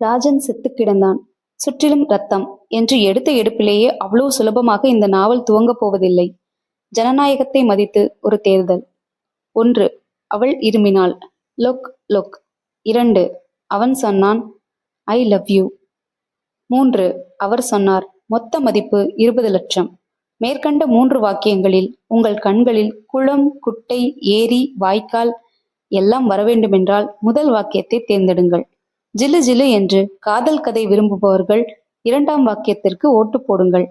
ராஜன் செத்து கிடந்தான். சுற்றிலும் ரத்தம் என்று எடுத்த எடுப்பிலேயே அவ்வளவு சுலபமாக இந்த நாவல் துவங்கப் போவதில்லை. ஜனநாயகத்தை மதித்து ஒரு தேர்தல். 1. அவள் இருமினாள். Lock lock. 2. அவன் சொன்னான், ஐ லவ் யூ. 3. அவர் சொன்னார், மொத்த மதிப்பு 20 லட்சம். மேற்கண்ட 3 வாக்கியங்களில் உங்கள் கண்களில் குளம், குட்டை, ஏரி, வாய்க்கால் எல்லாம் வரவேண்டுமென்றால் முதல் வாக்கியத்தை தேர்ந்தெடுங்கள். ஜிலு ஜிலு என்று காதல் கதை விரும்புபவர்கள் 2ஆம் வாக்கியத்திற்கு ஓட்டு போடுங்கள்.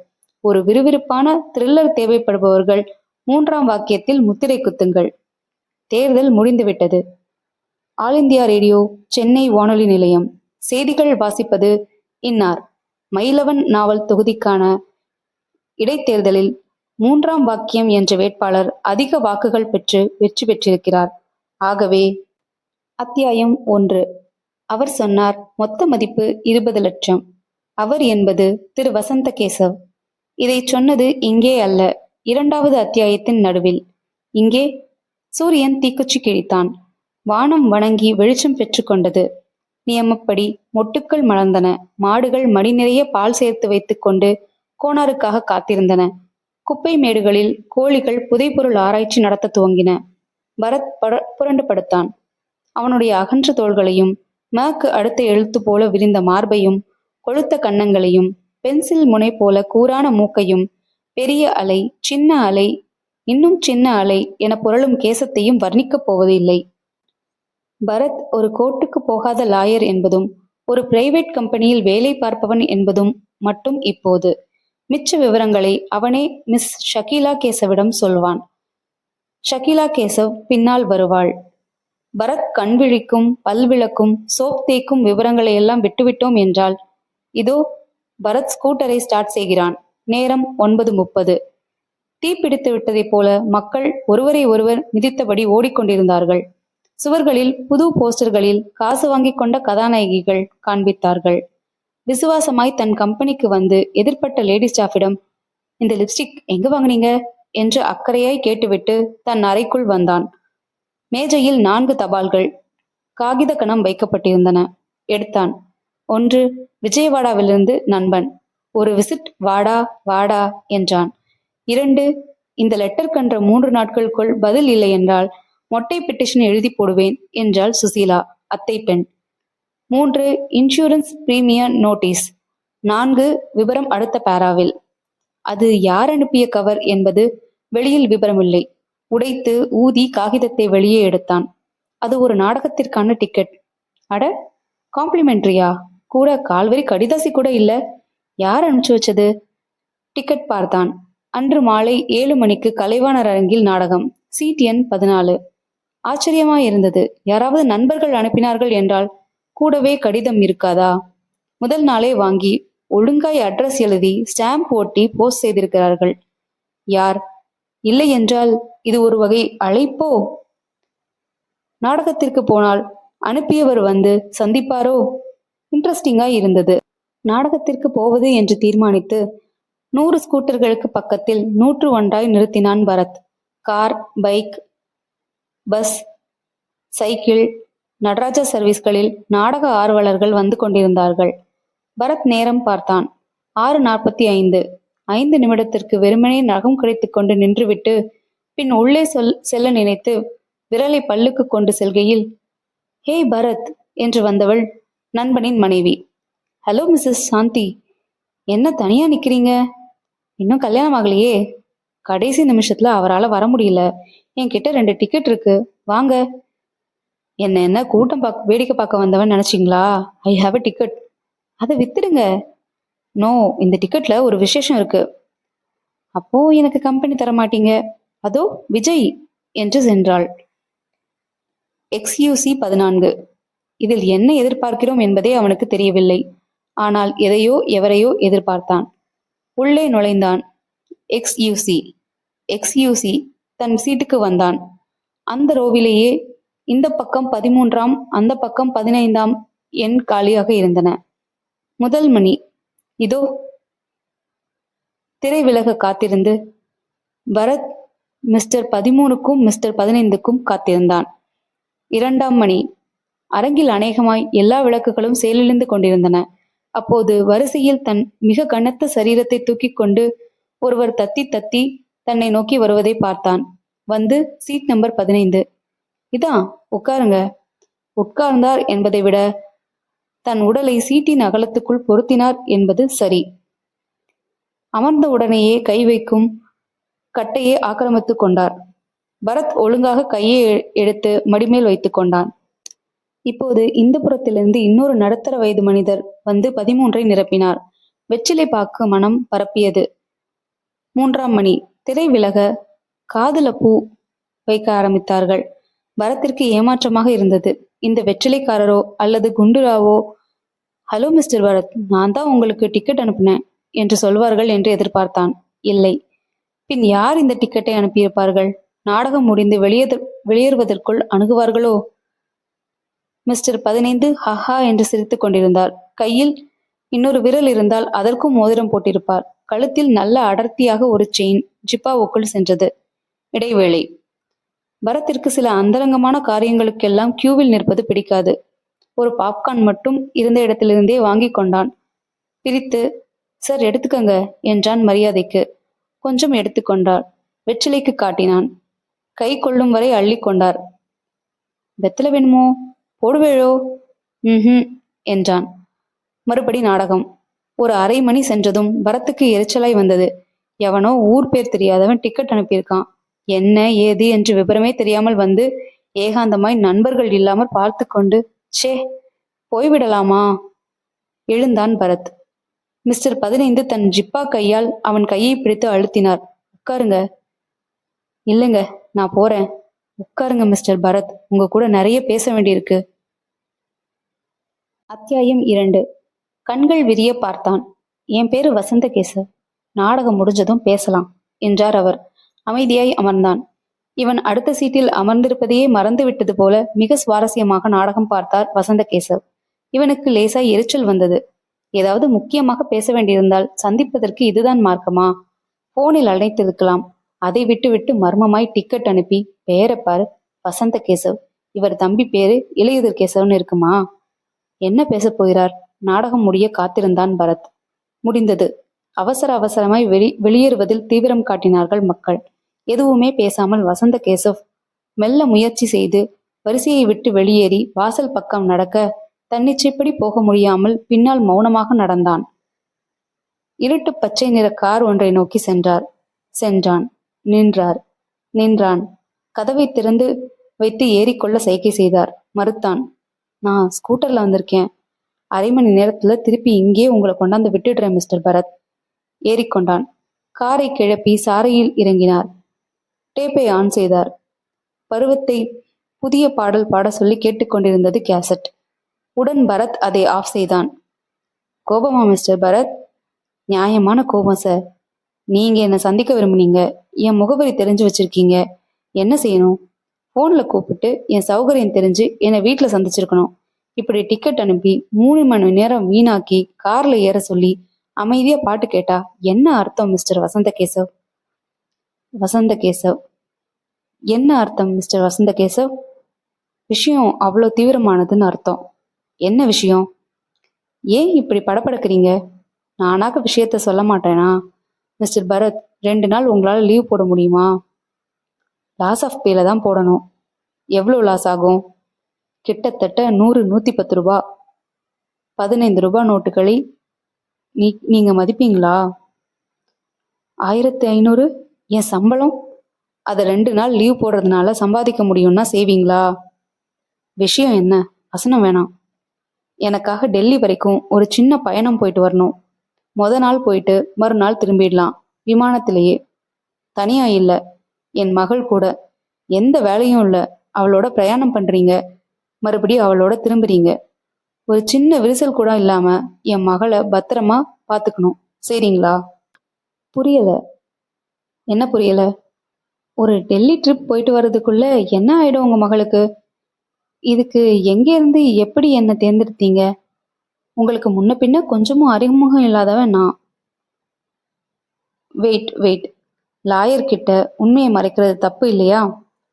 ஒரு விறுவிறுப்பான த்ரில்லர் தேவைப்படுபவர்கள் 3ஆம் வாக்கியத்தில் முத்திரை குத்துங்கள். தேர்தல் முடிந்துவிட்டது. ஆல் இந்தியா ரேடியோ, சென்னை வானொலி நிலையம். செய்திகள் வாசிப்பது இன்னார். மயிலவன் நாவல் தொகுதிக்கான இடைத்தேர்தலில் 3ஆம் வாக்கியம் என்ற வேட்பாளர் அதிக வாக்குகள் பெற்று வெற்றி பெற்றிருக்கிறார். ஆகவே அத்தியாயம் 1. அவர் சொன்னார், மொத்த மதிப்பு 20 லட்சம். அவர் என்பது திரு வசந்த கேசவ். இதை சொன்னது இங்கே அல்ல, 2வது அத்தியாயத்தின் நடுவில். இங்கே சூரியன் தீக்குச்சி கிழித்தான். வானம் வணங்கி வெளிச்சம் பெற்றுக்கொண்டது. நியமப்படி மொட்டுக்கள் மலர்ந்தன. மாடுகள் மடி நிறைய பால் சேர்த்து வைத்துக் கொண்டு கோணாருக்காக காத்திருந்தன. குப்பை மேடுகளில் கோழிகள் புதைபொருள் ஆராய்ச்சி நடத்த துவங்கின. பரத் புரண்டு படுத்தான். அவனுடைய அகன்ற தோள்களையும் மேக்கு அடுத்த எழுத்து போல விரிந்த மார்பையும் கொழுத்த கன்னங்களையும் பென்சில் முனை போல கூரான மூக்கையும் பெரிய அலை, சின்ன அலை, இன்னும் சின்ன அலை என புரளும் கேசத்தையும் வர்ணிக்கப் போவதில்லை. பரத் ஒரு கோர்ட்டுக்கு போகாத லாயர் என்பதும் ஒரு பிரைவேட் கம்பெனியில் வேலை பார்ப்பவன் என்பதும் மட்டும் இப்போது. மிச்ச விவரங்களை அவனே மிஸ் ஷகீலா கேசவிடம் சொல்வான். ஷகீலா கேசவ் பின்னால் வருவாள். பரத் கண்விழிக்கும், பல்விளக்கும், சோப் தேய்க்கும் விவரங்களை எல்லாம் விட்டுவிட்டோம் என்றால், இதோ பரத் ஸ்கூட்டரை ஸ்டார்ட் செய்கிறான். நேரம் 9:30. தீ பிடித்து விட்டதைப் போல மக்கள் ஒருவரை ஒருவர் மிதித்தபடி ஓடிக்கொண்டிருந்தார்கள். சுவர்களில் புது போஸ்டர்களில் காசு வாங்கி கொண்ட கதாநாயகிகள் காண்பித்தார்கள். விசுவாசமாய் தன் கம்பெனிக்கு வந்து எதிர்ப்பட்ட லேடி ஸ்டாஃபிடம், இந்த லிப்ஸ்டிக் எங்க வாங்கினீங்க என்று அக்கறையாய் கேட்டுவிட்டு தன் அறைக்குள் வந்தான். மேஜையில் 4 தபால்கள் காகித கணம் வைக்கப்பட்டிருந்தன. எடுத்தான். 1. விஜயவாடாவிலிருந்து நண்பன். ஒரு விசிட், வாடா வாடா என்றான். 2. இந்த லெட்டர் கன்ற 3 நாட்களுக்குள் பதில் இல்லை என்றால் மொட்டை பெட்டிஷன் எழுதி போடுவேன் என்றாள் சுசீலா, அத்தை பெண். 3. Insurance premium notice. 4. விபரம் அடுத்த பேராவில். அது யார் அனுப்பிய கவர் என்பது வெளியில் விபரமில்லை. உடைத்து ஊதி காகிதத்தை வெளியே எடுத்தான். அது ஒரு நாடகத்திற்கான டிக்கெட். அட, காம்ப்ளிமெண்ட்ரியா? கூட கால்வரி கடிதாசி கூட இல்ல. யார் அனுப்பிச்சு வச்சது? டிக்கெட் பார்த்தான். அன்று மாலை 7 மணிக்கு கலைவாணர் அரங்கில் நாடகம். சீட் எண் 14. ஆச்சரியமாயிருந்தது. யாராவது நண்பர்கள் அனுப்பினார்கள் என்றால் கூடவே கடிதம் இருக்காதா? முதல் நாளே வாங்கி ஒழுங்காய் அட்ரஸ் எழுதி ஸ்டாம்ப் ஓட்டி போஸ்ட் செய்திருக்கிறார்கள். யார்? இல்லை என்றால் இது ஒரு வகை அழைப்போ? நாடகத்திற்கு போனால் அனுப்பியவர் வந்து சந்திப்பாரோ? இன்ட்ரெஸ்டிங்காய் இருந்தது. நாடகத்திற்கு போவது என்று தீர்மானித்து 100 ஸ்கூட்டர்களுக்கு பக்கத்தில் 101ஆய் நிறுத்தினான் Bharat. Car, bike, bus, cycle, Nataraja சர்வீஸ்களில் நாடக ஆர்வலர்கள் வந்து கொண்டிருந்தார்கள். பரத் நேரம் பார்த்தான். 6:45. 5 நிமிடத்திற்கு வெறுமனே நகம் கடித்துக் கொண்டு நின்றுவிட்டு பின் உள்ளே செல்ல நினைத்து விரலை பல்லுக்கு கொண்டு செல்கையில், ஹேய் பரத் என்று வந்தவள் நண்பனின் மனைவி. ஹலோ மிஸ்ஸஸ் சாந்தி, என்ன தனியா நிக்கிறீங்க? இன்னும் கல்யாணம் ஆகலையே? கடைசி நிமிஷத்துல அவரால் வர முடியல. என்கிட்ட 2 டிக்கெட் இருக்கு, வாங்க. என்ன கூட்டம் வேடிக்கை பார்க்க வந்தவன் நினைச்சிங்களா? I have a ticket. அதை வித்துடுங்க. நோ, இந்த டிக்கெட்ல ஒரு விசேஷம் இருக்கு. அப்போ எனக்கு கம்பெனி தர மாட்டீங்க? அதோ விஜய் என்று சென்றாள். XUC 14. இதில் என்ன எதிர்பார்க்கிறோம் என்பதே அவனுக்கு தெரியவில்லை. ஆனால் எதையோ எவரையோ எதிர்பார்த்தான். உள்ளே நுழைந்தான். XUC தன் சீட்டுக்கு வந்தான். அந்த ரோவிலேயே இந்த பக்கம் 13ஆம், அந்த பக்கம் 15ஆம் எண் காலியாக இருந்தன. முதல் மணி. இதோ. திரை விலக காத்திருந்து பரத் மிஸ்டர் 13க்கும் மிஸ்டர் 15க்கும் காத்திருந்தான். 2ஆம் மணி. அரங்கில் அநேகமாய் எல்லா விளக்குகளும் செயலிழந்து கொண்டிருந்தன. அப்போது வரிசையில் தன் மிக கனத்த சரீரத்தை தூக்கி கொண்டு ஒருவர் தத்தி தத்தி தன்னை நோக்கி வருவதை பார்த்தான். வந்து சீட் நம்பர் 15. இதான், உட்காருங்க. உட்கார்ந்தார் என்பதை விட தன் உடலை சீட்டின் அகலத்துக்குள் பொருத்தினார் என்பது சரி. அமர்ந்த உடனேயே கை வைக்கும் கட்டையை ஆக்கிரமித்துக் கொண்டார். பரத் ஒழுங்காக கையை எடுத்து மடிமேல் வைத்துக் கொண்டான். இப்போது இந்த புறத்திலிருந்து இன்னொரு நடுத்தர வயது மனிதர் வந்து 13ஐ நிரப்பினார். வெற்றிலை பாக்கு மனம் பரப்பியது. 3ஆம் மணி. திரை விலக காதுல பூ வைக்க ஆரம்பித்தார்கள். பரத்திற்கு ஏமாற்றமாக இருந்தது. இந்த வெற்றிலைக்காரரோ அல்லது குண்டுராவோ, ஹலோ மிஸ்டர் பரத், நான் தான் உங்களுக்கு டிக்கெட் அனுப்புனேன் என்று சொல்வார்கள் என்று எதிர்பார்த்தான். இல்லை. பின் யார் இந்த டிக்கெட்டை அனுப்பியிருப்பார்கள்? நாடகம் முடிந்து வெளியேறுவதற்குள் அணுகுவார்களோ? மிஸ்டர் 15 ஹஹா என்று சிரித்துக் கொண்டிருந்தார். கையில் இன்னொரு விரல் இருந்தால் அதற்கும் மோதிரம் போட்டிருப்பார். கழுத்தில் நல்ல அடர்த்தியாக ஒரு செயின் ஜிப்பாவுக்குள் சென்றது. இடைவேளை. பரத்திற்கு சில அந்தரங்கமான காரியங்களுக்கெல்லாம் கியூவில் நிற்பது பிடிக்காது. ஒரு பாப்கார்ன் மட்டும் இருந்த இடத்திலிருந்தே வாங்கி கொண்டான். பிரித்து, சார் எடுத்துக்கங்க என்றான் மரியாதைக்கு. கொஞ்சம் எடுத்துக்கொண்டார். வெற்றிலைக்கு காட்டினான். கை கொள்ளும் வரை அள்ளி கொண்டார். வெத்தலை வேணுமோ? போடுவேழோ? என்றான். மறுபடி நாடகம். ஒரு அரை மணி சென்றதும் பரத்துக்கு எரிச்சலாய் வந்தது. எவனோ ஊர் பேர் தெரியாதவன் டிக்கெட் அனுப்பியிருக்கான். என்ன ஏது என்று விபரமே தெரியாமல் வந்து ஏகாந்தமாய் நண்பர்கள் இல்லாமல் பார்த்து கொண்டு, சே, போய்விடலாமா? எழுந்தான் பரத். மிஸ்டர் 15 தன் ஜிப்பா கையால் அவன் கையை பிடித்து அழுத்தினார். உட்காருங்க. இல்லைங்க, நான் போறேன். உட்காருங்க மிஸ்டர் பரத், உங்க கூட நிறைய பேச வேண்டியிருக்கு. அத்தியாயம் 2. கண்கள் விரிய பார்த்தான். என் பேரு வசந்தகேசர். நாடகம் முடிஞ்சதும் பேசலாம் என்றார் அவர். அமைதியாய் அமர்ந்தான். இவன் அடுத்த சீட்டில் அமர்ந்திருப்பதையே மறந்து விட்டது போல மிக சுவாரஸ்யமாக நாடகம் பார்த்தார் வசந்தகேசர். இவனுக்கு லேசாய் எரிச்சல் வந்தது. ஏதாவது முக்கியமாக பேச வேண்டியிருந்தால் சந்திப்பதற்கு இதுதான் மார்க்கமா? போனில் அழைத்திருக்கலாம். அதை விட்டு மர்மமாய் டிக்கெட் அனுப்பி பெயரப்பார் வசந்தகேசவ், இவர் தம்பி பேரு இளையுதிர் கேசவன் இருக்குமா? என்ன பேசப் போகிறார்? நாடகம் முடிய காத்திருந்தான் பரத். முடிந்தது. அவசரமாய் வெளியேறுவதில் தீவிரம் காட்டினார்கள் மக்கள். எதுவுமே பேசாமல் வசந்தகேசவ் மெல்ல முயற்சி செய்து வரிசையை விட்டு வெளியேறி வாசல் பக்கம் நடக்க தன்னிச்சைப்படி போக முடியாமல் பின்னால் மௌனமாக நடந்தான். இருட்டு பச்சை நிற கார் ஒன்றை நோக்கி சென்றான். நின்றான். கதவை திறந்து வைத்து ஏறிக்கொள்ள சைகை செய்தார். மறுத்தான். நான் ஸ்கூட்டர்ல வந்திருக்கேன். அரை மணி நேரத்துல திருப்பி இங்கே உங்களை கொண்டாந்து விட்டுடுறேன் மிஸ்டர் பரத். ஏறிக்கொண்டான். காரை கிளப்பி சாரையில் இறங்கினார். டேப்பை ஆன் செய்தார். பருவத்தை புதிய பாடல் பாட சொல்லி கேட்டுக்கொண்டிருந்தது கேசட். உடன் பரத் அதை ஆஃப் செய்தான். கோபமா மிஸ்டர் பரத்? நியாயமான கோபம் சார். நீங்க என்ன சந்திக்க விரும்புனீங்க. என் முகவரி தெரிஞ்சு வச்சிருக்கீங்க. என்ன செய்யணும்? போன்ல கூப்பிட்டு என் சௌகரியம் தெரிஞ்சு என்னை வீட்டுல சந்திச்சிருக்கணும். இப்படி டிக்கெட் அனுப்பி 3 மணி நேரம் வீணாக்கி கார்ல ஏற சொல்லி அமைதியா பாட்டு கேட்டா என்ன அர்த்தம் மிஸ்டர் வசந்தகேசவ்? என்ன அர்த்தம் மிஸ்டர் வசந்தகேசவ்? விஷயம் அவ்வளோ தீவிரமானதுன்னு அர்த்தம். என்ன விஷயம்? ஏன் இப்படி படபடக்கிறீங்க? நானாக விஷயத்த சொல்ல மாட்டேனா? மிஸ்டர் பரத், 2 நாள் உங்களால் லீவ் போட முடியுமா? லாஸ் ஆஃப் பேல தான் போடணும். எவ்வளோ லாஸ் ஆகும்? கிட்டத்தட்ட 100-110 ரூபா. 15 ரூபாய் நோட்டுகளை நீங்க மதிப்பீங்களா? 1500 என் சம்பளம். அதை 2 நாள் லீவ் போடுறதுனால சம்பாதிக்க முடியும்னா செய்வீங்களா? விஷயம் என்ன? வசனம் வேணாம். எனக்காக டெல்லி வரைக்கும் ஒரு சின்ன பயணம் போயிட்டு வரணும். நாள் போயிட்டு மறுநாள் திரும்பிடலாம். விமானத்திலேயே. தனியா இல்லை, என் மகள் கூட. எந்த வேலையும் இல்லை. அவளோட பிரயாணம் பண்றீங்க, மறுபடியும் அவளோட திரும்புறீங்க. ஒரு சின்ன விரிசல் கூட இல்லாம என் மகளை பத்திரமா பாத்துக்கணும். சரிங்களா? புரியல. என்ன புரியல? ஒரு டெல்லி ட்ரிப் போயிட்டு வர்றதுக்குள்ள என்ன ஆயிடும் உங்க மகளுக்கு? இதுக்கு எங்க இருந்து எப்படி என்ன தேர்ந்தெடுத்தீங்க? உங்களுக்கு முன்ன பின்ன கொஞ்சமும் அறிமுகம் இல்லாதவன் நான். வெயிட், லாயர் கிட்ட உண்மையை மறைக்கிறது தப்பு இல்லையா?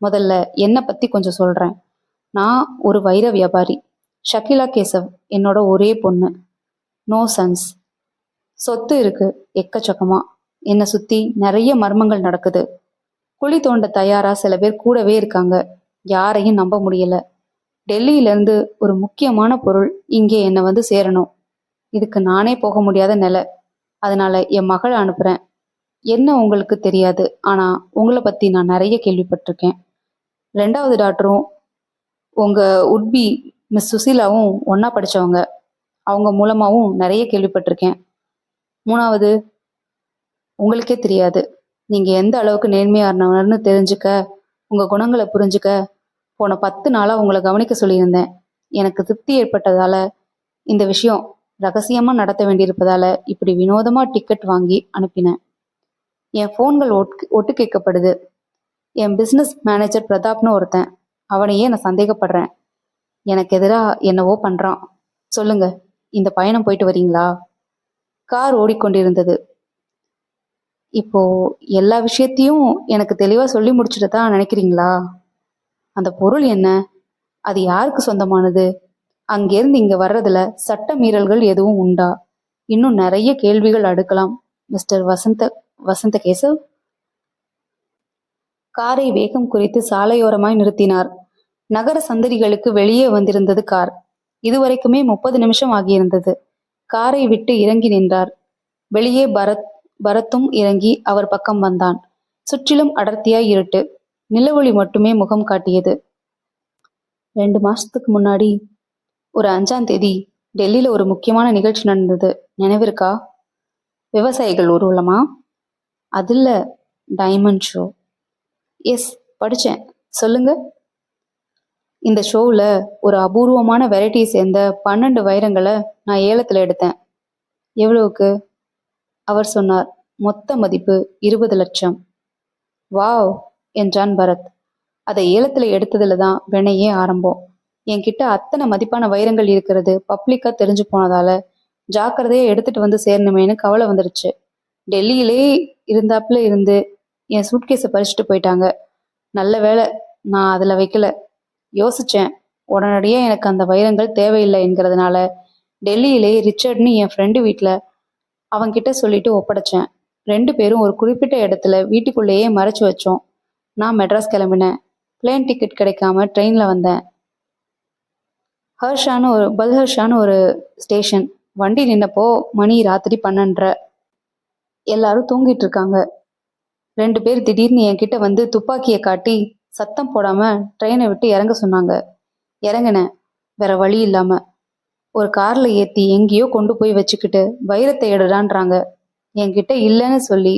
முதல்ல என்னை பத்தி கொஞ்சம் சொல்றேன். நான் ஒரு வைர வியாபாரி. ஷகிலா கேசவ் என்னோட ஒரே பொண்ணு. No sons. சொத்து இருக்கு எக்கச்சக்கமா. என்னை சுத்தி நிறைய மர்மங்கள் நடக்குது. குழி தோண்ட தயாரா சில பேர் கூடவே இருக்காங்க. யாரையும் நம்ப முடியல. டெல்லியில இருந்து ஒரு முக்கியமான பொருள் இங்கே என்னை வந்து சேரணும். இதுக்கு நானே போக முடியாத நிலை. அதனால என் மகளை அனுப்புறேன். என்ன உங்களுக்கு தெரியாது, ஆனா உங்களை பத்தி நான் நிறைய கேள்விப்பட்டிருக்கேன். ரெண்டாவது டாக்டரும் உங்க உட்பி மிஸ் சுசீலாவும் ஒண்ணா படிச்சவங்க. அவங்க மூலமாவும் நிறைய கேள்விப்பட்டிருக்கேன். மூணாவது, உங்களுக்கே தெரியாது நீங்க எந்த அளவுக்கு நேர்மையானவர்னு தெரிஞ்சுக்க, உங்க குணங்களை புரிஞ்சுக்க போன 10 நாளா உங்களை கவனிக்க சொல்லியிருந்தேன். எனக்கு திருப்தி ஏற்பட்டதால இந்த விஷயம் ரகசியமா நடத்த வேண்டியிருப்பதால இப்படி வினோதமா டிக்கெட் வாங்கி அனுப்பினேன். என் போன்கள் ஒட்டு கேட்கப்படுது. என் பிசினஸ் மேனேஜர் பிரதாப்னு ஒருத்தன். அவனையே நான் சந்தேகப்படுறேன். எனக்கு எதிரா என்னவோ பண்றான். சொல்லுங்க, இந்த பயணம் போயிட்டு வரீங்களா? கார் ஓடிக்கொண்டிருந்தது. இப்போ எல்லா விஷயத்தையும் எனக்கு தெளிவா சொல்லி முடிச்சுட்டு தான் நினைக்கிறீங்களா? அந்த பொருள் என்ன? அது யாருக்கு சொந்தமானது? அங்கிருந்து இங்க வர்றதுல சட்ட மீறல்கள் எதுவும் உண்டா? இன்னும் நிறைய கேள்விகள் அடுக்கலாம். மிஸ்டர் வசந்த கேசவ் காரை வேகம் குறைத்து சாலையோரமாய் நிறுத்தினார். நகர சந்தடிகளுக்கு வெளியே வந்திருந்தது கார். இதுவரைக்குமே 30 நிமிஷம் ஆகியிருந்தது. காரை விட்டு இறங்கி நின்றார். வெளியே பரத்தும் இறங்கி அவர் பக்கம் வந்தான். சுற்றிலும் அடர்த்தியாய் இருட்டு. நிலவொளி மட்டுமே முகம் காட்டியது. 2 மாசத்துக்கு முன்னாடி ஒரு 5ஆம் தேதி டெல்லியில ஒரு முக்கியமான நிகழ்ச்சி நடந்தது. நினைவிருக்கா? விவசாயிகள் ஊர்வலமா? அதில்ல, டைமண்ட் ஷோ. எஸ், படிச்சேன். சொல்லுங்க. இந்த ஷோவில் ஒரு அபூர்வமான வெரைட்டியை சேர்ந்த 12 வைரங்களை நான் ஏலத்தில் எடுத்தேன். எவ்வளவுக்கு? அவர் சொன்னார். மொத்த மதிப்பு 20 லட்சம். வாவ் என்றான் பரத். அதை ஏலத்தில் எடுத்ததுல தான் வினையே ஆரம்பம். என்கிட்ட அத்தனை மதிப்பான வைரங்கள் இருக்கிறது பப்ளிக்கா தெரிஞ்சு போனதால ஜாக்கிரதையா எடுத்துட்டு வந்து சேரணுமேனு கவலை வந்துருச்சு. டெல்லியிலே இருந்தாப்புல இருந்து என் சூட்கேஸை பறிச்சுட்டு போயிட்டாங்க. நல்ல வேளை நான் அதில் வைக்கல. யோசிச்சேன். உடனடியாக எனக்கு அந்த வைரங்கள் தேவையில்லை என்கிறதுனால டெல்லியிலே ரிச்சர்ட்னு என் ஃப்ரெண்டு வீட்டில் அவன்கிட்ட சொல்லிட்டு ஒப்படைச்சேன். 2 பேரும் ஒரு குறிப்பிட்ட இடத்துல வீட்டுக்குள்ளேயே மறைச்சு வச்சோம். நான் மெட்ராஸ் கிளம்பினேன். பிளேன் டிக்கெட் கிடைக்காம ட்ரெயினில் வந்தேன். பல்ஹர்ஷான்னு ஒரு ஸ்டேஷன். வண்டி நின்னப்போ மணி ராத்திரி 12:30. எல்லாரும் தூங்கிட்டு இருக்காங்க. 2 பேர் திடீர்னு என்கிட்ட வந்து துப்பாக்கியை காட்டி சத்தம் போடாம ட்ரெயினை விட்டு இறங்க சொன்னாங்க. இறங்கினேன், வேற வழி இல்லாம. ஒரு கார்ல ஏத்தி எங்கேயோ கொண்டு போய் வச்சுக்கிட்டு வைரத்தை எடுடான்றாங்க. என்கிட்ட இல்லைன்னு சொல்லி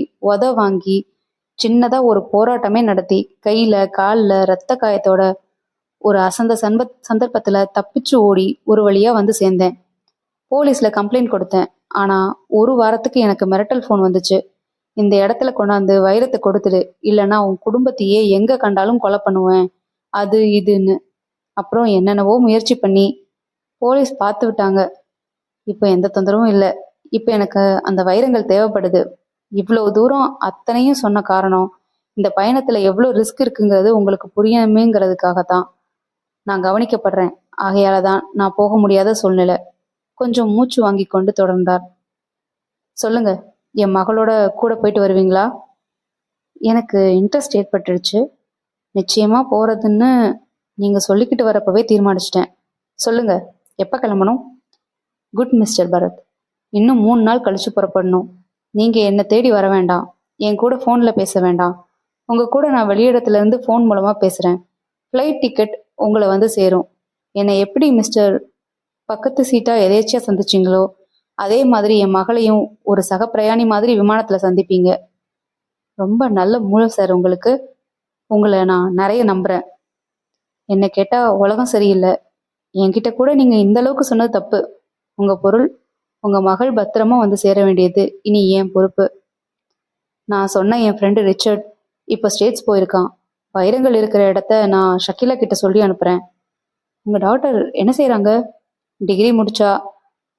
வாங்கி சின்னதா ஒரு போராட்டமே நடத்தி கையில காலில் ரத்த காயத்தோட ஒரு அசந்த சந்தர்ப்பத்துல தப்பிச்சு ஓடி ஒரு வழியா வந்து சேர்ந்தேன். போலீஸ்ல கம்ப்ளைண்ட் கொடுத்தேன். ஆனா ஒரு வாரத்துக்கு எனக்கு மிரட்டல் ஃபோன் வந்துச்சு. இந்த இடத்துல கொண்டாந்து வைரத்தை கொடுத்துடு, இல்லைன்னா உன் குடும்பத்தையே எங்க கண்டாலும் கொலை பண்ணுவேன், அது இதுன்னு. அப்புறம் என்னென்னவோ முயற்சி பண்ணி போலீஸ் பார்த்து விட்டாங்க. இப்போ எந்த தொந்தரவும் இல்லை. இப்போ எனக்கு அந்த வைரங்கள் தேவைப்படுது. இவ்வளவு தூரம் அத்தனையும் சொன்ன காரணம், இந்த பயணத்துல எவ்வளோ ரிஸ்க் இருக்குங்கிறது உங்களுக்கு புரியணுமேங்கிறதுக்காகத்தான். நான் கவனிக்கப்படுறேன், ஆகையால தான் நான் போக முடியாத சூழ்நிலை. கொஞ்சம் மூச்சு வாங்கி கொண்டு தொடர்ந்தார். சொல்லுங்க, என் மகளோட கூட போயிட்டு வருவீங்களா? எனக்கு இன்ட்ரெஸ்ட் ஏற்பட்டுடுச்சு. நிச்சயமா போறதுன்னு நீங்க சொல்லிக்கிட்டு வரப்பவே தீர்மானிச்சிட்டேன். சொல்லுங்க, எப்ப கிளம்பணும்? குட் மிஸ்டர் பரத், இன்னும் 3 நாள் கழிச்சு புறப்படணும். நீங்க என்னை தேடி வர வேண்டாம். என் கூட ஃபோன்ல பேச வேண்டாம். உங்க கூட நான் வெளியிடத்துல இருந்து ஃபோன் மூலமா பேசுறேன். ஃப்ளைட் டிக்கெட் உங்களை வந்து சேரும். என்னை எப்படி மிஸ்டர் பக்கத்து சீட்டா எதேச்சியா சந்திச்சிங்களோ அதே மாதிரி என் மகளையும் ஒரு சக பிரயாணி மாதிரி விமானத்துல சந்திப்பீங்க. ரொம்ப நல்ல மூளை சார் உங்களுக்கு. உங்களை நான் நிறைய நம்புறேன். என்னை கேட்டா உலகம் சரியில்லை. என்கிட்ட கூட நீங்க இந்த அளவுக்கு சொன்னது தப்பு. உங்க பொருள் உங்க மகள் பத்திரமா வந்து சேர வேண்டியது இனி என் பொறுப்பு. நான் சொன்ன என் ஃப்ரெண்டு ரிச்சர்ட் இப்போ ஸ்டேட்ஸ் போயிருக்கான். வைரங்கள் இருக்கிற இடத்த நான் ஷக்கிலா கிட்ட சொல்லி அனுப்புறேன். உங்க டாக்டர் என்ன செய்யறாங்க? டிகிரி முடிச்சா,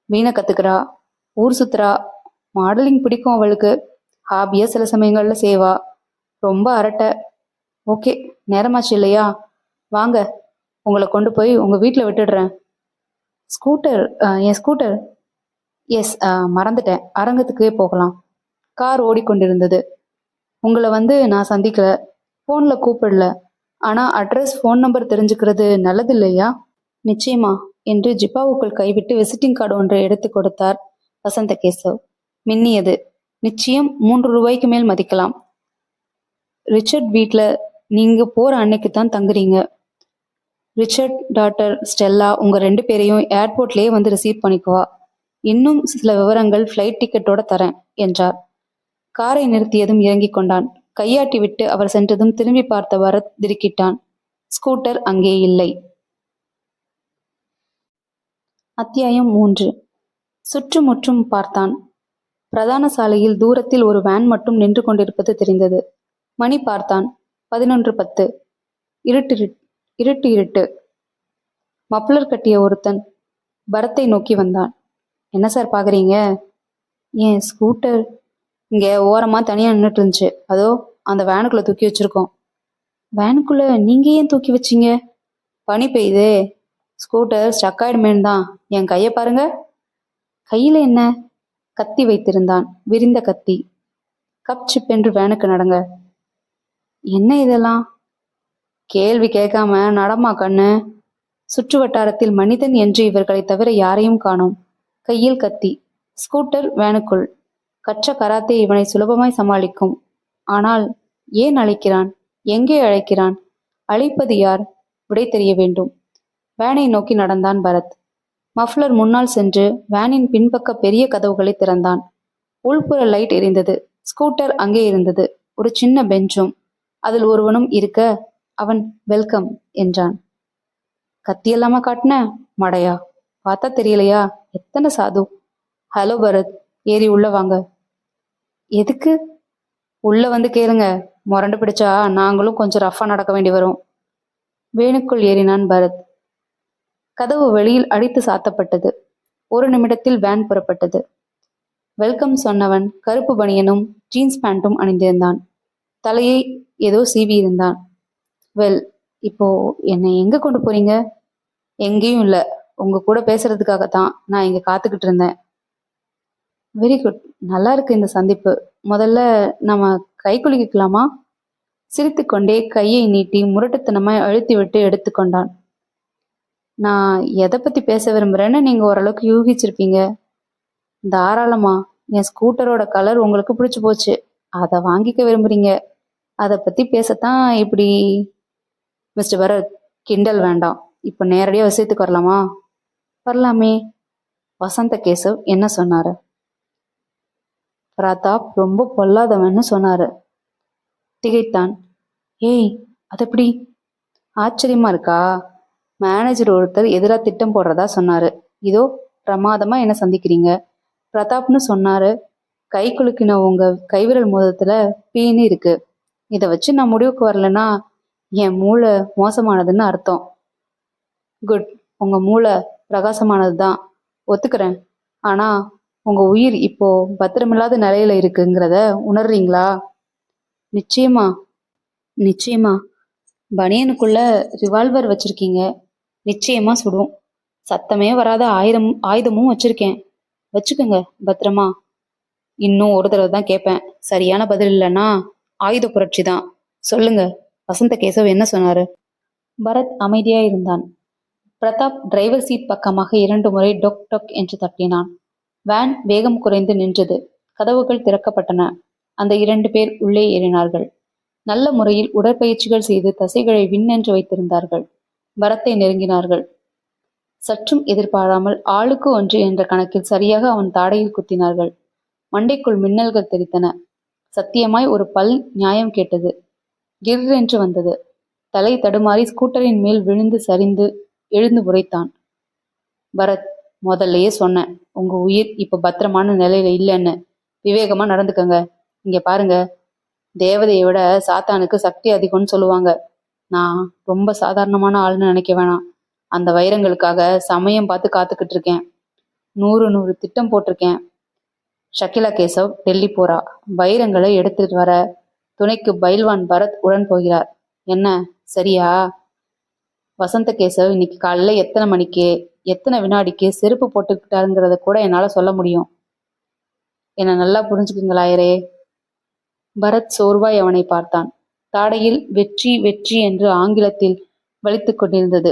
வீணை கத்துக்கிறா, ஊர் சுத்துறா, மாடலிங் பிடிக்கும் அவளுக்கு. ஹாபியா சில சமயங்கள்ல செய்வா. ரொம்ப அரட்டை. ஓகே, நேரமாச்சு இல்லையா? வாங்க, உங்களை கொண்டு போய் உங்க வீட்டில் விட்டுடுறேன். ஸ்கூட்டர், என் ஸ்கூட்டர். எஸ், மறந்துட்டேன். அரங்கத்துக்கே போகலாம். கார் ஓடிக்கொண்டிருந்தது. உங்களை நான் சந்திக்கல, ஃபோனில் கூப்பிடல. ஆனால் அட்ரஸ், ஃபோன் நம்பர் தெரிஞ்சுக்கிறது நல்லது இல்லையா? நிச்சயமா என்று ஜிப்பாவுக்குள் கைவிட்டு விசிட்டிங் கார்டு ஒன்றை எடுத்து கொடுத்தார் வசந்த கேசவ். மின்னியது. நிச்சயம் 3 ரூபாய்க்கு மேல் மதிக்கலாம். ரிச்சர்ட் வீட்டில் நீங்கள் போகிற அன்னைக்கு தான் தங்குறீங்க. ரிச்சர்ட், டாக்டர் ஸ்டெல்லா உங்கள் 2 பேரையும் ஏர்போர்ட்லேயே ரிசீவ் பண்ணிக்குவா. இன்னும் சில விவரங்கள் ஃப்ளைட் டிக்கெட்டோட தரேன் என்றார். காரை நிறுத்தியதும் இறங்கிக் கொண்டான். கையாட்டி விட்டு அவர் சென்றதும் திரும்பி பார்த்த பரத் திடுக்கிட்டான். ஸ்கூட்டர் அங்கே இல்லை. அத்தியாயம் 3. சுற்றுமுற்றும் பார்த்தான். பிரதான சாலையில் தூரத்தில் ஒரு வேன் மட்டும் நின்று கொண்டிருப்பது தெரிந்தது. மணி பார்த்தான். 11:10. இருட்டு. மப்ளர் கட்டிய ஒருத்தன் பரத்தை நோக்கி வந்தான். என்ன சார் பார்க்குறீங்க? ஏன் ஸ்கூட்டர் இங்கே ஓரமாக தனியாக நின்றுட்டு இருந்துச்சு. அதோ அந்த வேனுக்குள்ளே தூக்கி வச்சுருக்கோம். வேனுக்குள்ளே நீங்கள் ஏன் தூக்கி வச்சிங்க? பனி பெய்யுதே. ஸ்கூட்டர் ஸ்டக் ஆயிடுமேன்னு தான். என் கையை பாருங்க. கையில் என்ன? கத்தி வைத்திருந்தான். விரிந்த கத்தி. கப் சிப் என்று வேனுக்கு நடங்க. என்ன இதெல்லாம்? கேள்வி கேட்காம நடமா கண்ணு. சுற்று வட்டாரத்தில் மனிதன் என்று இவர்களை தவிர யாரையும் காணோம். கையில் கத்தி. ஸ்கூட்டர் வேனுக்குள். கற்ற கராத்தே இவனை சுலபமாய் சமாளிக்கும். ஆனால் ஏன் அழைக்கிறான்? எங்கே அழைக்கிறான்? அழைப்பது யார்? விடை தெரிய வேண்டும். வேனை நோக்கி நடந்தான் பரத். மஃப்ளர் முன்னால் சென்று வேனின் பின்பக்க பெரிய கதவுகளை திறந்தான். உள்புற லைட் எரிந்தது. ஸ்கூட்டர் அங்கே இருந்தது. ஒரு சின்ன பெஞ்சும் அதில் ஒருவனும் இருக்க அவன் வெல்கம் என்றான். கத்தியெல்லாமா காட்டின மடையா? பார்த்தா தெரியலையா? எத்தனை சாது. ஹலோ பரத், ஏறி உள்ள வாங்க. எதுக்கு? உள்ள கேளுங்க. முரண்டு பிடிச்சா நாங்களும் கொஞ்சம் ரஃபா நடக்க வேண்டி வரும். வேனுக்குள் ஏறினான் பரத். கதவு வெளியில் அடித்து சாத்தப்பட்டது. 1 நிமிடத்தில் வேன் புறப்பட்டது. வெல்கம் சொன்னவன் கருப்பு பனியனும் ஜீன்ஸ் பேண்ட்டும் அணிந்திருந்தான். தலையை ஏதோ சீவி இருந்தான். வெல், இப்போ என்னை எங்க கொண்டு போறீங்க? எங்கேயும் இல்லை. உங்க கூட பேசுறதுக்காகத்தான் நான் இங்க காத்துக்கிட்டு இருந்தேன். வெரி குட், நல்லா இருக்கு இந்த சந்திப்பு. முதல்ல நம்ம கை குலுக்கிக்கலாமா? சிரித்துக்கொண்டே கையை நீட்டி முரட்டுத்தனமாய் அழுத்தி விட்டு எடுத்துக்கொண்டான். நான் எதை பத்தி பேச விரும்புறேன்னு நீங்க ஓரளவுக்கு யூகிச்சிருப்பீங்க. தாராளமா. என் ஸ்கூட்டரோட கலர் உங்களுக்கு பிடிச்சு போச்சு. அதை வாங்கிக்க விரும்புறீங்க. அதை பத்தி பேசத்தான் இப்படி. மிஸ்டர் பரத், கிண்டல் வேண்டாம். இப்போ நேரடியாக விஷயத்துக்கு வரலாமா? வரலாமே. வசந்த கேசவ் என்ன சொன்னாரு? பிரதாப் ரொம்ப பொல்லாதவன்னு சொன்னாரு. திகைத்தான். ஏய், அது எப்படி? ஆச்சரியமா இருக்கா? மேனேஜர் ஒருத்தர் எதிராக திட்டம் போடுறதா சொன்னாரு. இதோ பிரமாதமா என்ன சந்திக்கிறீங்க. பிரதாப்னு சொன்னாரு. கை குலுக்கின உங்க கைவிரல் மோதிரத்துல பீனு இருக்கு. இதை வச்சு நான் முடிவுக்கு வரலன்னா என் மூளை மோசமானதுன்னு அர்த்தம். குட், உங்க மூளை பிரகாசமானது தான், ஒத்துக்கிறேன். ஆனா உங்க உயிர் இப்போ பத்திரமில்லாத நிலையில இருக்குங்கிறத உணர்றீங்களா? நிச்சயமா. நிச்சயமா. பனியனுக்குள்ள ரிவால்வர் வச்சிருக்கீங்க. நிச்சயமா சுடும். சத்தமே வராத ஆயுதமும் வச்சிருக்கேன். வச்சுக்கோங்க பத்திரமா. இன்னும் ஒரு தடவை தான் கேட்பேன். சரியான பதில் இல்லைன்னா ஆயுத புரட்சி தான். சொல்லுங்க, வசந்த கேசவ் என்ன சொன்னாரு? பரத் அமைதியா இருந்தான். பிரதாப் டிரைவர் சீட் பக்கமாக 2 முறை டொக் டொக் என்று தட்டினான். வேன் வேகம் குறைந்து நின்றது. கதவுகள் திறக்கப்பட்டன. அந்த 2 பேர் உள்ளே ஏறினார்கள். நல்ல முறையில் உடற்பயிற்சிகள் செய்து தசைகளை விண்ணென்று வைத்திருந்தார்கள். பரத்தை நெருங்கினார்கள். சற்றும் எதிர்பாராமல் ஆளுக்கு 1 என்ற கணக்கில் சரியாக அவன் தாடையில் குத்தினார்கள். மண்டைக்குள் மின்னல்கள் தெரித்தன. சத்தியமாய் ஒரு பல் நியாயம் கேட்டது. கிர் என்று வந்தது. தலை தடுமாறி ஸ்கூட்டரின் மேல் விழுந்து சரிந்து எழுந்து உரைத்தான். பரத், முதல்லையே சொன்னேன், உங்க உயிர் இப்ப பத்திரமான நிலையில இல்லைன்னு. விவேகமா நடந்துக்கங்க. இங்க பாருங்க, தேவதையை விட சாத்தானுக்கு சக்தி அதிகம்னு சொல்லுவாங்க. நான் ரொம்ப சாதாரணமான ஆள்னு நினைக்க வேணாம். அந்த வைரங்களுக்காக சமயம் பார்த்து காத்துக்கிட்டு இருக்கேன். 100 திட்டம் போட்டிருக்கேன். ஷகிலா கேசவ் டெல்லி போறா. வைரங்களை எடுத்துட்டு வர துணைக்கு பைல்வான் பரத் உடன் போகிறார். என்ன சரியா? வசந்த கேசவ் இன்னைக்கு காலையில எத்தனை மணிக்கு எத்தனை வினாடிக்கு செருப்பு போட்டுக்கிட்டாருங்கிறத கூட என்னால சொல்ல முடியும். என்னை நல்லா புரிஞ்சுக்குங்களாயரே. பரத் சோர்வாய் அவனை பார்த்தான். தாடையில் வெற்றி வெற்றி என்று ஆங்கிலத்தில் வலித்துக் கொண்டிருந்தது.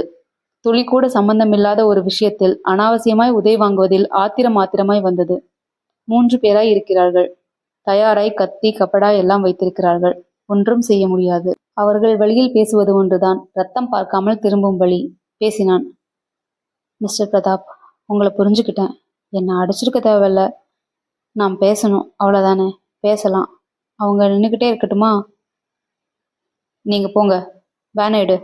துளி கூட சம்பந்தமில்லாத ஒரு விஷயத்தில் அனாவசியமாய் உதை வாங்குவதில் ஆத்திரமாய் வந்தது. 3 பேராய் இருக்கிறார்கள். தயாராய் கத்தி கப்படா எல்லாம் வைத்திருக்கிறார்கள். ஒன்றும் செய்ய முடியாது. அவர்கள் வழியில் பேசுவது ஒன்றுதான். ரத்தம் பார்க்காமல் திரும்பும் வழி. பேசினான். மிஸ்டர் பிரதாப், உங்களை புரிஞ்சுக்கிட்டேன். என்னை அடிச்சிருக்க தேவையில்ல. நாம் பேசணும், அவ்வளோதானே. பேசலாம். அவங்க நின்றுக்கிட்டே இருக்கட்டுமா? நீங்க போங்க, வேன் எடு.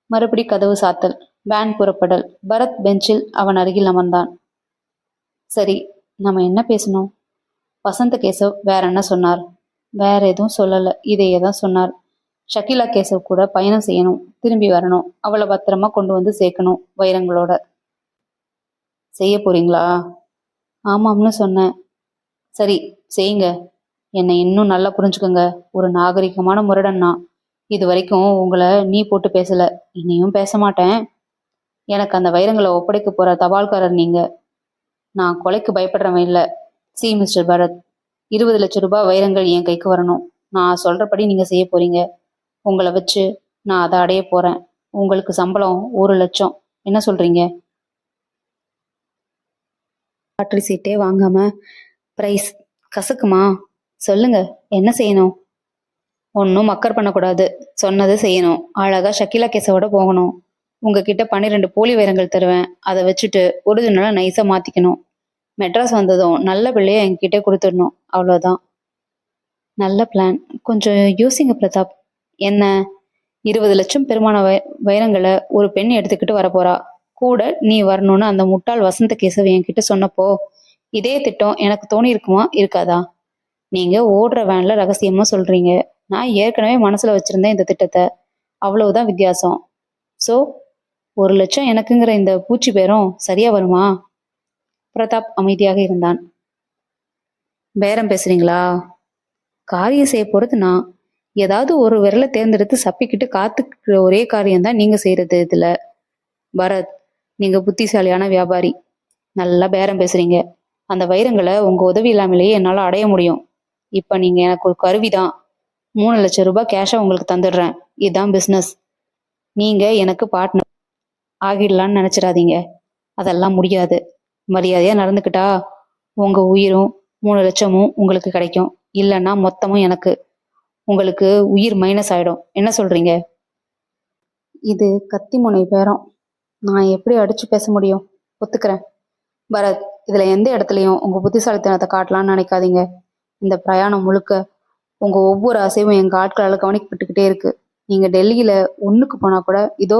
மறுபடி கதவு சாத்தல். வேன் புறப்படல். பரத் பெஞ்சில் அவன் அருகில் அமர்ந்தான். சரி, நம்ம என்ன பேசணும்? வசந்த கேசவ் வேற என்ன சொன்னார்? வேற எதுவும் சொல்லலை, இதையே தான் சொன்னார். ஷகிலா கேசவ் கூட பயணம் செய்யணும், திரும்பி வரணும், அவளை பத்திரமா கொண்டு வந்து சேர்க்கணும் வைரங்களோட. செய்ய போறீங்களா? ஆமாம்னு சொன்னேன். சரி, செய்யுங்க. என்னை இன்னும் நல்லா புரிஞ்சுக்கோங்க. ஒரு நாகரிகமான முரடன் நான். இது வரைக்கும் உங்களை நீ போட்டு பேசல, இனியும் பேச மாட்டேன். எனக்கு அந்த வைரங்களை ஒப்படைக்க போற தபால்காரர் நீங்க. நான் கொலைக்கு பயப்படுறவன் இல்லை. சி மிஸ்டர் பரத், 20 லட்சம் ரூபாய் வைரங்கள் என் கைக்கு வரணும். நான் சொல்றபடி நீங்க செய்ய போறீங்க. உங்களை வச்சு நான் அதை அடைய போறேன். உங்களுக்கு சம்பளம் 1 லட்சம். என்ன சொல்றீங்க? லாட்டரி சீட்டே வாங்காம பிரைஸ் கசக்குமா? சொல்லுங்க, என்ன செய்யணும்? ஒன்றும் மக்கர் பண்ணக்கூடாது, சொன்னது செய்யணும். அழகா ஷகிலா கேசவோட போகணும். உங்ககிட்ட 12 போலி வைரங்கள் தருவேன். அதை வச்சுட்டு ஒரிஜினலா நைஸா மாத்திக்கணும். மெட்ராஸ் வந்ததும் நல்ல பிள்ளைய என்கிட்ட கொடுத்துடணும், அவ்வளோதான். நல்ல பிளான். கொஞ்சம் யோசிங்க பிரதாப். என்ன? 20 லட்சம் பெருமான வைரங்களை ஒரு பெண் எடுத்துக்கிட்டு வரப்போறா. கூட நீ வரணும்னு அந்த முட்டாள் வசந்த கேசவ் என்கிட்ட சொன்னப்போ இதே திட்டம் எனக்கு தோணி இருக்குமா இருக்காதா? நீங்க ஓடுற வேன்ல ரகசியமா சொல்றீங்க. நான் ஏற்கனவே மனசுல வச்சிருந்தேன் இந்த திட்டத்தை. அவ்வளவுதான் வித்தியாசம். சோ 1 லட்சம் எனக்குங்கிற இந்த பூச்சி பேரும் சரியா வருமா? பிரதாப் அமைதியாக இருந்தான். பேரம் பேசுறீங்களா? காரியம் செய்ய போறது நான். ஏதாவது ஒரு விரலை தேர்ந்தெடுத்து சப்பிக்கிட்டு காத்துக்கிற ஒரே காரியம்தான் நீங்க செய்யறது. இதுல பரத், நீங்க புத்திசாலியான வியாபாரி. நல்லா பேரம் பேசுறீங்க. அந்த வைரங்களை உங்க உதவி இல்லாமலேயே என்னால அடைய முடியும். இப்ப நீங்க எனக்கு ஒரு கருவிதான். 3 லட்சம் ரூபாய் கேஷா உங்களுக்கு தந்துடுறேன். இதுதான் பிசினஸ். நீங்க எனக்கு பார்ட்னர் ஆகிடலான்னு நினைச்சிடாதீங்க. அதெல்லாம் முடியாது. மரியாதையா நடந்துக்கிட்டா உங்க உயிரும் 3 லட்சமும் உங்களுக்கு கிடைக்கும். இல்லைன்னா மொத்தமும் எனக்கு. உங்களுக்கு உயிர் மைனஸ் ஆயிடும். என்ன சொல்றீங்க? இது கத்தி முனை பேரம். நான் எப்படி அடிச்சு பேச முடியும்? ஒத்துக்கிறேன். பரத், இதுல எந்த இடத்துலையும் உங்க புத்திசாலித்தனத்தை காட்டலாம்னு நினைக்காதீங்க. இந்த பிரயாணம் முழுக்க உங்க ஒவ்வொரு அசைவும் எங்க ஆட்களால் கவனிக்கப்பட்டுக்கிட்டே இருக்கு. நீங்க டெல்லியில ஒண்ணுக்கு போனா கூட இதோ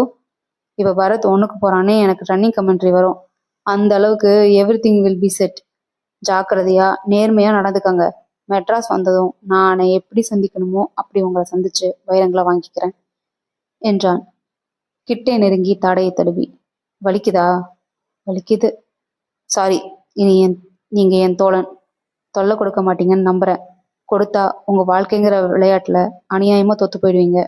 இப்ப பரத் ஒண்ணுக்கு போறானே எனக்கு ரன்னிங் கமெண்ட்ரி வரும். அந்த அளவுக்கு எவ்ரிதிங் வில் பி செட். ஜாக்கிரதையா நேர்மையா நடந்துக்கங்க. மெட்ராஸ் வந்ததும் நான் எப்படி சந்திக்கணுமோ அப்படி உங்களை சந்திச்சு வைரங்களை வாங்கிக்கிறேன் என்றான். கிட்டே நெருங்கி தாடையை தழுவி. வலிக்குதா? வலிக்குது. சாரி. நீங்க என் தோழன். தொல்லை கொடுக்க மாட்டீங்கன்னு நம்புறேன். கொடுத்தா உங்க வாழ்க்கைங்கிற விளையாட்டுல அநியாயமா தொத்து போயிடுவீங்க.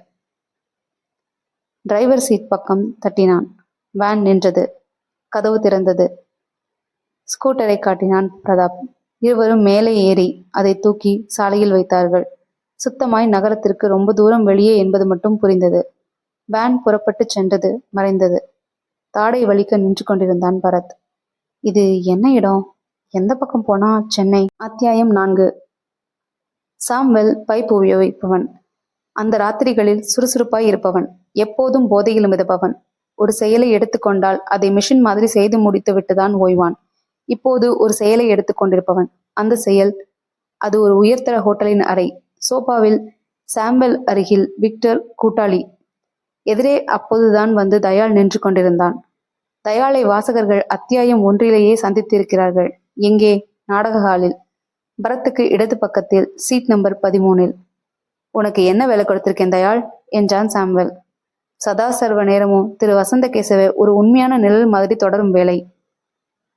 டிரைவர் சீட் பக்கம் தட்டினான். வேன் நின்றது. கதவு திறந்தது. ஸ்கூட்டரை காட்டினான் பிரதாப். இருவரும் மேலே ஏறி அதை தூக்கி சாலையில் வைத்தார்கள். சுத்தமாய் நகரத்திற்கு ரொம்ப தூரம் வெளியே என்பது மட்டும் புரிந்தது. வேன் புறப்பட்டு சென்றது, மறைந்தது. தாடை வலிக்க நின்று கொண்டிருந்தான் பரத். இது என்ன இடம்? எந்த பக்கம் போனா சென்னை? அத்தியாயம் 4. சாம்வெல் பைப் உபயோகிப்பவன். அந்த ராத்திரிகளில் சுறுசுறுப்பாய் இருப்பவன். எப்போதும் போதையில் மிதப்பவன். ஒரு செயலை எடுத்துக்கொண்டால் அதை மிஷின் மாதிரி செய்து முடித்து விட்டுதான் ஓய்வான். இப்போது ஒரு செயலை எடுத்துக்கொண்டிருப்பவன். அந்த செயல் அது ஒரு உயர்தர ஹோட்டலின் அறை. சோபாவில் சாம்பல் அருகில் விக்டர் கூட்டாளி. எதிரே அப்போதுதான் வந்து தயாள் நின்று கொண்டிருந்தான். தயாளை வாசகர்கள் அத்தியாயம் 1 சந்தித்திருக்கிறார்கள். எங்கே? நாடக ஹாலில். பரத்துக்கு இடது பக்கத்தில் சீட் நம்பர் 13. உனக்கு என்ன வேலை கொடுத்திருக்கேன் தயாள் என்றான் சாம்வெல். சதா சர்வ நேரமும் திரு வசந்த கேசவ ஒரு உண்மையான நிழல் மாதிரி தொடரும் வேலை.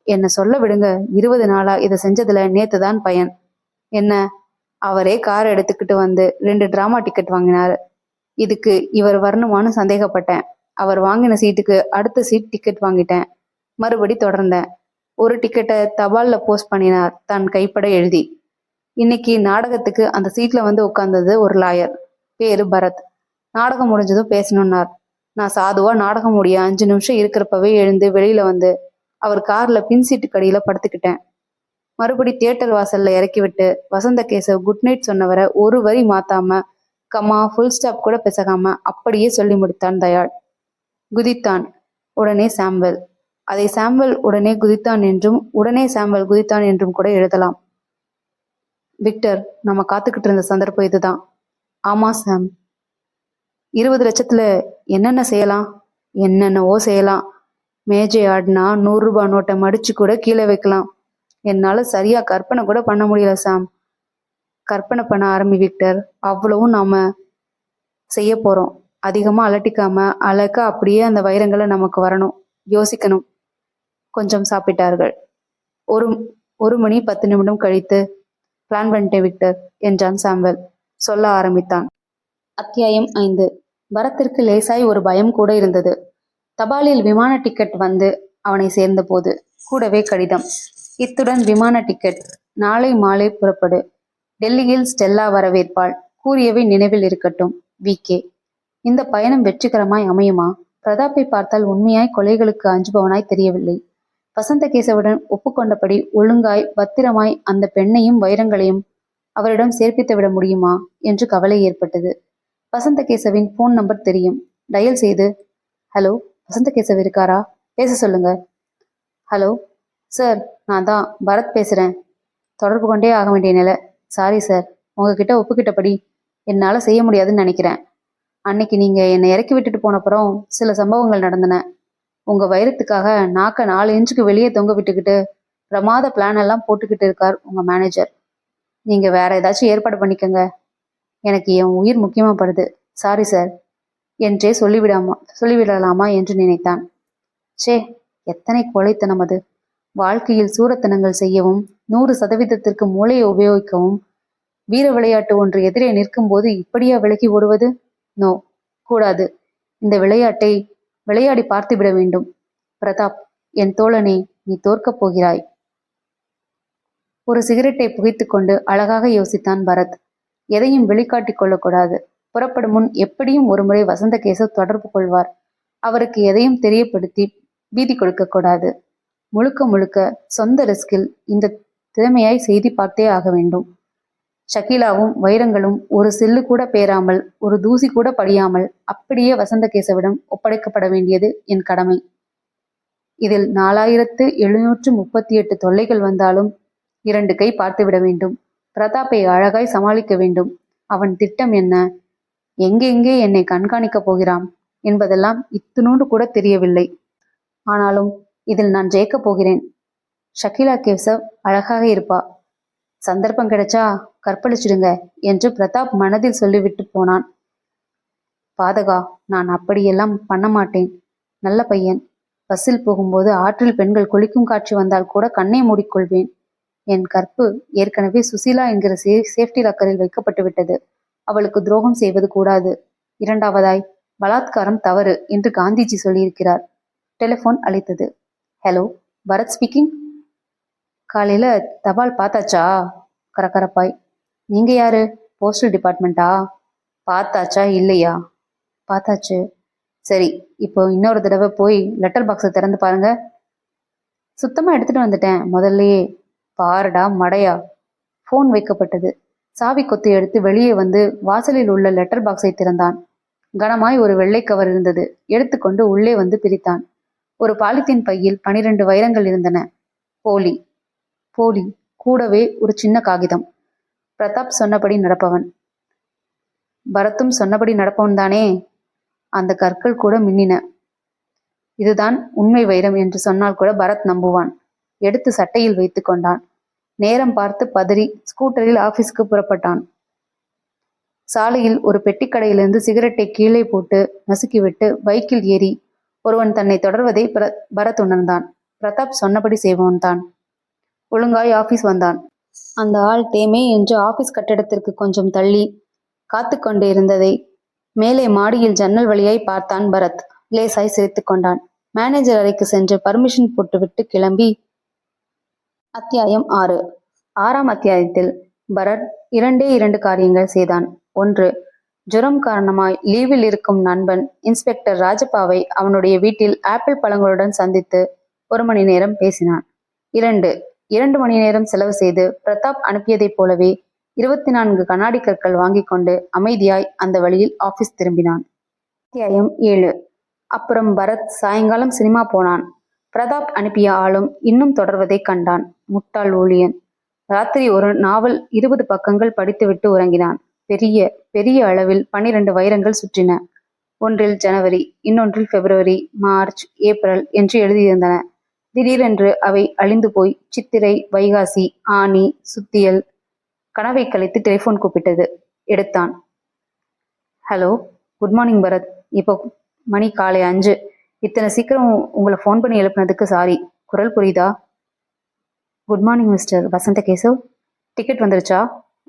என்ன சொல்ல விடுங்க. 20 நாளா இதை செஞ்சதுல நேத்துதான் பயன். என்ன? அவரே கார் எடுத்துக்கிட்டு வந்து 2 டிராமா டிக்கெட் வாங்கினாரு. இதுக்கு இவர் வரணுமான்னு சந்தேகப்பட்டேன். அவர் வாங்கின சீட்டுக்கு அடுத்த சீட் டிக்கெட் வாங்கிட்டேன். மறுபடி தொடர்ந்தேன். ஒரு டிக்கெட்டை தபால்ல போஸ்ட் பண்ணினார் தன் கைப்பட எழுதி. இன்னைக்கு நாடகத்துக்கு அந்த சீட்ல வந்து உட்கார்ந்தது ஒரு லாயர். பேரு பரத். நாடகம் முடிஞ்சதும் பேசணும்னார். நான் சாதுவா நாடகம் முடிய 5 நிமிஷம் இருக்கிறப்பவே எழுந்து வெளியில வந்து அவர் கார்ல பின் சீட்டு கடியில படுத்துக்கிட்டேன். மறுபடி தியேட்டர் வாசல்ல இறக்கி விட்டு வசந்த கேசவ் குட் நைட் சொன்னவரை ஒரு வரி மாத்தாம, கம்மா ஃபுல் ஸ்டாப் கூட பிசகாம அப்படியே சொல்லி முடித்தான் தயாள். குதித்தான். உடனே சாம்பல். அதை சாம்பல் உடனே குதித்தான் என்றும் உடனே சாம்பல் குதித்தான் என்றும் கூட எழுதலாம். விக்டர், நம்ம காத்துக்கிட்டு இருந்த சந்தர்ப்பம் இதுதான். ஆமா சாம். 20 லட்சத்துல என்னென்ன செய்யலாம்? என்னென்னவோ செய்யலாம். மேஜை ஆடினா 100 ரூபாய் நோட்டை மடிச்சு கூட கீழே வைக்கலாம். என்னால சரியா கற்பனை கூட பண்ண முடியல சாம். கற்பனை பண்ண ஆரம்பி விக்டர். அவ்வளவும் நாம செய்ய போறோம். அதிகமா அலட்டிக்காம அழக அப்படியே அந்த வைரங்களை நமக்கு வரணும். யோசிக்கணும். கொஞ்சம் சாப்பிட்டார்கள். ஒரு 1 மணி 10 நிமிடம் கழித்து, பிளான் பண்ணிட்டேன் விக்டர் என்றான் சாம்பல். சொல்ல ஆரம்பித்தான். அத்தியாயம் 5. பரத்திற்கு லேசாய் ஒரு பயம் கூட இருந்தது. தபாலில் விமான டிக்கெட் வந்து அவனை சேர்ந்த போது கூடவே கடிதம். இத்துடன் விமான டிக்கெட். நாளை மாலை புறப்படு. டெல்லியில் ஸ்டெல்லா வரவேற்பாள். கூறியவை நினைவில் இருக்கட்டும். VK. இந்த பயணம் வெற்றிகரமாய் அமையுமா? பிரதாப்பை பார்த்தால் உண்மையாய் கொலைகளுக்கு அஞ்சுபவனாய் தெரியவில்லை. வசந்த கேசவுடன் ஒப்புக்கொண்டபடி ஒழுங்காய் பத்திரமாய் அந்த பெண்ணையும் வைரங்களையும் அவரிடம் சேர்ப்பித்து விட முடியுமா என்று கவலை ஏற்பட்டது. வசந்த கேசவின் போன் நம்பர் தெரியும். டயல் செய்து, ஹலோ, வசந்த கேசவ் இருக்காரா? பேச சொல்லுங்க. ஹலோ சார், நான் தான் பரத் பேசுறேன். தொடர்பு கொண்டே ஆக வேண்டிய நிலை. சாரி சார், உங்ககிட்ட ஒப்புக்கிட்டபடி என்னால் செய்ய முடியாதுன்னு நினைக்கிறேன். அன்னைக்கு நீங்கள் என்னை இறக்கி விட்டுட்டு போனப்புறம் சில சம்பவங்கள் நடந்தன. உங்கள் வைரத்துக்காக நாக்க 4 இன்ச்சுக்கு வெளியே தொங்க விட்டுக்கிட்டு பிரமாத பிளான் எல்லாம் போட்டுக்கிட்டு இருக்கார் உங்கள் மேனேஜர். நீங்கள் வேற ஏதாச்சும் ஏற்பாடு பண்ணிக்கங்க. எனக்கு என் உயிர் முக்கியமாகப்படுது. சாரி சார் என்றே சொல்லிவிடலாமா என்று நினைத்தான். சே, எத்தனை கொலைத்தனம் அது! வாழ்க்கையில் சூரத்தனங்கள் செய்யவும் 100% மூளையை உபயோகிக்கவும் வீர விளையாட்டு ஒன்று எதிரே நிற்கும் போது இப்படியா விலகி ஓடுவது? நோ, கூடாது. இந்த விளையாட்டை விளையாடி பார்த்து விட வேண்டும். பிரதாப், என் தோழனே, நீ தோற்கப் போகிறாய். ஒரு சிகரெட்டை புகைத்து கொண்டு அழகாக யோசித்தான் பரத். எதையும் வெளிக்காட்டிக் கொள்ளக்கூடாது. புறப்படும் முன் எப்படியும் ஒருமுறை வசந்த கேசவ் தொடர்பு கொள்வார். அவருக்கு எதையும் தெரியப்படுத்தி பீதி கொடுக்க கூடாது. முழுக்க முழுக்க சொந்த ரிஸ்கில் இந்த திறமையாய் செய்தி பார்த்தே ஆக வேண்டும். ஷக்கீலாவும் வைரங்களும் ஒரு சில்லு கூட பேராமல், ஒரு தூசி கூட படியாமல் அப்படியே வசந்த கேசவிடம் ஒப்படைக்கப்பட வேண்டியது என் கடமை. இதில் 4738 தொல்லைகள் வந்தாலும் 2 கை பார்த்து விட வேண்டும். பிரதாப்பை அழகாய் சமாளிக்க வேண்டும். அவன் திட்டம் என்ன, எங்கெங்கே என்னை கண்காணிக்கப் போகிறான் என்பதெல்லாம் இத்தினூண்டு கூட தெரியவில்லை. ஆனாலும் இதில் நான் ஜெயிக்கப் போகிறேன். ஷக்கீலா கேசவ் அழகாக இருப்பா. சந்தர்ப்பம் கிடைச்சா கற்பழிச்சிடுங்க என்று பிரதாப் மனதில் சொல்லிவிட்டு போனான். பாதகா, நான் அப்படியெல்லாம் பண்ண மாட்டேன். நல்ல பையன். பஸ்ஸில் போகும்போது ஆற்றில் பெண்கள் குளிக்கும் காட்சி வந்தால் கூட கண்ணை மூடிக்கொள்வேன். என் கற்பு ஏற்கனவே சுசீலா என்கிற சேஃப்டி லாக்கரில் வைக்கப்பட்டு விட்டது. அவளுக்கு துரோகம் செய்வது கூடாது. 2வதாய், பலாத்காரம் தவறு என்று காந்திஜி சொல்லியிருக்கிறார். டெலிஃபோன் அழைத்தது. Hello, Bharat speaking. காலையில தபால் பார்த்தாச்சா? கரகரப்பாய். நீங்க யாரு? போஸ்டல் டிபார்ட்மெண்ட்டா? பார்த்தாச்சா இல்லையா? பார்த்தாச்சு. சரி, இப்போ இன்னொரு தடவை போய் லெட்டர் பாக்ஸை திறந்து பாருங்க. சுத்தமாக எடுத்துட்டு வந்துட்டேன் முதல்லையே. பாருடா மடையா. ஃபோன் வைக்கப்பட்டது. சாவி கொத்து எடுத்து வெளியே வந்து வாசலில் உள்ள லெட்டர் பாக்ஸை திறந்தான். கனமாய் ஒரு வெள்ளை கவர் இருந்தது. எடுத்துக்கொண்டு உள்ளே வந்து பிரித்தான். ஒரு பாலித்தீன் பையில் 12 வைரங்கள் இருந்தன. போலி. போலி. கூடவே ஒரு சின்ன காகிதம். பிரதாப் சொன்னபடி நடப்பவன். பரத்தும் சொன்னபடி நடப்பவன் தானே? அந்த கற்கள் கூட மின்னின. இதுதான் உண்மை வைரம் என்று சொன்னால் கூட பரத் நம்புவான். எடுத்து சட்டையில் வைத்து கொண்டான். நேரம் பார்த்து பதறி ஸ்கூட்டரில் ஆபீஸ்க்கு புறப்பட்டான். சாலையில் ஒரு பெட்டிக்கடையிலிருந்து சிகரெட்டை கீழே போட்டு நசுக்கிவிட்டு பைக்கில் ஏறி ஒருவன் தன்னை தொடர்வதை பரத் உணர்ந்தான். பிரதாப் சொன்னபடி செய்பவன் தான். ஒழுங்காய் ஆபீஸ் வந்தான். அந்த ஆள் தேமே என்று ஆபீஸ் கட்டிடத்திற்கு கொஞ்சம் தள்ளி காத்து கொண்டு இருந்ததை மேலே மாடியில் ஜன்னல் வழியாய் பார்த்தான் பரத். லேசாய் சிரித்து கொண்டான். மேனேஜர் அறைக்கு சென்று பர்மிஷன் போட்டுவிட்டு கிளம்பி அத்தியாயம் 6. 6ஆம் அத்தியாயத்தில் பரத் 2 காரியங்கள் செய்தான். 1. ஜுரம் காரணமாய் லீவில் இருக்கும் நண்பன் இன்ஸ்பெக்டர் ராஜப்பாவை அவனுடைய வீட்டில் ஆப்பிள் பழங்களுடன் சந்தித்து 1 மணி நேரம் பேசினான். 2 மணி நேரம் செலவு செய்து பிரதாப் அனுப்பியதைப் போலவே 24 கண்ணாடி கற்கள் வாங்கி கொண்டு அமைதியாய் அந்த வழியில் ஆபீஸ் திரும்பினான். அத்தியாயம் 7. அப்புறம் பரத் சாயங்காலம் சினிமா போனான். பிரதாப் அனுப்பிய ஆளும் இன்னும் தொடர்வதை கண்டான். முட்டாள் ஊழியன். ராத்திரி ஒரு நாவல் 20 பக்கங்கள் படித்துவிட்டு உறங்கினான். பெரிய பெரிய அளவில் 12 வைரங்கள் சுற்றின. ஒன்றில் ஜனவரி, இன்னொன்றில் பிப்ரவரி, மார்ச், ஏப்ரல் என்று எழுதியிருந்தன. திடீரென்று அவை அழிந்து போய் சித்திரை, வைகாசி, ஆனி, சுத்தியல். கனவை கலைத்து டெலிஃபோன் கூப்பிட்டது. எடுத்தான். Hello, good morning Bharat. இப்போ மணி காலை 5. இத்தனை சீக்கிரம் உங்களை ஃபோன் பண்ணி எழுப்பினதுக்கு சாரி. குரல் புரியுதா? குட் மார்னிங் மிஸ்டர் வசந்த கேசவ். டிக்கெட் வந்துருச்சா?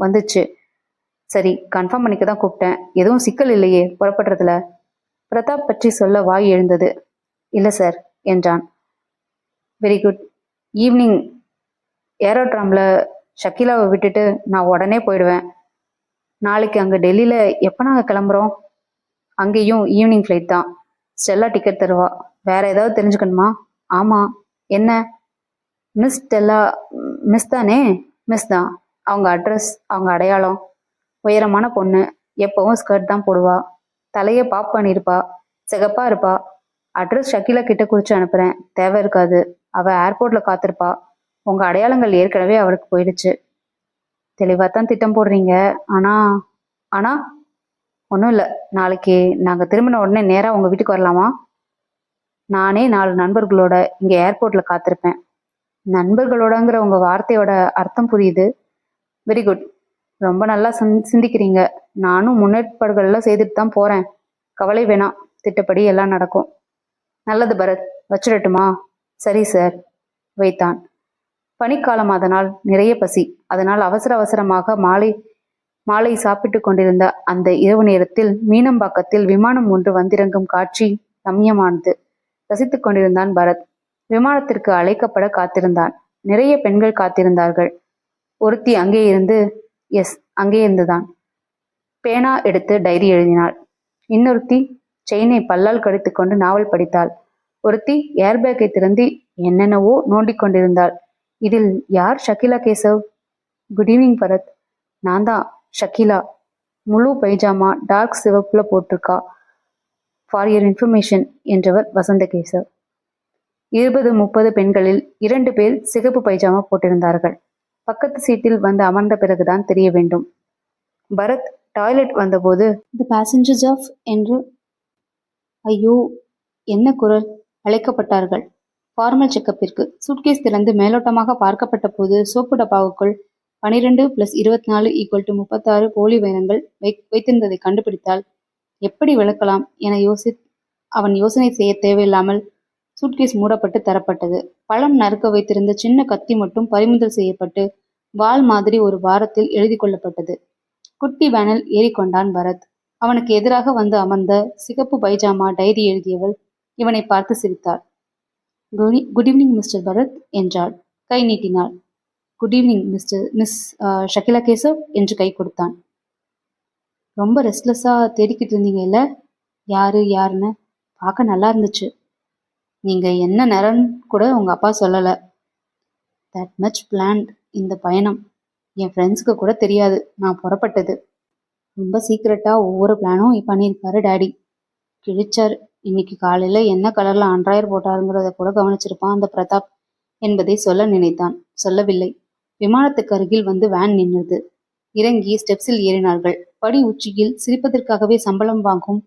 வந்துச்சு. சரி, கன்ஃபார்ம் பண்ணிக்க தான் கூப்பிட்டேன். எதுவும் சிக்கல் இல்லையே புறப்படுறதுல? பிரதாப் பற்றி சொல்ல வாய் எழுந்தது. இல்லை சார் என்றான். Very good. ஈவினிங் ஏரோட்ராமில் ஷக்கீலாவை விட்டுட்டு நான் உடனே போயிடுவேன். நாளைக்கு அங்கே டெல்லியில் எப்போ நாங்கள் கிளம்புறோம்? அங்கேயும் ஈவினிங் ஃப்ளைட் தான். ஸ்டெல்லா டிக்கெட் தருவா. வேற ஏதாவது தெரிஞ்சுக்கணுமா? ஆமாம். என்ன? மிஸ் ஸ்டெல்லா மிஸ் தானே? மிஸ் தான். அவங்க அட்ரஸ், அவங்க அடையாளம். உயரமான பொண்ணு. எப்பவும் ஸ்கர்ட் தான் போடுவா. தலையை பாப் பண்ணியிருப்பா. சிகப்பா இருப்பா. அட்ரஸ் ஷக்கீலா கிட்ட குறித்து அனுப்புகிறேன். தேவை இருக்காது. அவள் ஏர்போர்ட்டில் காத்திருப்பா. உங்கள் அடையாளங்கள் ஏற்கனவே அவளுக்கு போயிடுச்சு. தெளிவாக தான் திட்டம் போடுறீங்க. ஆனால் ஒன்றும் இல்லை. நாளைக்கு நாங்கள் திரும்பின உடனே நேராக உங்கள் வீட்டுக்கு வரலாமா? நானே 4 நண்பர்களோட இங்கே ஏர்போர்ட்டில் காத்திருப்பேன். நண்பர்களோடங்கிற உங்கள் வார்த்தையோட அர்த்தம் புரியுது. Very good. ரொம்ப நல்லா சிந்திக்கிறீங்க. நானும் முன்னேற்பாடுகள்லாம் செய்துட்டு தான் போகிறேன். கவலை வேணாம். திட்டப்படி எல்லாம் நடக்கும். நல்லது பரத், வச்சிடட்டுமா? சரி சார். வைத்தான். பனிக்காலம், அதனால் நிறைய பசி. அதனால் அவசர அவசரமாக மாலை சாப்பிட்டு கொண்டிருந்த அந்த இரவு நேரத்தில் மீனம்பாக்கத்தில் விமானம் ஒன்று வந்திறங்கும் காட்சி ரம்யமானது. ரசித்துக் கொண்டிருந்தான் பரத். விமானத்திற்கு அழைக்கப்பட காத்திருந்தான். நிறைய பெண்கள் காத்திருந்தார்கள். ஒருத்தி அங்கே இருந்துதான் பேனா எடுத்து டைரி எழுதினாள். இன்னொருத்தி செயினை பல்லால் கடித்து கொண்டு நாவல் படித்தாள். ஒருத்தி ஏர்பேக்கை திறந்து என்னென்னவோ நோண்டிக் கொண்டிருந்தாள். இதில் யார் ஷக்கீலா கேசவ்? Good evening Bharat. நான் தான் ஷக்கீலா. முழு பைஜாமா டார்க் சிவப்புல போட்டிருக்கா. ஃபார் யுவர் இன்ஃபர்மேஷன் என்றவர் வசந்த கேசவ். 20-30 பெண்களில் 2 பேர் சிகப்பு பைஜாமா போட்டிருந்தார்கள். பக்கத்து சீட்டில் வந்து அமர்ந்த பிறகுதான் தெரிய வேண்டும். பரத் டாய்லெட் வந்தபோது தி பேசஞ்சர்ஸ் ஆஃப் என்று ஐயோ என்ன குரல் அழைக்கப்பட்டார்கள். ஃபார்மல் செக்கப்பிற்கு. சூட்கேஸ் திறந்து மேலோட்டமாக பார்க்கப்பட்ட போது சோப்பு டப்பாவுக்குள் 12 + 24 = 36 போலி வைரங்கள் வைத்திருந்ததை கண்டுபிடித்தால் எப்படி விளக்கலாம் என அவன் யோசனை செய்ய தேவையில்லாமல் சூட்கேஸ் மூடப்பட்டு தரப்பட்டது. பழம் நறுக்க வைத்திருந்த சின்ன கத்தி மட்டும் பறிமுதல் செய்யப்பட்டு வால் மாதிரி ஒரு வாரத்தில் எழுதி கொள்ளப்பட்டது. குட்டி வேனில் ஏறிக்கொண்டான் பரத். அவனுக்கு எதிராக வந்து அமர்ந்த சிகப்பு பைஜாமா டைரி எழுதியவள் இவனை பார்த்து சிரித்தாள். குட் ஈவினிங் மிஸ்டர் பரத் என்றாள். கை நீட்டினாள். Good evening miss Shakeela Keshav என்று கை கொடுத்தான். ரொம்ப ரெஸ்ட்லெஸ்ஸாக தேடிக்கிட்டு இருந்தீங்க இல்லை? யாருன்னு பார்க்க நல்லா இருந்துச்சு. நீங்கள் என்ன நேரம்னு கூட உங்கள் அப்பா சொல்லலை. That much plant. இந்த பயணம் என் ஃப்ரெண்ட்ஸுக்கு கூட தெரியாது நான் புறப்பட்டது. ரொம்ப சீக்கிரட்டாக ஒவ்வொரு பிளானும் பண்ணியிருக்காரு டேடி. கிழிச்சார். இன்னைக்கு காலையில் என்ன கலரில் அண்ட்ராயர் போட்டாருங்கிறத கூட கவனிச்சிருப்பான் அந்த பிரதாப் என்பதை சொல்ல நினைத்தான். சொல்லவில்லை. விமானத்துக்கு அருகில் வந்து வேன் நின்றது. இறங்கி ஸ்டெப்ஸில் ஏறினார்கள். படி உச்சியில் சிரிப்பதற்காகவே சம்பளம் வாங்கும்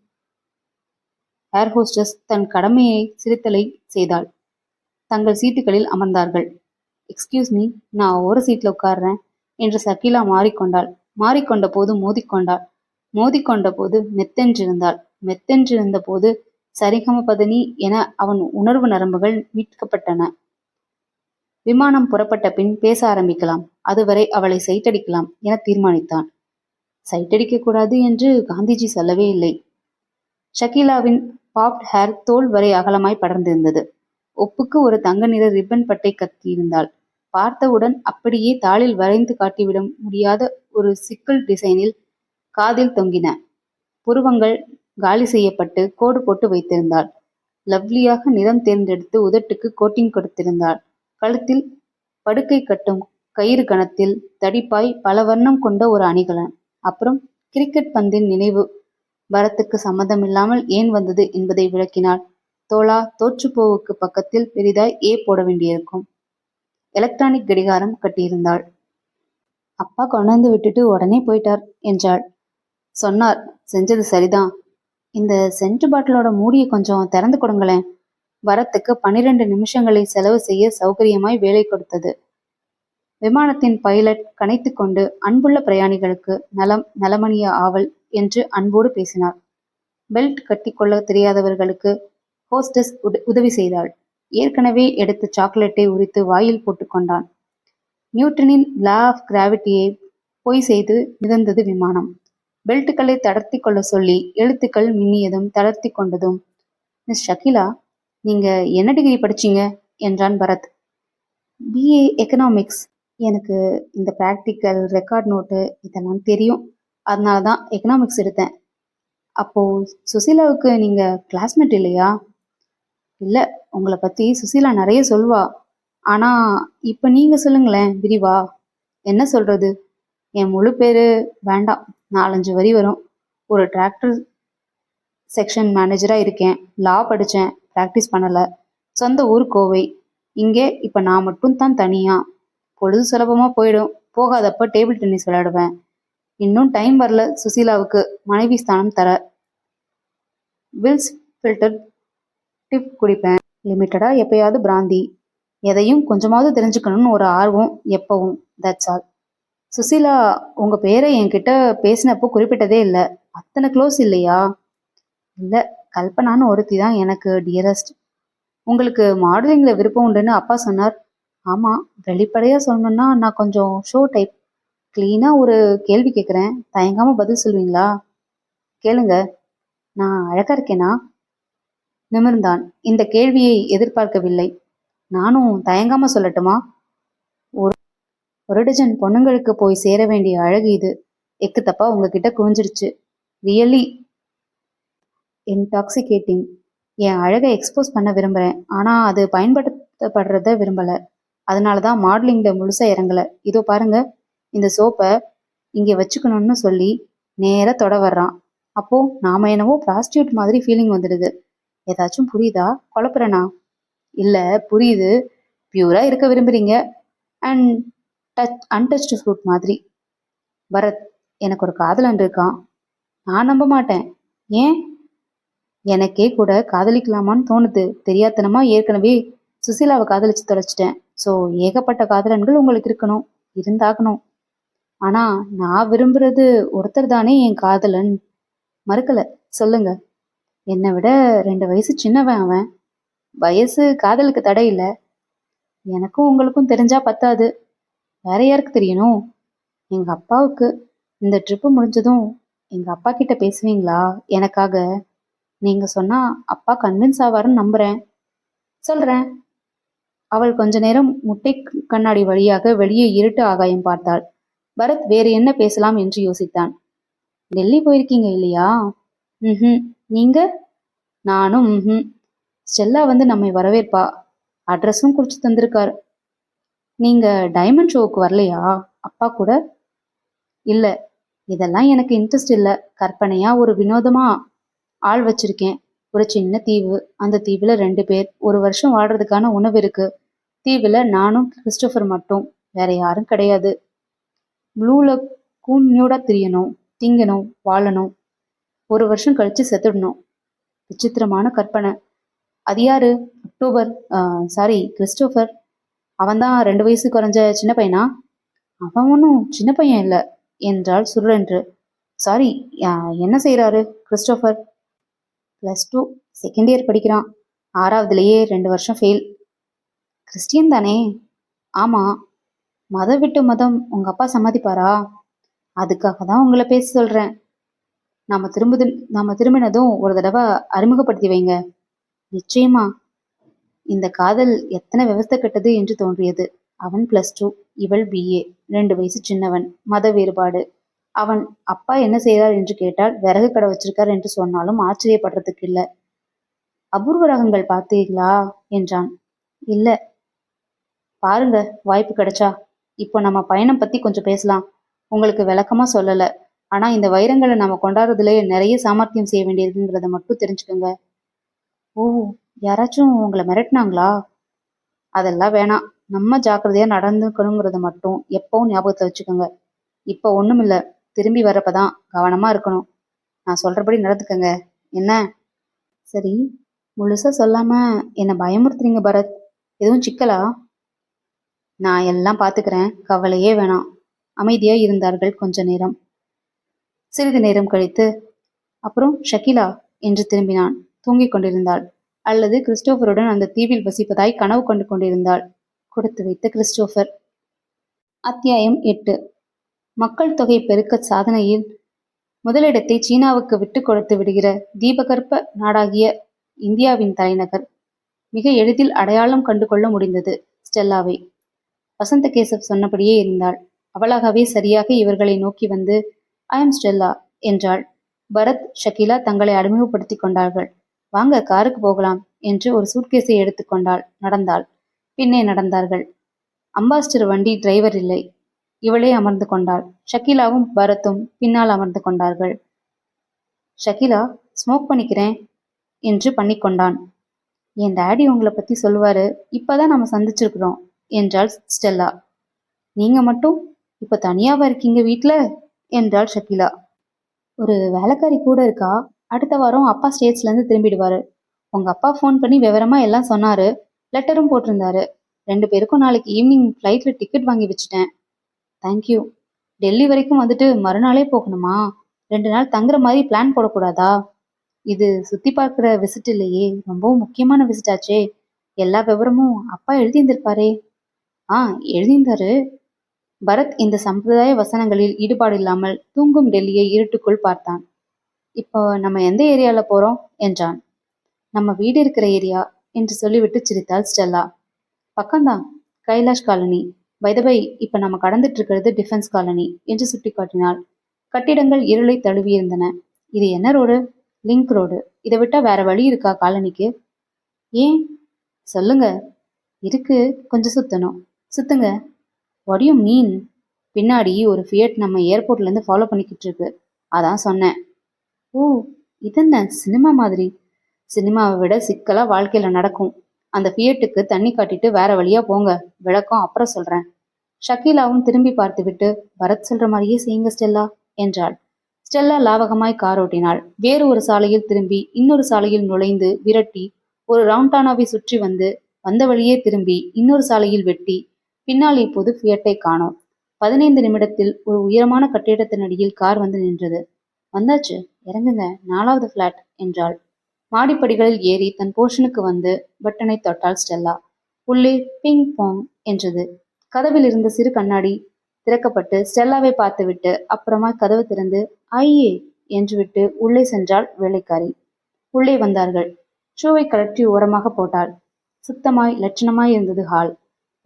ஏர்ஹோஸ்டஸ் தன் கடமையை சிரித்தலை செய்தாள். தங்கள் சீட்டுகளில் அமர்ந்தார்கள். எக்ஸ்கியூஸ் மீ, நான் ஒரு சீட்டில் உட்கார்றேன் என்று ஷக்கீலா மாறிக்கொண்டாள். மாறிக்கொண்ட போது மோதிக்கொண்டாள். மோதிக்கொண்ட போது மெத்தென்றிருந்தாள். மெத்தென்றிருந்த போது சரிகமபதனி என அவன் உணர்வு நரம்புகள் மீட்கப்பட்டன. விமானம் புறப்பட்ட பின் பேச ஆரம்பிக்கலாம். அதுவரை அவளை சைட்டடிக்கலாம் என தீர்மானித்தான். சைட்டடிக்க கூடாது என்று காந்திஜி சொல்லவே இல்லை. ஷக்கீலாவின் பாப்ட் ஹேர் தோல் வரை அகலமாய் படர்ந்திருந்தது. ஒப்புக்கு ஒரு தங்க நிற ரிப்பன் பட்டை கட்டியிருந்தாள். பார்த்தவுடன் அப்படியே தாளில் வரைந்து காட்டிவிட முடியாத ஒரு சிக்கல் டிசைனில் காதில் தொங்கின. புருவங்கள் காலி செய்யப்பட்டு கோடு போட்டு வைத்திருந்தாள். லவ்லியாக நிறம் தேர்ந்தெடுத்து உதட்டுக்கு கோட்டிங் கொடுத்திருந்தாள். கழுத்தில் படுக்கை கட்டும் கயிறு கணத்தில் தடிப்பாய் பல வர்ணம் கொண்ட ஒரு அணிகலன். அப்புறம் கிரிக்கெட் பந்தின் நினைவு பரத்துக்கு சம்மந்தமில்லாமல் ஏன் வந்தது என்பதை விளக்கினாள். தோளா தோற்றுப்போவுக்கு பக்கத்தில் பெரிதாய் ஏ போட வேண்டியிருக்கும். எலக்ட்ரானிக் கடிகாரம் கட்டியிருந்தாள். அப்பா கொண்டாந்து விட்டுட்டு உடனே போயிட்டார் என்றாள். சொன்னார், செஞ்சது சரிதான். இந்த சென்ட் பாட்டிலோட மூடியை கொஞ்சம் திறந்து கொடுங்களேன். வரத்துக்கு 12 நிமிஷங்களை செலவு செய்ய சௌகரியமாய் வேலை கொடுத்தது. விமானத்தின் பைலட் கனைத்து கொண்டு அன்புள்ள பிரயாணிகளுக்கு நலமணிய ஆவல் என்று அன்போடு பேசினார். பெல்ட் கட்டிக்கொள்ள தெரியாதவர்களுக்கு ஹோஸ்டஸ் உதவி செய்தாள். ஏற்கனவே எடுத்த சாக்லேட்டை உரித்து வாயில் போட்டுக்கொண்டான். நியூட்டனின் லா ஆஃப் கிராவிட்டியை பொய் செய்து மிதந்தது விமானம். பெல்ட்டுகளை தளர்த்தி கொள்ள சொல்லி எழுத்துக்கள் மின்னியதும் தளர்த்தி கொண்டதும். மிஸ் ஷகிலா, நீங்க என்ன டிகிரி படிச்சீங்க என்றான் பரத். BA economics. எனக்கு இந்த ப்ராக்டிக்கல் ரெக்கார்ட் நோட்டு இதெல்லாம் தெரியும். அதனால தான் எக்கனாமிக்ஸ் எடுத்தேன். அப்போ சுசீலாவுக்கு நீங்க கிளாஸ்மேட் இல்லையா? இல்லை, உங்களை பற்றி சுசீலா நிறைய சொல்வா. ஆனால் இப்போ நீங்கள் சொல்லுங்களேன் விரிவா. என்ன சொல்கிறது? என் முழு பேர் வேண்டாம், 4-5 வரி வரும். ஒரு டிராக்டர் செக்ஷன் மேனேஜராக இருக்கேன். லா படித்தேன், ப்ராக்டிஸ் பண்ணலை. சொந்த ஊர் கோவை. இங்கே இப்போ நான் மட்டும் தான் தனியாக. பொழுது சுலபமாக போயிடும். போகாதப்ப டேபிள் டென்னிஸ் விளையாடுவேன். இன்னும் டைம் வரல சுசீலாவுக்கு மனைவி ஸ்தானம் தர. வில்ஸ் ஃபில்டர் டிப் குடிப்பேன். லிமிட்டடாக எப்பயாவது பிராந்தி. எதையும் கொஞ்சமாவது தெரிஞ்சுக்கணும்னு ஒரு ஆர்வம் எப்பவும். That's all. சுசீலா உங்கள் பேரை என்கிட்ட பேசினப்போ குறிப்பிட்டதே இல்லை. அத்தனை க்ளோஸ் இல்லையா? இல்லை, கல்பனான்னு ஒருத்தி தான் எனக்கு டியரஸ்ட். உங்களுக்கு மாடலிங்கில் விருப்பம் உண்டுன்னு அப்பா சொன்னார். ஆமாம், வெளிப்படையாக சொல்லணுன்னா நான் கொஞ்சம் ஷோ டைப். க்ளீனாக ஒரு கேள்வி கேட்குறேன், தயங்காமல் பதில் சொல்வீங்களா? கேளுங்க. நான் அழகாக இருக்கேனா? நிமிர்ந்தான். இந்த கேள்வியை எதிர்பார்க்கவில்லை. நானும் தயங்காம சொல்லட்டுமா? ஒரு டஜன் பொண்ணுங்களுக்கு போய் சேர வேண்டிய அழகு இது. எக்கு தப்பா உங்ககிட்ட குவிஞ்சிருச்சு. Really intoxicating. என் அழகை எக்ஸ்போஸ் பண்ண விரும்புகிறேன், ஆனால் அது பயன்படுத்தப்படுறத விரும்பலை. அதனால தான் மாடலிங்கில் முழுசாக இறங்கலை. இதோ பாருங்க, இந்த சோப்பை இங்கே வச்சுக்கணும்னு சொல்லி நேராக தொட வர்றான். அப்போது நாம் என்னவோ ப்ராஸ்டியூட் மாதிரி ஃபீலிங் வந்துடுது. ஏதாச்சும் புரியுதா? குழப்புறேனா? இல்லை, புரியுது. பியூராக இருக்க விரும்புகிறீங்க. அண்ட் அன்டச்டு ஃப்ரூட் மாதிரி. பரத், எனக்கு ஒரு காதலன் இருக்கான். நான் நம்ப மாட்டேன். ஏன்? எனக்கே கூட காதலிக்கலாமான்னு தோணுது. தெரியாதனமா ஏற்கனவே சுசீலாவை காதலிச்சு தொலைச்சிட்டேன். ஸோ ஏகப்பட்ட காதலன்கள் உங்களுக்கு இருக்கணும், இருந்தாகணும். ஆனால் நான் விரும்புறது ஒருத்தர் தானே என் காதலன். மறுக்கலை, சொல்லுங்க. என்னை விட 2 வயசு சின்னவன் அவன். வயசு காதலுக்கு தடை இல்லை. எனக்கும் உங்களுக்கும் தெரிஞ்சா பத்தாது, வேற யாருக்கு தெரியணும்? எங்க அப்பாவுக்கு. இந்த ட்ரிப்பு முடிஞ்சதும் எங்க அப்பா கிட்ட பேசுவீங்களா எனக்காக? நீங்க சொன்னா அப்பா கன்வின்ஸ் ஆவாருன்னு நம்புறேன். சொல்றேன். அவள் கொஞ்ச நேரம் முட்டை கண்ணாடி வழியாக வெளியே இருட்டு ஆகாயம் பார்த்தாள். பரத் வேறு என்ன பேசலாம் என்று யோசித்தான். டெல்லி போயிருக்கீங்க இல்லையா? ம். நீங்க? நானும் ம். ஸ்டெல்லா வந்து நம்மை வரவேற்பா. அட்ரஸும் குறிச்சு தந்திருக்கார். நீங்க டைமண்ட் ஷோவுக்கு வரலையா அப்பா கூட? இல்லை, இதெல்லாம் எனக்கு இன்ட்ரெஸ்ட் இல்லை. கற்பனையா ஒரு வினோதமா ஆள் வச்சிருக்கேன். ஒரு சின்ன தீவு. அந்த தீவுல 2 பேர். 1 வருஷம் வாழ்றதுக்கான உணவு இருக்கு. தீவுல நானும் கிறிஸ்டோபர் மட்டும், வேற யாரும் கிடையாது. ப்ளூல நியூடா திரியணும், திங்கணும், வாழணும். 1 வருஷம் கழிச்சு செத்துடணும். விசித்திரமான கற்பனை. அது யாரு? October, sorry Christopher. அவன்தான் 2 வயசு குறைஞ்ச சின்ன பையனா? அவன் ஒன்றும் சின்ன பையன் இல்லை என்றாள் சுருளென்று. சாரி, என்ன செய்கிறாரு கிறிஸ்டோபர்? +2 செகண்ட் இயர் படிக்கிறான். 6வதுலேயே 2 வருஷம் ஃபெயில். கிறிஸ்டியன் தானே? ஆமாம். மதம் விட்டு மதம் உங்கள் அப்பா சம்மதிப்பாரா? அதுக்காக தான் உங்களை பேச சொல்கிறேன். நாம திரும்பினதும் ஒரு தடவை அறிமுகப்படுத்தி வைங்க. நிச்சயமா. இந்த காதல் எத்தனை விவஸ்தை கெட்டது என்று தோன்றியது. அவன் +2, இவள் BA. 2 வயசு சின்னவன். மத வேறுபாடு. அவன் அப்பா என்ன செய்கிறார் என்று கேட்டால் விறகு கடை வச்சிருக்கார் என்று சொன்னாலும் ஆச்சரியப்படுறதுக்கு இல்ல. அபூர்வ ராகங்கள் பார்த்தீங்களா என்றான். இல்ல. பாருங்க, வாய்ப்பு கிடைச்சா. இப்போ நம்ம பயணம் பத்தி கொஞ்சம் பேசலாம். உங்களுக்கு விளக்கமா சொல்லல. ஆனா இந்த வைரங்களை நம்ம கொண்டாடுறதுல நிறைய சாமர்த்தியம் செய்ய வேண்டியிருக்குங்கிறத மட்டும் தெரிஞ்சுக்கோங்க. ஓ, யாராச்சும் உங்களை மிரட்டினாங்களா? அதெல்லாம் வேணாம். நம்ம ஜாக்கிரதையா நடந்துக்கணுங்கிறத மட்டும் எப்பவும் ஞாபகத்தை வச்சுக்கோங்க. இப்போ ஒண்ணுமில்ல. திரும்பி வரப்பதான் கவனமா இருக்கணும். நான் சொல்றபடி நடந்துக்கங்க. என்ன? சரி. முழுசா சொல்லாம என்ன பயமுறுத்துறீங்க பரத். எதுவும் சிக்கலா? நான் எல்லாம் பாத்துக்கிறேன், கவலையே வேணாம். அமைதியா இருந்தார்கள் கொஞ்ச நேரம். சிறிது நேரம் கழித்து, அப்புறம் ஷகிலா என்று திரும்பினான். தூங்கிக் கொண்டிருந்தாள். அல்லது கிறிஸ்டோபருடன் அந்த தீவில் வசிப்பதாய் கனவு கொண்டு கொண்டிருந்தாள். கொடுத்து வைத்த கிறிஸ்டோபர். அத்தியாயம் 8. மக்கள் தொகை பெருக்க சாதனையில் முதலிடத்தை சீனாவுக்கு விட்டு கொடுத்து விடுகிற தீபகற்ப நாடாகிய இந்தியாவின் தலைநகர். மிக எளிதில் அடையாளம் கண்டு கொள்ள முடிந்தது ஸ்டெல்லாவை. வசந்தகேசவ் சொன்னபடியே இருந்தாள். அவளாகவே சரியாக இவர்களை நோக்கி வந்து, ஐ எம் ஸ்டெல்லா என்றாள். பரத், ஷகிலா தங்களை அறிமுகப்படுத்தி கொண்டார்கள். வாங்க, காருக்கு போகலாம் என்று ஒரு சூட்கேஸை எடுத்துக்கொண்டாள். நடந்தாள். பின்னே நடந்தார்கள். அம்பாஸ்டர் வண்டி டிரைவர் இல்லை. இவளே அமர்ந்து கொண்டாள். ஷகிலாவும் பரத்தும் பின்னால் அமர்ந்து கொண்டார்கள். ஷகிலா, ஸ்மோக் பண்ணிக்கிறேன் என்று பண்ணிக்கொண்டான். என் டேடி உங்களை பத்தி சொல்லுவாரு. இப்பதான் நம்ம சந்திச்சிருக்கிறோம் என்றாள் ஸ்டெல்லா. நீங்க மட்டும் இப்ப தனியாவா இருக்கீங்க வீட்டுல என்றாள் ஷகிலா. ஒரு வேலைக்காரி கூட இருக்கா. அடுத்த வாரம் அப்பா ஸ்டேட்ஸ்ல இருந்து திரும்பிடுவாரு. உங்க அப்பா ஃபோன் பண்ணி விவரமா எல்லாம் சொன்னாரு. லெட்டரும் போட்டிருந்தாரு. 2 பேருக்கும் நாளைக்கு ஈவினிங் ஃப்ளைட்ல டிக்கெட் வாங்கி வச்சுட்டேன். தேங்க்யூ. டெல்லி வரைக்கும் வந்துட்டு மறுநாளே போகணுமா? 2 நாள் தங்குற மாதிரி பிளான் போடக்கூடாதா? இது சுத்தி பார்க்குற விசிட் இல்லையே, ரொம்பவும் முக்கியமான விசிட் ஆச்சே. எல்லா விவரமும் அப்பா எழுதியிருந்திருப்பாரே. எழுதியிருந்தாரு. பரத் இந்த சம்பிரதாய வசனங்களில் ஈடுபாடு இல்லாமல் தூங்கும் டெல்லியை இருட்டுக்குள் பார்த்தான். இப்போ நம்ம எந்த ஏரியால போறோம் என்றான். நம்ம வீடு இருக்கிற ஏரியா என்று சொல்லிவிட்டு சிரித்தாள் ஸ்டெல்லா. பக்கம்தான், கைலாஷ் காலனி. பைதபை, இப்ப நம்ம கடந்துட்டு இருக்கிறது டிஃபென்ஸ் காலனி என்று சுட்டிக்காட்டினாள். கட்டிடங்கள் இருளை தழுவியிருந்தன. இது என்ன ரோடு? Link road. இதை விட்டா வேற வழி இருக்கா காலனிக்கு? ஏன் சொல்லுங்க. இருக்கு, கொஞ்சம் சுத்தணும். சுத்துங்க. What you mean? பின்னாடி ஒரு ஃபியட் நம்ம ஏர்போர்ட்ல இருந்து ஃபாலோ பண்ணிக்கிட்டு இருக்கு. அதான் சொன்னேன். ஓ, இதென்ன சினிமா மாதிரி? சினிமாவை விட சிக்கலா வாழ்க்கையில நடக்கும். அந்த ஃபியட்டுக்கு தண்ணி காட்டிட்டு வேற வழியா போங்க. விளக்கம் அப்புறம் சொல்றேன். ஷக்கீலாவும் திரும்பி பார்த்துவிட்டு, பரத் சொல்ற மாதிரியே செய்யுங்க ஸ்டெல்லா என்றாள். ஸ்டெல்லா லாவகமாய் காரோட்டினாள். வேறு ஒரு சாலையில் திரும்பி இன்னொரு சாலையில் நுழைந்து விரட்டி ஒரு ரவுண்டானாவை சுற்றி வந்து வந்த வழியே திரும்பி இன்னொரு சாலையில் வெட்டி பின்னால் இப்போது ஃபியட்டை காணோம். 15 நிமிடத்தில் ஒரு உயரமான கட்டிடத்தின் அடியில் கார் வந்து நின்றது. வந்தாச்சு, இறங்குங்க, 4வது ஃபிளாட் என்றாள். மாடிப்படிகளில் ஏறி தன் போர்ஷனுக்கு வந்து பட்டனை தொட்டாள் ஸ்டெல்லா. உள்ளே பிங் பாங் என்றது. கதவில் இருந்த சிறு கண்ணாடி திறக்கப்பட்டு ஸ்டெல்லாவை பார்த்துவிட்டு அப்புறமா கதவு திறந்து ஐயே என்று விட்டு உள்ளே சென்றாள் வேலைக்காரி. உள்ளே வந்தார்கள். ஷூவை கழற்றி ஓரமாக போட்டாள். சுத்தமாய் லட்சணமாய் இருந்தது ஹால்.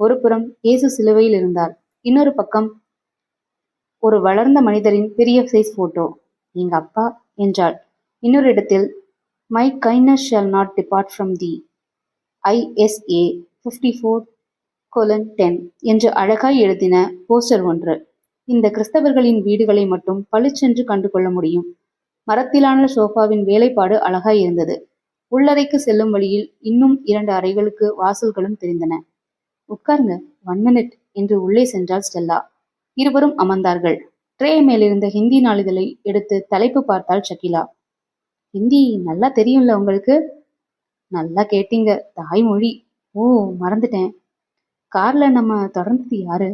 ஒரு புறம் இயேசு சிலுவையில் இருந்தார். இன்னொரு பக்கம் ஒரு வளர்ந்த மனிதரின் பெரிய சைஸ் போட்டோ. எங்க அப்பா என்றாள். இன்னொரு இடத்தில் my kindness shawl not depart from the ISA 54:10 என்று அழகாய் எழுதின போஸ்டர் ஒன்று. இந்த கிறிஸ்தவர்களின் வீடுகளை மட்டும் பளிச்சென்று கண்டு கொள்ள முடியும். மரத்திலான சோஃபாவின் வேலைப்பாடு அழகாய் இருந்தது. உள்ளறைக்கு செல்லும் வழியில் இன்னும் 2 அறைகளுக்கு வாசல்களும் தெரிந்தன. உட்காருங்க, 1 மினிட் என்று உள்ளே சென்றாள் ஸ்டெல்லா. இருவரும் அமர்ந்தார்கள். ட்ரே மேலிருந்த ஹிந்தி நாளிதழை எடுத்து தலைப்பு பார்த்தாள் ஷகிலா. ஹிந்தி நல்லா தெரியும்ல உங்களுக்கு? நல்லா கேட்டீங்க, தாய்மொழி. ஓ, மறந்துட்டேன். கார்ல நம்ம தொடர்ந்தது யாரு?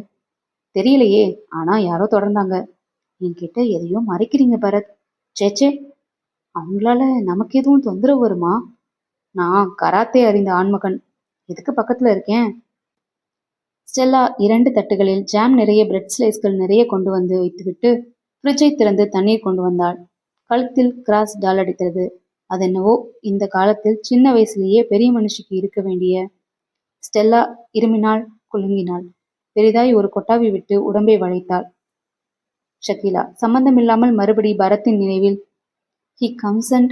தெரியலையே, ஆனா யாரோ தொடர்ந்தாங்க. என்கிட்ட எதையோ மறைக்கிறீங்க பரத். சேச்சே, அவங்களால நமக்கு எதுவும் தொந்தரவு வருமா? நான் கராத்தே அறிந்த ஆண்மகன். எதுக்கு பக்கத்துல இருக்கேன்? ஸ்டெல்லா 2 தட்டுகளில் ஜாம் நிறைய பிரெட் ஸ்லைஸ்கள் நிறைய கொண்டு வந்து வைத்துவிட்டு ஃப்ரிட்ஜை திறந்து தண்ணீர் கொண்டு வந்தாள். கழுத்தில் கிராஸ் டால் அடித்தது. அதென்னவோ இந்த காலத்தில் சின்ன வயசுலேயே பெரிய மனுஷிக்கு இருக்க வேண்டிய. ஸ்டெல்லா இருமினாள், குலுங்கினாள். பெரிதாய் ஒரு கொட்டாவி விட்டு உடம்பை வளைத்தாள். ஷகிலா சம்பந்தமில்லாமல் மறுபடி பரத்தின் நினைவில் he comes and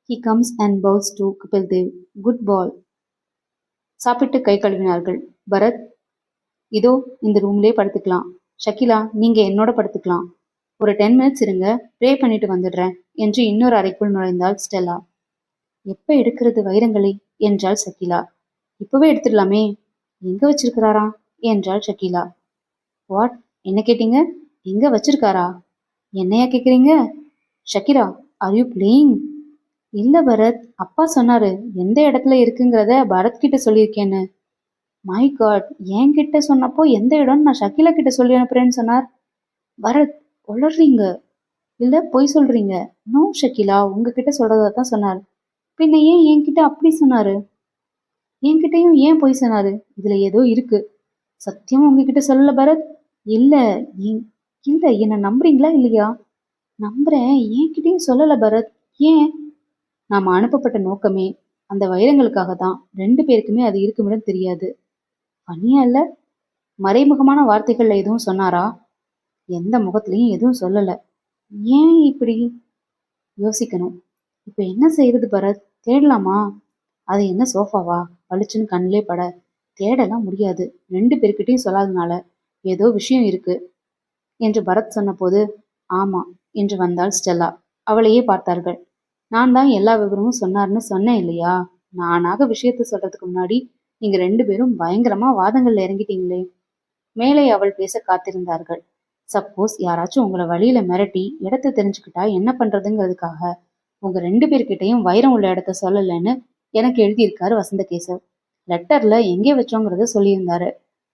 he comes and bows to Kapil Dev. Good ball. சாப்பிட்டு கை கழுவினார்கள். பரத், இதோ இந்த ரூம்லயே படுத்துக்கலாம். ஷகிலா, நீங்க என்னோட படுத்துக்கலாம். ஒரு 10 மினிட்ஸ் இருங்க, ப்ரே பண்ணிட்டு வந்துடுறேன் என்று இன்னொரு அறைக்குள் நுழைந்தாள் ஸ்டெல்லா. எப்ப எடுக்கிறது வைரங்களை என்றாள் ஷகிலா. இப்பவே எடுத்துடலாமே. எங்க வச்சிருக்கிறாரா என்றாள் ஷகிலா. வாட், என்ன கேட்டீங்க? எங்க வச்சிருக்காரா? என்னையா கேக்குறீங்க? Shakila, are you playing? இல்ல பரத், அப்பா சொன்னாரு எந்த இடத்துல இருக்குங்கிறத பரத் கிட்ட சொல்லியிருக்கேன்னு. மை காட், என்கிட்ட சொன்னப்போ எந்த இடம்னு நான் ஷகிலா கிட்ட சொல்லி அனுப்புறேன்னு சொன்னார். பரத், உளறீங்க இல்ல பொய் சொல்றீங்க? நோ ஷகிலா, உங்ககிட்ட சொல்றதான் சொன்னார். பின்ன ஏன் என்கிட்ட அப்படி சொன்னாரு? என்கிட்டயும் ஏன் பொய் சொன்னாரு? இதுல ஏதோ இருக்கு. சத்தியமா உங்ககிட்ட சொல்லல பரத். இல்ல, இல்ல, என்ன நம்புறீங்களா இல்லையா? நம்புறேன், என்கிட்டயும் சொல்லல பரத். ஏன்? நாம அனுப்பப்பட்ட நோக்கமே அந்த வைரங்களுக்காக தான். 2 பேருக்குமே அது இருக்குமிடம் தெரியாது. பனியா இல்ல? மறைமுகமான வார்த்தைகள்ல எதுவும் சொன்னாரா? எந்த முகத்திலையும் எதுவும் சொல்லல. ஏன் இப்படி? யோசிக்கணும். இப்ப என்ன செய்யறது பரத்? தேடலாமா? அது என்ன சோஃபாவா? பளிச்சுன்னு கண்ணிலே பட. தேடலாம் முடியாது. 2 பேர்கிட்டையும் சொல்லாதனால ஏதோ விஷயம் இருக்கு என்று பரத் சொன்னபோது ஆமா என்று வந்தாள் ஸ்டெல்லா. அவளையே பார்த்தார்கள். நான் தான் எல்லா விவரமும் சொன்னார்னு சொன்னேன் இல்லையா? நானாக விஷயத்த சொல்றதுக்கு முன்னாடி நீங்க 2 பேரும் பயங்கரமா வாதங்கள்ல இறங்கிட்டீங்களே. மேலே அவள் பேச காத்திருந்தார்கள். சப்போஸ் யாராச்சும் உங்களை வழியில மிரட்டி இடத்த தெரிஞ்சுக்கிட்டா என்ன பண்றதுங்கிறதுக்காக உங்க 2 பேர்கிட்டையும் வைரம் உள்ள இடத்த சொல்லலன்னு எனக்கு எழுதியிருக்காரு வசந்தகேசவ். லெட்டர்ல எங்கே வச்சோங்கிறத சொல்லியிருந்தாரு.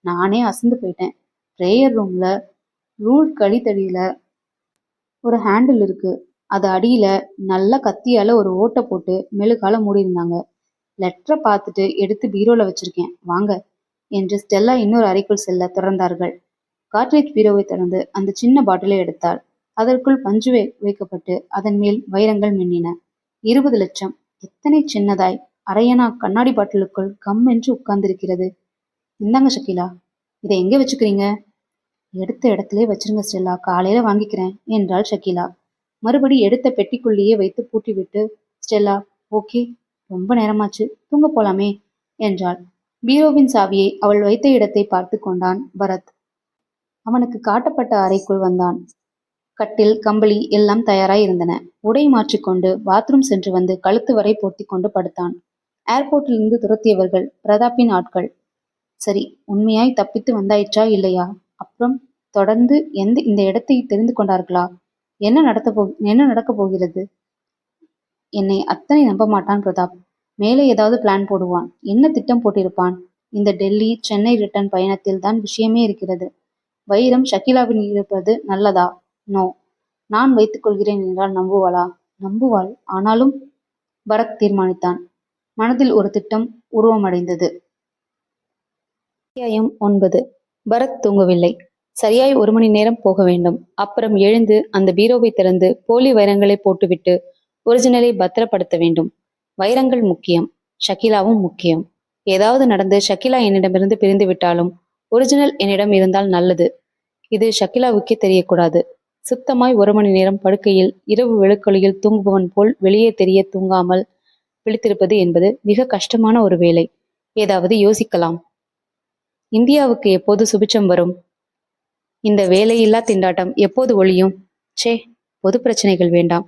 நானே அசந்து போயிட்டேன். ப்ரேயர் ரூம்ல ரூல் கழித்தடியில ஒரு ஹேண்டில் இருக்கு. அது அடியில நல்ல கத்தியால ஒரு ஓட்டை போட்டு மெழுகால மூடியிருந்தாங்க. லெட்டரை பார்த்துட்டு எடுத்து பீரோல வச்சிருக்கேன், வாங்க என்று ஸ்டெல்லா இன்னொரு அறைக்குள் செல்ல தொடர்ந்தார்கள். கார்ட்ரேஜ் பீரோவை திறந்து அந்த சின்ன பாட்டிலை எடுத்தாள். அதற்குள் பஞ்சு வைக்கப்பட்டு அதன் மேல் வைரங்கள் மின்னின. 20 லட்சம். எத்தனை சின்னதாய் அரையனா கண்ணாடி பாட்டிலுக்குள் கம் என்று உட்கார்ந்திருக்கிறது. இந்தாங்க ஷகிலா, இதை எங்கே வச்சுக்கிறீங்க? எடுத்த இடத்திலே வச்சிருங்க ஸ்டெல்லா, காலையில வாங்கிக்கிறேன் என்றாள் ஷகிலா. மறுபடி எடுத்த பெட்டிக்குள்ளேயே வைத்து பூட்டிவிட்டு ஸ்டெல்லா, ஓகே, ரொம்ப நேரமாச்சு, தூங்க போலாமே என்றாள். பீரோவின் சாவியை அவள் வைத்த இடத்தை பார்த்து கொண்டான் பரத். அவனுக்கு காட்டப்பட்ட அறைக்குள் வந்தான். கட்டில், கம்பளி எல்லாம் தயாராய் இருந்தன. உடை மாற்றிக்கொண்டு பாத்ரூம் சென்று வந்து கழுத்து வரை போர்த்தி கொண்டு படுத்தான். ஏர்போர்ட்டிலிருந்து துரத்தியவர்கள் பிரதாப்பின் ஆட்கள். சரி, உண்மையாய் தப்பித்து வந்தாயிற்றா இல்லையா? அப்புறம் தொடர்ந்து இந்த இடத்தை தெரிந்து கொண்டார்களா? என்ன நடக்கப் போகிறது? என்னை அத்தனை நம்ப மாட்டான் பிரதாப். மேலே ஏதாவது பிளான் போடுவான். என்ன திட்டம் போட்டிருப்பான்? இந்த டெல்லி சென்னை ரிட்டர்ன் பயணத்தில் தான் விஷயமே இருக்கிறது. வைரம் ஷகிலாவின் இருப்பது நல்லதா? நோ. நான் வைத்துக் கொள்கிறேன் என்றால் நம்புவாளா? நம்புவாள். ஆனாலும் பரத் தீர்மானித்தான். மனதில் ஒரு திட்டம் உருவமடைந்தது. அத்தியாயம் 9. பரத் தூங்கவில்லை. சரியாய் 1 மணி நேரம் போக வேண்டும். அப்புறம் எழுந்து அந்த பீரோவை திறந்து போலி வைரங்களை போட்டுவிட்டு ஒரிஜினலை பத்திரப்படுத்த வேண்டும். வைரங்கள் முக்கியம், ஷகிலாவும் முக்கியம். ஏதாவது நடந்து ஷகிலா என்னிடமிருந்து பிரிந்து விட்டாலும் ஒரிஜினல் என்னிடம் இருந்தால் நல்லது. இது ஷகிலாவுக்கே தெரியக்கூடாது. சுத்தமாய் 1 மணி நேரம் படுக்கையில் இரவு வெளுக்கொலியில் தூங்குபவன் போல் வெளியே தெரிய தூங்காமல் விழித்திருப்பது என்பது மிக கஷ்டமான ஒரு வேலை. ஏதாவது யோசிக்கலாம். இந்தியாவுக்கு எப்போது சுபிட்சம் வரும்? இந்த வேலையில்லா திண்டாட்டம் எப்போது ஒழியும்? சே, பொது பிரச்சனைகள் வேண்டாம்.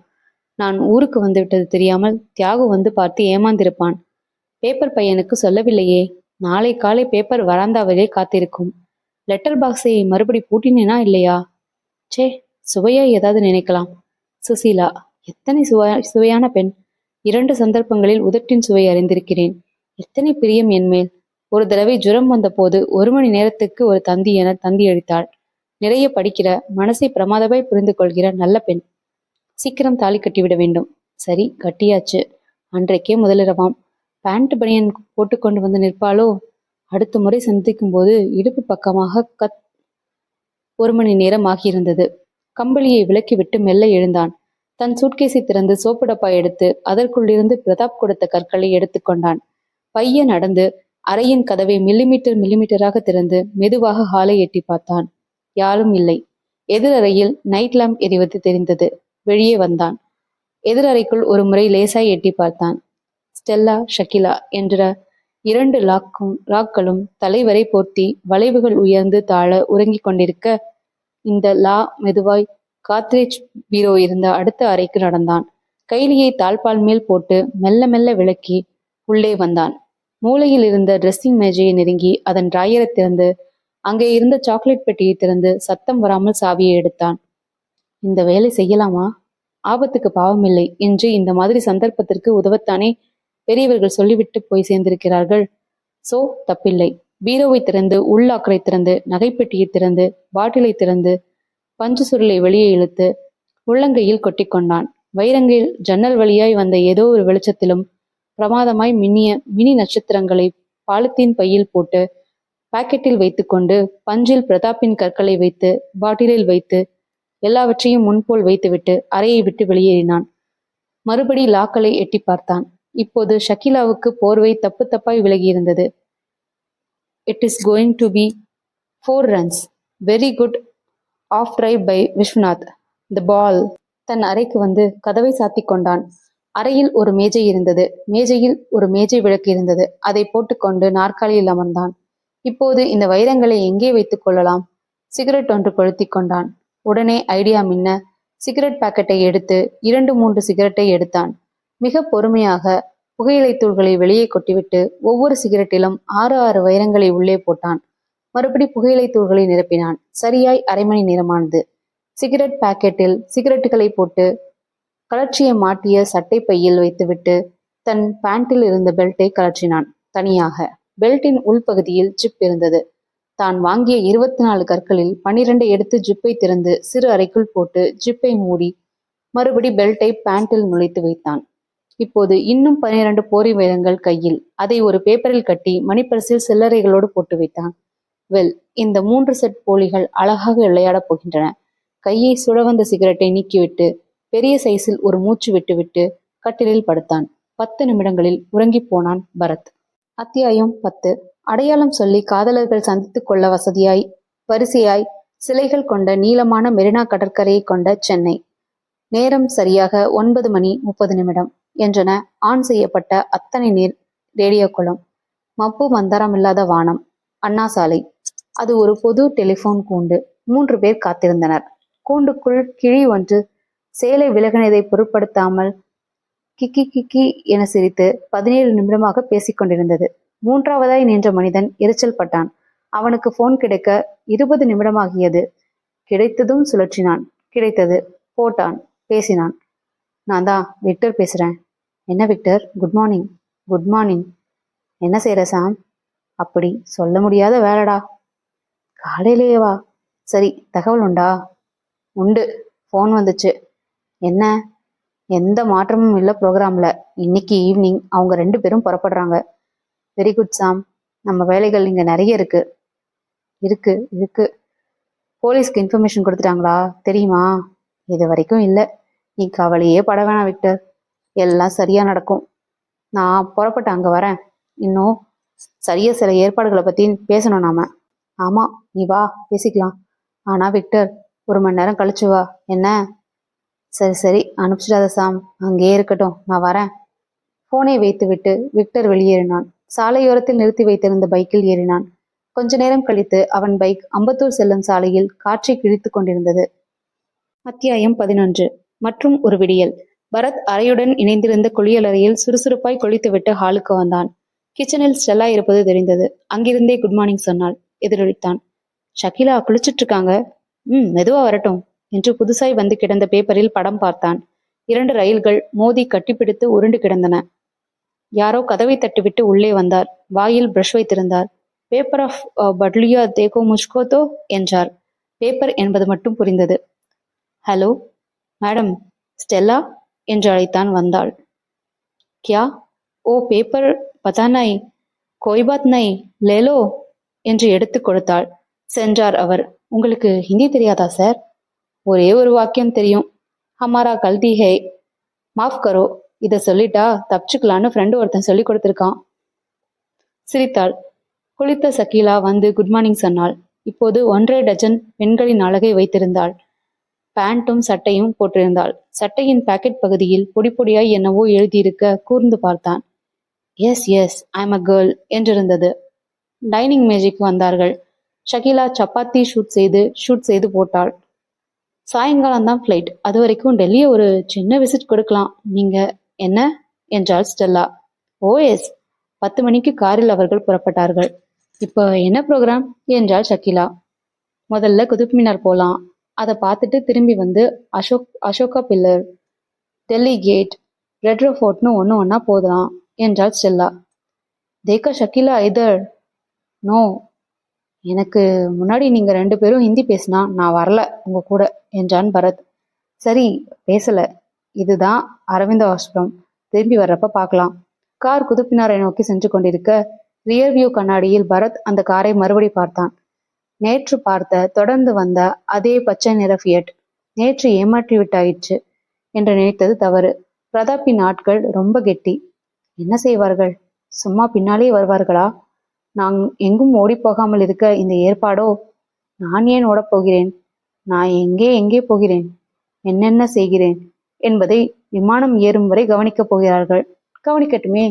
நான் ஊருக்கு வந்துவிட்டது தெரியாமல் தியாகு வந்து பார்த்து ஏமாந்திருப்பான். பேப்பர் பையனுக்கு சொல்லவில்லையே. நாளை காலை பேப்பர் வராந்தாவிலே காத்திருக்கும். லெட்டர் பாக்ஸை மறுபடி பூட்டினேனா இல்லையா? சே, சுவையா ஏதாவது நினைக்கலாம். சுசீலா எத்தனை சுவையான பெண். 2 சந்தர்ப்பங்களில் உதட்டின் சுவை அறிந்திருக்கிறேன். எத்தனை பிரியம் என்மேல். ஒரு தடவை ஜுரம் வந்த போது 1 மணி நேரத்துக்கு ஒரு தந்தி என தந்தி அடித்தாள். நிறைய படிக்கிற, மனசை பிரமாதமாய் புரிந்து கொள்கிற நல்ல பெண். சீக்கிரம் தாலி கட்டிவிட வேண்டும். சரி, கட்டியாச்சு. அன்றைக்கே முதலிரவாம். பேண்ட் பனியன் போட்டுக்கொண்டு வந்து நிற்பாளோ? அடுத்த முறை சந்திக்கும் போது இடுப்பு பக்கமாக 1 மணி நேரம் ஆகியிருந்தது. கம்பளியை விலக்கிவிட்டு மெல்ல எழுந்தான். தன் சூட்கேஸை திறந்து சோப்பு டப்பா எடுத்து அதற்குள்ளிருந்து பிரதாப் கொடுத்த கற்களை எடுத்துக்கொண்டான். பையன் நடந்து அறையின் கதவை மில்லிமீட்டராக திறந்து மெதுவாக ஹாலை எட்டி பார்த்தான். யாரும் இல்லை. எதிரறையில் நைட் லேம்ப் எரிவது தெரிந்தது. வெளியே வந்தான். எதிரறைக்குள் ஒரு முறை லேசாய் எட்டி பார்த்தான். ஸ்டெல்லா, ஷகிலா என்ற 2 லாக்களும் தலைவரை போர்த்தி வளைவுகள் உயர்ந்து தாழ உறங்கிக் கொண்டிருக்க, இந்த லா மெதுவாய் காத்ரேஜ் பீரோ இருந்த அடுத்த அறைக்கு நடந்தான். கைலியை தாழ்பால் மேல் போட்டு மெல்ல மெல்ல விளக்கி உள்ளே வந்தான். மூலையில் இருந்த ட்ரெஸ்ஸிங் மேஜையை நெருங்கி அதன் டிராயரை திறந்து அங்கே இருந்த சாக்லேட் பெட்டியை திறந்து சத்தம் வராமல் சாவியை எடுத்தான். இந்த வேலை செய்யலாமா? ஆபத்துக்கு பாவமில்லை என்று இந்த மாதிரி சந்தர்ப்பத்திற்கு உதவத்தானே பெரியவர்கள் சொல்லிவிட்டு போய் சேர்ந்திருக்கிறார்கள். சோ தப்பில்லை. பீரோவை திறந்து உள்ளாக்கரை திறந்து நகைப்பெட்டியை திறந்து பாட்டிலை திறந்து பஞ்சு சுருளை வெளியே இழுத்து உள்ளங்கையில் கொட்டி கொண்டான். வைரங்கில் ஜன்னல் வழியாய் வந்த ஏதோ ஒரு வெளிச்சத்திலும் பிரமாதமாய் மின்னிய மினி நட்சத்திரங்களை பாலித்தீன் பையில் போட்டு பாக்கெட்டில் வைத்துக்கொண்டு பஞ்சில் பிரதாப்பின் கற்களை வைத்து பாட்டிலில் வைத்து எல்லாவற்றையும் முன்போல் வைத்துவிட்டு அறையை விட்டு வெளியேறினான். மறுபடி லாக்களை எட்டி பார்த்தான். இப்போது ஷகிலாவுக்கு போர்வை தப்பு தப்பாய் விலகியிருந்தது. It is going to be 4 runs. Very good off drive by Viswanath. The ball. தன் அறைக்கு வந்து கதவை சாத்தி கொண்டான். அறையில் ஒரு மேஜை இருந்தது. மேஜையில் ஒரு மேஜை விளக்கு இருந்தது. அதை போட்டுக்கொண்டு நாற்காலியில் அமர்ந்தான். இப்போது இந்த வைரங்களை எங்கே வைத்துக் கொள்ளலாம்? சிகரெட் ஒன்று கொளுத்தி கொண்டான். உடனே ஐடியா மின்ன சிகரெட் பாக்கெட்டை எடுத்து 2-3 சிகரெட்டை எடுத்தான். மிக பொறுமையாக புகையிலை தூள்களை வெளியே கொட்டிவிட்டு ஒவ்வொரு சிகரெட்டிலும் 6 வைரங்களை உள்ளே போட்டான். மறுபடி புகையிலை தூள்களை நிரப்பினான். சரியாய் 1/2 மணி நேரமானது. சிகரெட் பாக்கெட்டில் சிகரெட்டுகளை போட்டு கலர்ச்சியை மாட்டிய சட்டை பையில் வைத்துவிட்டு தன் பேண்டில் இருந்த பெல்ட்டை கலற்றினான். தனியாக பெல்ட்டின் உள்பகுதியில் ஜிப் இருந்தது. தான் வாங்கிய 24 கற்களில் 12 எடுத்து ஜிப்பை திறந்து சிறு அறைக்குள் போட்டு ஜிப்பை மூடி மறுபடி பெல்ட்டை பேண்டில் நுழைத்து வைத்தான். இப்போது இன்னும் 12 போரி வைரங்கள் கையில். அதை ஒரு பேப்பரில் கட்டி மணிப்பரிசில் சில்லறைகளோடு போட்டு வைத்தான். வெல், இந்த 3 செட் போலிகள் அழகாக விளையாடப் போகின்றன. கையை சுட வந்த சிகரெட்டை நீக்கிவிட்டு பெரிய சைஸில் ஒரு மூச்சு விட்டுவிட்டு கட்டிலில் படுத்தான். 10 நிமிடங்களில் உறங்கி போனான் பரத். அத்தியாயம் 10. அடையாளம் சொல்லி காதலர்கள் சந்தித்துக் கொள்ள வரிசையாய் சிலைகள் கொண்ட நீளமான மெரினா கடற்கரையை கொண்ட சென்னை. நேரம் சரியாக 9:30 என்றன ஆன் செய்யப்பட்ட அத்தனை ரேடியோக்களும். மப்பு மந்தாரமில்லாத வானம். அண்ணா சாலை. அது ஒரு பொது டெலிபோன் கூண்டு. 3 பேர் காத்திருந்தனர். கூண்டுக்குள் கிழி ஒன்று சேலை விலகினதை பொருட்படுத்தாமல் கிக்கி கிக்கி என சிரித்து 17 நிமிடமாக பேசிக்கொண்டிருந்தது. 3வதாய் நின்ற மனிதன் எரிச்சல் பட்டான். அவனுக்கு போன் கிடைக்க 20 நிமிடமாகியது. கிடைத்ததும் சுழற்றினான். கிடைத்தது. போட்டான். பேசினான். நான் தான் விக்டர் பேசுறேன். என்ன Victor? Good morning. Good morning. என்ன செய்யற சாம்? அப்படி சொல்ல முடியாத வேலைடா. காலையிலேயேவா? சரி, தகவல் உண்டா? உண்டு. போன் வந்துச்சு. என்ன? எந்த மாற்றமும் இல்லை ப்ரோக்ராம்ல. இன்னைக்கு ஈவினிங் அவங்க 2 பேரும் புறப்படுறாங்க. வெரி குட் சாம். நம்ம வேலைகள் இங்க நிறைய இருக்கு. இருக்கு இருக்கு. போலீஸ்க்கு இன்ஃபர்மேஷன் கொடுத்துட்டாங்களா? தெரியுமா? இது வரைக்கும் இல்லை. நீ கவலையே பட வேணாம் விக்டர். எல்லாம் சரியா நடக்கும். நான் புறப்பட்டு அங்க வரேன். இன்னும் சரியா சில ஏற்பாடுகளை பத்தி பேசணும் நாம. ஆமா, நீ வா, பேசிக்கலாம். ஆனா விக்டர், 1 மணி நேரம் கழிச்சு வா. என்ன? சரி சரி, அனுப்பிச்சிடாத சாம். அங்கேயே இருக்கட்டும், நான் வரேன். போனை வைத்துவிட்டு விக்டர் வெளியேறினான். சாலையோரத்தில் நிறுத்தி வைத்திருந்த பைக்கில் ஏறினான். கொஞ்ச நேரம் கழித்து அவன் பைக் அம்பத்தூர் செல்லும் சாலையில் காற்றை கிழித்து கொண்டிருந்தது. அத்தியாயம் 11. மற்றும் ஒரு விடியல். பரத் அறையுடன் இணைந்திருந்த குளியலறையில் சுறுசுறுப்பாய் குளித்துவிட்டு ஹாலுக்கு வந்தான். கிச்சனில் ஸ்டெல்லா இருப்பது தெரிந்தது. அங்கிருந்தே குட் மார்னிங் சொன்னாள். எதிரொலித்தான். ஷகிலா குளிச்சுட்டு இருக்காங்க. மெதுவா வரட்டும் என்று புதுசாய் வந்து கிடந்த பேப்பரில் படம் பார்த்தான். 2 ரயில்கள் மோதி கட்டிப்பிடித்து உருண்டு கிடந்தன. யாரோ கதவை தட்டிவிட்டு உள்ளே வந்தார். வாயில் பிரஷ் வைத்திருந்தார். பேப்பர் ஆஃப் பட்லியா தேகோ முஷ்கோதோ என்றார். பேப்பர் என்பது மட்டும் புரிந்தது. ஹலோ மேடம், ஸ்டெல்லா என்று அழைத்தான். வந்தாள். கியா? ஓ, பேப்பர் பதா நை, கோய் பாத் நை, லேலோ என்று எடுத்து கொடுத்தாள். சென்றார் அவர். உங்களுக்கு ஹிந்தி தெரியாதா சார்? ஒரே ஒரு வாக்கியம் தெரியும். ஹமாரா கல்தி ஹே, மாஃப் கரோ. இதை சொல்லிட்டா தப்பிச்சுக்கலான்னு ஃப்ரெண்டு ஒருத்தன் சொல்லி கொடுத்துருக்கான். சிரித்தாள். குளித்த ஷக்கீலா வந்து குட் மார்னிங் சொன்னாள். இப்போது 1.5 டஜன் பெண்களின் அழகை வைத்திருந்தாள். பேண்ட்டும் சட்டையும் போட்டிருந்தாள். சட்டையின் பாக்கெட் பகுதியில் பொடி பொடியாய் என்னவோ எழுதியிருக்க கூர்ந்து பார்த்தான். Yes yes, I'm a girl என்றிருந்தது. டைனிங் மேஜைக்கு வந்தார்கள். ஷக்கீலா சப்பாத்தி ஷூட் செய்து போட்டாள். சாயங்காலம் தான் ஃப்ளைட். அது வரைக்கும் டெல்லியை ஒரு சின்ன விசிட் கொடுக்கலாம். நீங்க என்ன என்றாள் ஸ்டெல்லா. ஓஎஸ். 10 மணிக்கு காரில் அவர்கள் புறப்பட்டார்கள். இப்போ என்ன ப்ரோக்ராம் என்றாள் ஷக்கீலா. முதல்ல குதுப் மினார் போலாம். அதை பார்த்துட்டு திரும்பி வந்து Ashoka Pillar, Delhi Gate, Red ஃபோர்ட்னு ஒன்னா போதலாம் என்றாள் ஸ்டெல்லா. தேக்கா ஷக்கீலா இதழ். நோ. எனக்கு முன்னாடி நீங்க 2 பேரும் ஹிந்தி பேசினா நான் வரல உங்க கூட என்றான் பரத். சரி, பேசல. இதுதான் அரவிந்த ஆசிரமம். திரும்பி வர்றப்ப பார்க்கலாம். கார் குதுப்பினாரை நோக்கி சென்று கொண்டிருக்க ரியர் வியூ கண்ணாடியில் பரத் அந்த காரை மறுபடி பார்த்தான். நேற்று பார்த்த தொடர்ந்து வந்த அதே பச்சை நிற ஃபியட். நேற்று ஏமாற்றி விட்டாயிற்று என்று நினைத்தது தவறு. பிரதாப்பின் ஆட்கள் ரொம்ப கெட்டி. என்ன செய்வார்கள்? சும்மா பின்னாலே வருவார்களா? நான் எங்கும் ஓடிப்போகாமல் இருக்க இந்த ஏற்பாடோ? நான் ஏன் ஓடப்போகிறேன்? நான் எங்கே போகிறேன்? என்னென்ன செய்கிறேன் என்பதை விமானம் ஏறும் வரை கவனிக்கப் போகிறார்கள். கவனிக்கட்டுமே.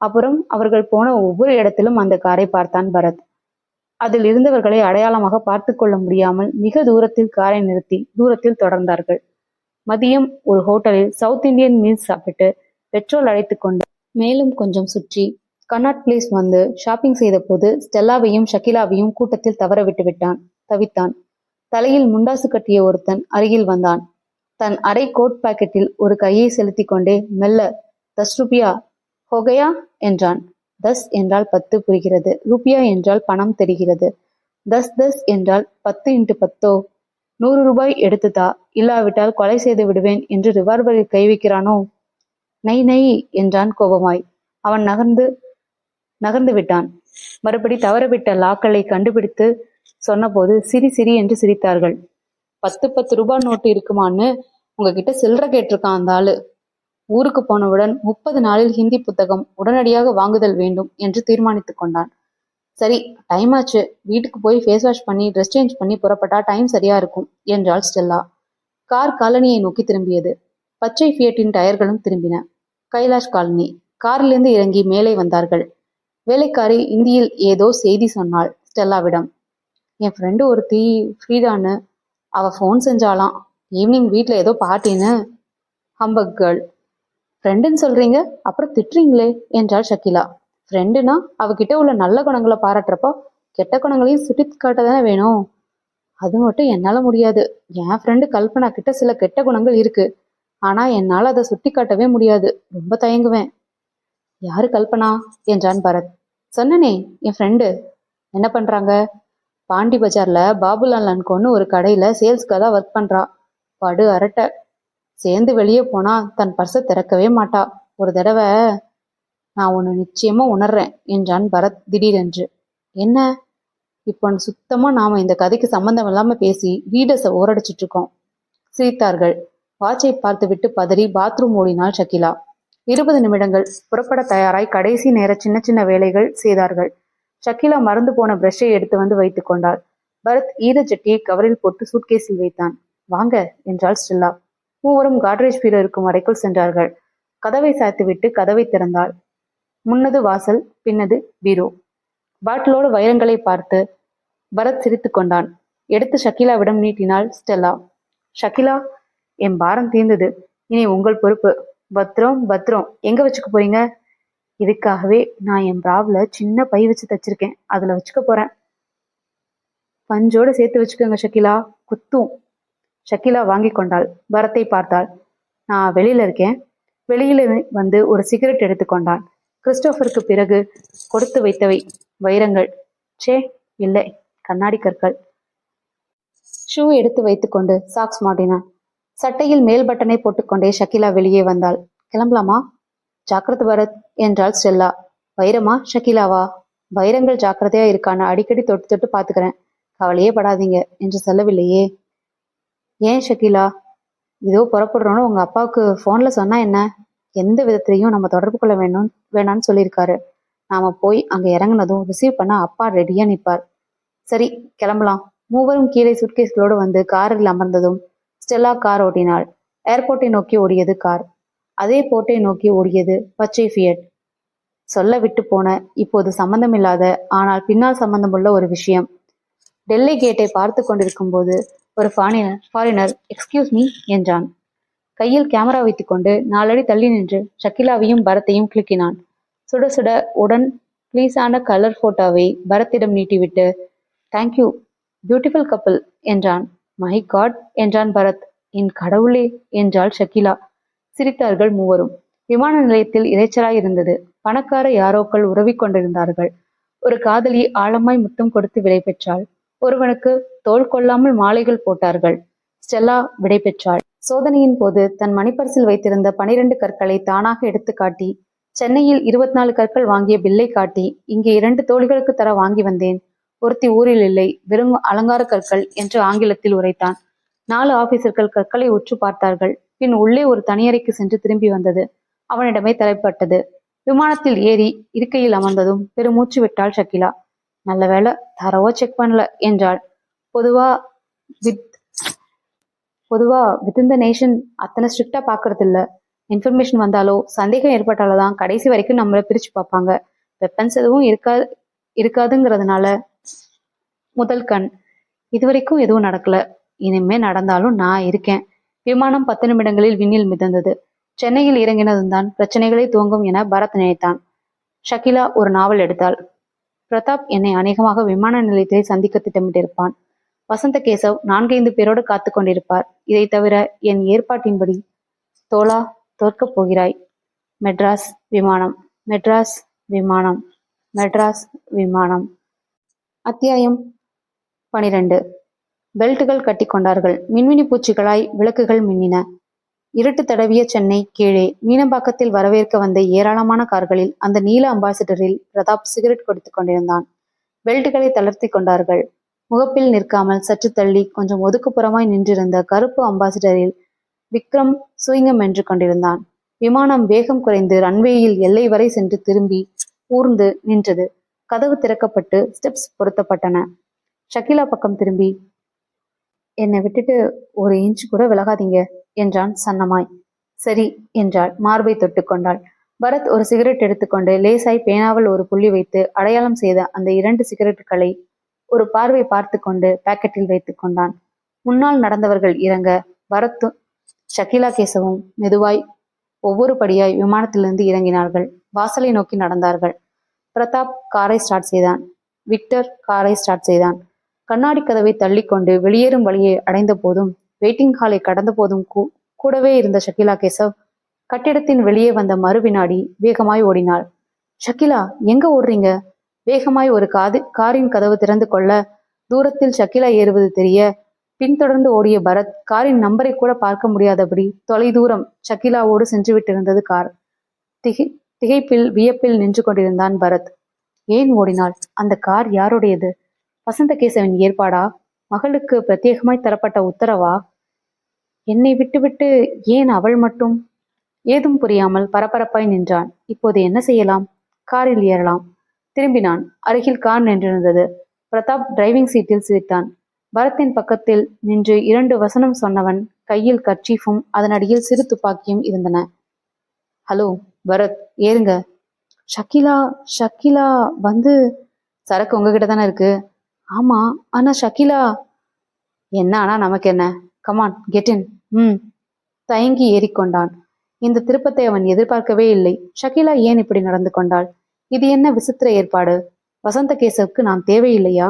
அப்புறம் அவர்கள் போன ஒவ்வொரு இடத்திலும் அந்த காரை பார்த்தான் பரத். அதில் இருந்தவர்களை அடையாளமாக பார்த்து கொள்ள முடியாமல் மிக தூரத்தில் காரை நிறுத்தி தூரத்தில் தொடர்ந்தார்கள். மதியம் ஒரு ஹோட்டலில் சவுத் இந்தியன் மீல்ஸ் சாப்பிட்டு பெட்ரோல் அழைத்து கொண்டு மேலும் கொஞ்சம் சுற்றி கன்னாட் பிளேஸ் வந்து ஷாப்பிங் செய்த போது ஸ்டெல்லாவையும் ஷக்கீலாவையும் கூட்டத்தில் தவற விட்டு தவித்தான். தலையில் முண்டாசு கட்டிய ஒருத்தன் அருகில் வந்தான். தன் அரை கோட் பாக்கெட்டில் ஒரு கையை செலுத்தி கொண்டே மெல்ல 10 ரூபியா ஹோகையா என்றான். 10 என்றால் 10 புரிகிறது. ரூபியா என்றால் பணம் தெரிகிறது. 10 என்றால் 10 × 10. 100 ரூபாய் எடுத்துதா, இல்லாவிட்டால் கொலை செய்து விடுவேன் என்று ரிவால்வரில் கை வைக்கிறானோ? நை நை என்றான் கோபமாய். அவன் நகர்ந்து விட்டான். மறுபடி தவறவிட்ட லாக்களை கண்டுபிடித்து சொன்னபோது சிரி என்று சிரித்தார்கள். 10 ரூபாய் நோட்டு இருக்குமான்னு உங்ககிட்ட சில்லற கேட்டிருக்கான் அந்த ஆளு. ஊருக்கு போனவுடன் 30 நாளில் ஹிந்தி புத்தகம் உடனடியாக வாங்குதல் வேண்டும் என்று தீர்மானித்து கொண்டான். சரி, டைம் ஆச்சு. வீட்டுக்கு போய் ஃபேஸ் வாஷ் பண்ணி ட்ரெஸ் சேஞ்ச் பண்ணி புறப்பட்டா டைம் சரியா இருக்கும் என்றாள் ஸ்டெல்லா. கார் காலனியை நோக்கி திரும்பியது. பச்சை ஃபியட்டின் டயர்களும் திரும்பின. கைலாஷ் காலனி. காரிலிருந்து இறங்கி மேலே வந்தார்கள். வேலைக்காரி இந்தியில் ஏதோ செய்தி சொன்னாள் ஸ்டெல்லாவிடம். என் ஃப்ரெண்டு ஒருத்தி ஃப்ரீதான்னு அவ ஃபோன் செஞ்சாலாம். ஈவினிங் வீட்டில் ஏதோ பார்ட்டின்னு. Humbug girl. ஃப்ரெண்டுன்னு சொல்றீங்க, அப்புறம் திட்டுறீங்களே என்றாள் ஷக்கீலா. ஃப்ரெண்டுனா அவகிட்ட உள்ள நல்ல குணங்களை பாராட்டுறப்போ கெட்ட குணங்களையும் சுட்டி காட்ட தானே வேணும். அது மட்டும் என்னால முடியாது. என் ஃப்ரெண்டு கல்பனா கிட்ட சில கெட்ட குணங்கள் இருக்கு. ஆனா என்னால அதை சுட்டி காட்டவே முடியாது. ரொம்ப தயங்குவேன். யாரு கல்பனா என்றான் பரத். சொன்னனே, என் ஃப்ரெண்டு. என்ன பண்றாங்க? பாண்டி பஜார்ல பாபுலால் அன்கோன்னு ஒரு கடையில சேல்ஸ்க்காக தான் ஒர்க் பண்றா. படு அரட்டை. சேர்ந்து வெளியே போனா தன் பர்ஸை திறக்கவே மாட்டா. ஒரு தடவை நான் ஒன்று நிச்சயமா உணர்றேன் என்றான் பரத் திடீரென்று. என்ன? இப்போ சுத்தமா நாம இந்த கதைக்கு சம்பந்தம் இல்லாம பேசி ரீடர்ஸை ஓரடிச்சிட்டு இருக்கோம். சிரித்தார்கள். வாட்சை பார்த்துவிட்டு பதறி பாத்ரூம் ஓடினாள் ஷக்கீலா. 20 நிமிடங்கள். புறப்பட தயாராய் கடைசி நேர சின்ன சின்ன வேலைகள் செய்தார்கள். ஷக்கீலா மறந்து போன பிரஷை எடுத்து வந்து வைத்துக் கொண்டாள். பரத் ஈர ஜட்டியை கவரில் போட்டு சூட்கேஸில் வைத்தான். வாங்க என்றாள் ஸ்டெல்லா. மூவரும் காட்ரேஜ் பீரோ இருக்கும் அறைக்குள் சென்றார்கள். கதவை சாய்த்துவிட்டு கதவை திறந்தாள். முன்னது வாசல், பின்னது பீரோ. பாட்டிலோடு வைரங்களை பார்த்து பரத் சிரித்து கொண்டான். எடுத்து ஷக்கீலாவிடம் நீட்டினாள் ஸ்டெல்லா. ஷக்கீலா, என் பாரம் தீர்ந்தது. இனி உங்கள் பொறுப்பு. பத்திரம் பத்திரம். எங்க வச்சுக்க போறீங்க? இதுக்காகவே நான் என் பிராவ்ல சின்ன பை வச்சு தச்சிருக்கேன். அதுல வச்சுக்க போறேன். பஞ்சோட சேர்த்து வச்சுக்கோங்க ஷக்கீலா, குத்தும். ஷக்கீலா வாங்கி கொண்டாள். பரத்தை பார்த்தாள். நான் வெளியில இருக்கேன். வெளியில வந்து ஒரு சிகரெட் எடுத்துக்கொண்டான். கிறிஸ்டோபருக்கு பிறகு கொடுத்து வைத்தவை வைரங்கள். சே, இல்லை, கண்ணாடி கற்கள். ஷூ எடுத்து வைத்துக்கொண்டு சாக்ஸ் மாட்டினான். சட்டையில் மேல் பட்டனை போட்டுக்கொண்டே ஷக்கீலா வெளியே வந்தாள். கிளம்பலாமா? ஜாக்கிரதை பரத் என்றாள் ஸ்டெல்லா. வைரமா ஷக்கீலாவா? வைரங்கள் ஜாக்கிரதையா இருக்கான்னு அடிக்கடி தொட்டு தொட்டு பாத்துக்கிறேன். கவலையே படாதீங்க என்று சொல்லவில்லையே. ஏன் ஷகிலா? இதோ புறப்படுறோன்னு உங்க அப்பாவுக்கு போன்ல சொன்னா என்ன? எந்த விதத்திலையும் நம்ம தொடர்பு கொள்ள வேணாம்னு சொல்லியிருக்காரு. நாம போய் அங்க இறங்குனதும் ரிசீவ் பண்ண அப்பா ரெடியா நிப்பார். சரி, கிளம்பலாம். மூவரும் கீழே சுட்கேஸ்களோடு வந்து காரில் அமர்ந்ததும் ஸ்டெல்லா கார் ஓட்டினாள். ஏர்போர்ட்டை நோக்கி ஓடியது கார். அதே போர்ட்டை நோக்கி ஓடியது பச்சை ஃபியட். சொல்ல விட்டு போன, இப்போது சம்பந்தமில்லாத, ஆனால் பின்னால் சம்பந்தமுள்ள ஒரு விஷயம். டெல்லி கேட்டை பார்த்து கொண்டிருக்கும் போது ஒரு ஃபாரினர் எக்ஸ்கியூஸ் மீ என்றான். கையில் கேமரா வைத்துக்கொண்டு 4 அடி தள்ளி நின்று ஷக்கிலாவையும் பரத்தையும் கிளிக்கினான். சுட சுட உடன் ப்ளீஸான கலர் போட்டோவை பரத்திடம் நீட்டிவிட்டு தேங்க்யூ, பியூட்டிஃபுல் கப்பல் என்றான். மை காட் என்றான் பரத். என் கடவுளே என்றாள் ஷக்கிலா. சிரித்தார்கள் மூவரும். விமான நிலையத்தில் இரைச்சலாய் இருந்தது. பணக்கார யாரோக்கள் உறவிக் கொண்டிருந்தார்கள். ஒரு காதலி ஆழமாய் முத்தம் கொடுத்து விடை பெற்றாள். ஒருவனுக்கு தோள் கொள்ளாமல் மாலைகள் போட்டார்கள். ஸ்டெல்லா விடை பெற்றாள். சோதனையின் போது தன் மணிப்பரிசில் வைத்திருந்த 12 கற்களை தானாக எடுத்து காட்டி, சென்னையில் 24 கற்கள் வாங்கிய பில்லை காட்டி, இங்கே 2 தோழிகளுக்கு தர வாங்கி வந்தேன், ஒருத்தி ஊரில் இல்லை, வெறும் அலங்கார கற்கள் என்று ஆங்கிலத்தில் உரைத்தான். 4 ஆபீசர்கள் கற்களை உற்று பார்த்தார்கள். பின் உள்ளே ஒரு தனியறைக்கு சென்று திரும்பி வந்தது அவனிடமே தலைப்பட்டது. விமானத்தில் ஏறி இருக்கையில் அமர்ந்ததும் பெருமூச்சு விட்டாள் ஷக்கிலா. நல்ல வேலை, தரவோ செக் பண்ணல என்றாள். பொதுவா வித் இந்த நேஷன் அத்தனை ஸ்ட்ரிக்டா பாக்குறது இல்ல. இன்ஃபர்மேஷன் வந்தாலோ சந்தேகம் ஏற்பட்டாலோ தான் கடைசி வரைக்கும் நம்மளை பிரிச்சு பார்ப்பாங்க. வெப்பன்ஸ் எதுவும் இருக்காதுங்கிறதுனால முதல் கண். இதுவரைக்கும் எதுவும் நடக்கல. இனிமே நடந்தாலும் நான் இருக்கேன். விமானம் 10 நிமிடங்களில் விண்ணில் மிதந்தது. சென்னையில் இறங்கினதும் தான் பிரச்சனைகளே துவங்கும் என பரத் நினைத்தான். ஷக்கிலா ஒரு நாவல் எடுத்தாள். பிரதாப் என்னை அநேகமாக விமான நிலையத்தை சந்திக்க திட்டமிட்டிருப்பான். வசந்த கேசவ் 4-5 பேரோடு காத்து கொண்டிருப்பார். இதை தவிர என் ஏற்பாட்டின்படி தோளா தோற்கப் போகிறாய். மெட்ராஸ் விமானம், மெட்ராஸ் விமானம், மெட்ராஸ் விமானம். அத்தியாயம் 12. பெல்ட்டுகள் கட்டி கொண்டார்கள். மின்மினி பூச்சிகளாய் விளக்குகள் மின்னின. இருட்டு தடவிய சென்னை கீழே மீனம்பாக்கத்தில் வரவேற்க வந்த ஏராளமான கார்களில் அந்த நீல அம்பாசிடரில் பிரதாப் சிகரெட் கொடுத்து கொண்டிருந்தான். பெல்ட்டுகளை தளர்த்தி கொண்டார்கள். முகப்பில் நிற்காமல் சற்று தள்ளி கொஞ்சம் ஒதுக்குப்புறமாய் நின்றிருந்த கருப்பு அம்பாசிடரில் விக்ரம் சுயிங்கம் என்று கொண்டிருந்தான். விமானம் வேகம் குறைந்து ரன்வேயில் எல்லை வரை சென்று திரும்பி ஊர்ந்து நின்றது. கதவு திறக்கப்பட்டு ஸ்டெப்ஸ் பொருத்தப்பட்டன. ஷக்கிலா பக்கம் திரும்பி, என்னை விட்டுட்டு ஒரு இன்ச்சு கூட விலகாதீங்க என்றான் சன்னமாய். சரி என்றாள். மார்பை தொட்டு கொண்டாள். பரத் ஒரு சிகரெட் எடுத்துக்கொண்டு லேசாய் பேனாவில் ஒரு புள்ளி வைத்து அடையாளம் செய்த அந்த 2 சிகரெட்டுகளை ஒரு பார்வை பார்த்து கொண்டு பாக்கெட்டில் வைத்து கொண்டான். முன்னால் நடந்தவர்கள் இறங்க பரத்தும் ஷக்கிலா கேசவும் மெதுவாய் ஒவ்வொரு படியாய் விமானத்திலிருந்து இறங்கினார்கள். வாசலை நோக்கி நடந்தார்கள். பிரதாப் காரை ஸ்டார்ட் செய்தான். விக்டர் காரை ஸ்டார்ட் செய்தான். கண்ணாடி கதவை தள்ளிக்கொண்டு வெளியேறும் வழியை அடைந்த போதும் வெயிட்டிங் ஹாலை கடந்த போதும் கூடவே இருந்த ஷக்கிலா கேசவ் கட்டிடத்தின் வெளியே வந்த மறுவினாடி வேகமாய் ஓடினாள். ஷக்கிலா, எங்க ஓடுறீங்க? வேகமாய் ஒரு காரின் கதவு திறந்து கொள்ள தூரத்தில் ஷக்கிலா ஏறுவது தெரிய பின்தொடர்ந்து ஓடிய பரத் காரின் நம்பரை கூட பார்க்க முடியாதபடி தொலைதூரம் ஷக்கிலாவோடு சென்று விட்டிருந்தது கார். திகைப்பில் வியப்பில் நின்று கொண்டிருந்தான் பரத். ஏன் ஓடினாள்? அந்த கார் யாருடையது? வசந்த கேசவன் ஏற்பாடா? மகளுக்கு பிரத்யேகமாய் தரப்பட்ட உத்தரவா? என்னை விட்டுவிட்டு ஏன் அவள் மட்டும்? ஏதும் புரியாமல் பரபரப்பாய் நின்றான். இப்போது என்ன செய்யலாம்? காரில் ஏறலாம். திரும்பினான். அருகில் கார் நின்றிருந்தது. பிரதாப் டிரைவிங் சீட்டில் சிரித்தான். பரத்தின் பக்கத்தில் நின்று 2 வசனம் சொன்னவன் கையில் கர்ச்சீஃபும் அதனடியில் சிறு துப்பாக்கியும் இருந்தன. ஹலோ பரத், ஏறுங்க. ஷக்கிலா ஷக்கிலா வந்து, சரக்கு உங்ககிட்ட தானே இருக்கு. ஆமா, ஆனா ஷக்கிலா. என்ன ஆனா நமக்கு என்ன? Come on get in. தயங்கி ஏறிக்கொண்டான். இந்த திருப்பத்தை அவன் எதிர்பார்க்கவே இல்லை. ஷக்கிலா ஏன் இப்படி நடந்து கொண்டாள்? இது என்ன விசித்திர ஏற்பாடு? வசந்த கேசவுக்கு நான் தேவையில்லையா?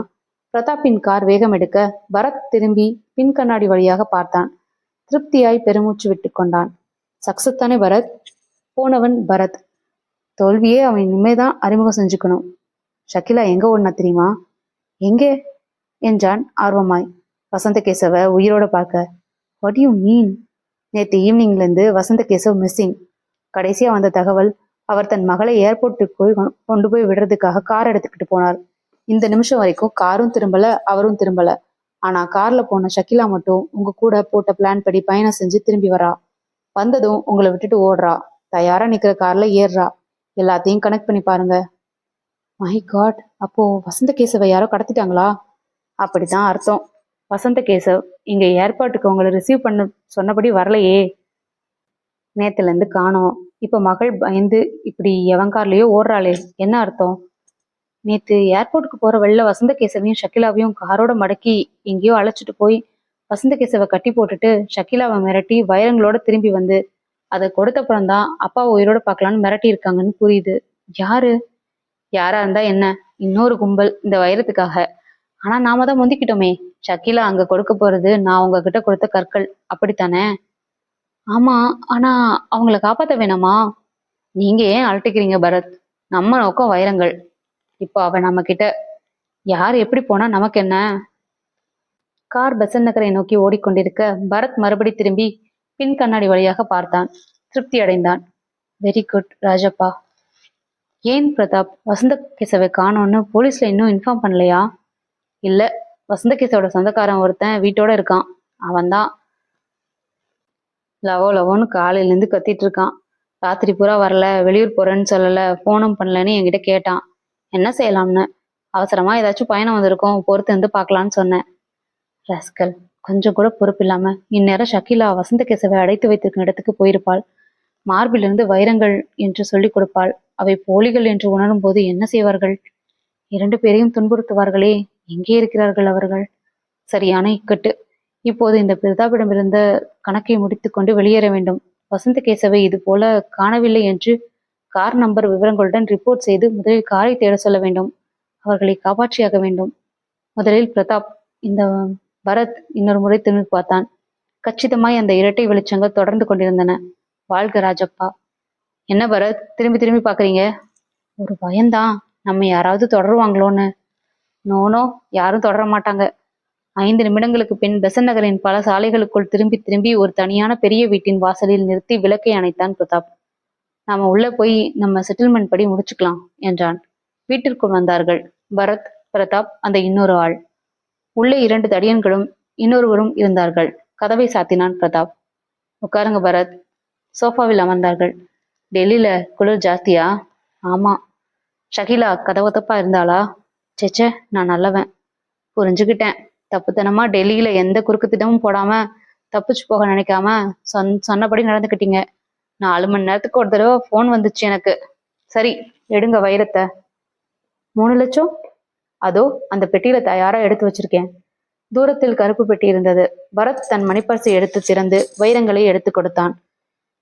பிரதாப்பின் கார் வேகம் எடுக்க பரத் திரும்பி பின் கண்ணாடி வழியாக பார்த்தான். திருப்தியாய் பெருமூச்சு விட்டு கொண்டான். சக்சத்தானே பரத்? போனவன் பரத். தோல்வியே அவன் இனிமேதான் அறிமுகம் செஞ்சுக்கணும். ஷக்கிலா எங்க ஓடுனா தெரியுமா? எங்கே என்றான் ஆர்வமாய். வசந்த கேசவ உயிரோட பார்க்க. வாட் யூ மீன்? நேற்று ஈவினிங்லேருந்து வசந்த கேசவ் மிஸ்ஸிங். கடைசியா வந்த தகவல், அவர் தன் மகளை ஏர்போர்ட்டுக்கு கொண்டு போய் விடுறதுக்காக கார் எடுத்துக்கிட்டு போனார். இந்த நிமிஷம் வரைக்கும் காரும் திரும்பல, அவரும் திரும்பல. ஆனா கார்ல போன ஷக்கிலா மட்டும் உங்க கூட போட்ட பிளான் படி பயணம் செஞ்சு திரும்பி வரா. வந்ததும் உங்களை விட்டுட்டு ஓடுறா. தயாரா நிக்கிற கார்ல ஏறுறா. எல்லாத்தையும் கனெக்ட் பண்ணி பாருங்க. மை காட், அப்போ வசந்த கேசவை யாரோ கடத்திட்டாங்களா? அப்படித்தான் அர்த்தம். வசந்த கேசவ் இங்க ஏர்போர்ட்டுக்கு உங்களை ரிசீவ் பண்ண சொன்னபடி வரலையே. நேத்துல இருந்து காணோம். இப்ப மகள் பயந்து இப்படி எவன் கார்லயோ ஓடுறாளே, என்ன அர்த்தம்? நேத்து ஏர்போர்ட்டுக்கு போற வழியில வசந்த கேசவையும் ஷக்கிலாவையும் காரோட மடக்கி எங்கேயோ அழைச்சிட்டு போய் வசந்த கேசவை கட்டி போட்டுட்டு ஷக்கிலாவை மிரட்டி வைரங்களோட திரும்பி வந்து அதை கொடுத்தப்புறம் தான் அப்பா உயிரோட பார்க்கலான்னு மிரட்டி இருக்காங்கன்னு புரியுது. யாரு? யாரா இருந்தா என்ன, இன்னொரு கும்பல் இந்த வைரத்துக்காக. ஆனா நாம தான் முந்திக்கிட்டோமே. ஷக்கிலா அங்க கொடுக்க போறது நான் உங்ககிட்ட கொடுத்த கற்கள், அப்படித்தானே? ஆமா, ஆனா அவங்கள காப்பாத்த வேணாமா? நீங்க ஏன் அழட்டிக்கிறீங்க பரத்? நம்ம நோக்கம் வைரங்கள். இப்போ அவ நம்ம கிட்ட. யார் எப்படி போனா நமக்கு என்ன? கார் பெசன்ட் நகரை நோக்கி ஓடிக்கொண்டிருக்க பரத் மறுபடி திரும்பி பின் கண்ணாடி வழியாக பார்த்தான். திருப்தி அடைந்தான். Very good Rajappa. ஏன் பிரதாப், வசந்த கேசவை காணோன்னு போலீஸ்ல இன்னும் இன்ஃபார்ம் பண்ணலையா? இல்ல, வசந்த கேசவோட சொந்தக்காரன் ஒருத்தன் வீட்டோட இருக்கான். அவன்தான் லவோ லவோன்னு காலையில இருந்து கத்திட்டு இருக்கான். ராத்திரி பூரா வரல, வெளியூர் போறேன்னு சொல்லல, போனும் பண்ணலன்னு என்கிட்ட கேட்டான். என்ன செய்யலாம்னு. அவசரமா ஏதாச்சும் பயணம் வந்திருக்கோம், பொறுத்து இருந்து பார்க்கலான்னு சொன்னேன். ரஸ்கல், கொஞ்சம் கூட பொறுப்பு இல்லாம இந்நேரம் ஷக்கிலா வசந்த கேசவை அடைத்து வைத்திருக்கும் இடத்துக்கு போயிருப்பாள். மார்பிலிருந்து வைரங்கள் என்று சொல்லிக் கொடுப்பாள். அவை போலிகள் என்று உணரும் போது என்ன செய்வார்கள்? 2 பேரையும் துன்புறுத்துவார்களே. எங்கே இருக்கிறார்கள் அவர்கள்? சரியான இக்கட்டு. இப்போது இந்த பிரதாபிடமிருந்த கணக்கை முடித்துக்கொண்டு வெளியேற வேண்டும். வசந்த கேசவை இது போல காணவில்லை என்று கார் நம்பர் விவரங்களுடன் ரிப்போர்ட் செய்து முதலில் காரை தேட சொல்ல வேண்டும். அவர்களை காப்பாற்றியாக வேண்டும். முதலில் பிரதாப். இந்த பரத் இன்னொரு முறை திரும்பி பார்த்தான். கச்சிதமாய் அந்த இரட்டை வெளிச்சங்கள் தொடர்ந்து கொண்டிருந்தன. வாழ்க ராஜப்பா. என்ன பரத், திரும்பி திரும்பி பாக்குறீங்க? ஒரு பயம்தான், நம்ம யாராவது தொடருவாங்களோன்னு. நோனோ, யாரும் தொடர மாட்டாங்க. 5 நிமிடங்களுக்கு பின் பெசன் நகரின் பல சாலைகளுக்குள் திரும்பி திரும்பி ஒரு தனியான பெரிய வீட்டின் வாசலில் நிறுத்தி விளக்கை அணைத்தான் பிரதாப். நாம உள்ள போய் நம்ம செட்டில்மெண்ட் படி முடிச்சுக்கலாம் என்றான். வீட்டிற்குள் வந்தார்கள் பரத், பிரதாப், அந்த இன்னொரு ஆள். உள்ளே 2 தடியன்களும் இன்னொருவரும் இருந்தார்கள். கதவை சாத்தினான் பிரதாப். உட்காருங்க பரத். சோஃபாவில் அமர்ந்தார்கள். டெல்லியில குளிர் ஜாஸ்தியா? ஆமா. ஷகிலா கதவு தப்பா இருந்தாளா? சேச்சே, நான் நல்லவன். புரிஞ்சுக்கிட்டேன். தப்புத்தனமா டெல்லியில எந்த குறுக்கு திட்டமும் போடாம தப்பிச்சு போக நினைக்காம சொன்னபடி நடந்துக்கிட்டீங்க. 4 மணி நேரத்துக்கு ஒரு தடவை போன் வந்துச்சு எனக்கு. சரி, எடுங்க வைரத்தை. 3 லட்சம்? அதோ அந்த பெட்டியில தயாரா எடுத்து வச்சிருக்கேன். தூரத்தில் கருப்பு பெட்டி இருந்தது. பரத் தன் மணிப்பர்சை எடுத்து திறந்து வைரங்களை எடுத்து கொடுத்தான்.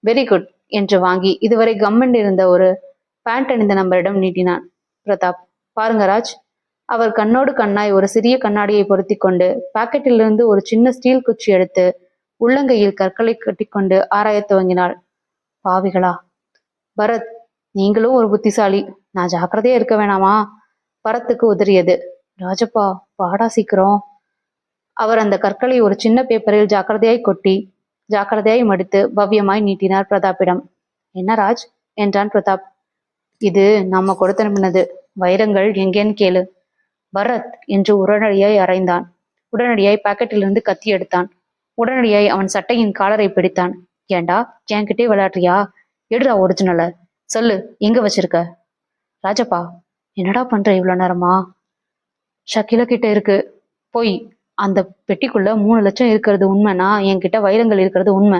வெரி குட் என்று வாங்கி இதுவரை கம்மன் இருந்த ஒரு பேண்ட் அணிந்த நம்பரிடம் நீட்டினான். பிரதாப், பாருங்க ராஜ். அவர் கண்ணோடு கண்ணாய் ஒரு சிறிய கண்ணாடியை பொருத்தி கொண்டு பாக்கெட்டிலிருந்து ஒரு சின்ன ஸ்டீல் குச்சி எடுத்து உள்ளங்கையில் கற்களை கட்டிக்கொண்டு ஆராய துவங்கினாள். பாவிகளா. பரத், நீங்களும் ஒரு புத்திசாலி. நான் ஜாக்கிரதையா இருக்க வேணாமா? பரத்துக்கு உதறியது. ராஜப்பா, பாடா சீக்கிரம். அவர் அந்த கற்களை ஒரு சின்ன பேப்பரில் ஜாக்கிரதையாய் கொட்டி ஜாக்கிரதையாய் மடித்து பவ்யமாய் நீட்டினார் பிரதாப்பிடம். என்ன ராஜ் என்றான் பிரதாப். இது நம்ம கொடுத்து அனுப்பினது. வைரங்கள் எங்கேன்னு கேளு. பரத் என்று உடனடியாய் அறைந்தான். உடனடியாய் பாக்கெட்டிலிருந்து கத்தி எடுத்தான். உடனடியாய் அவன் சட்டையின் காலரை பிடித்தான். ஏண்டா, என்கிட்டே விளையாடுறியா? எடுறா ஒரிஜினல. சொல்லு, எங்க வச்சிருக்க? ராஜப்பா, என்னடா பண்ற இவ்வளவு நேரமா? ஷக்கிலா கிட்ட இருக்கு. போய். அந்த பெட்டிக்குள்ள 3 லட்சம் இருக்கிறது உண்மைனா என்கிட்ட வைரங்கள் இருக்கிறது உண்மை.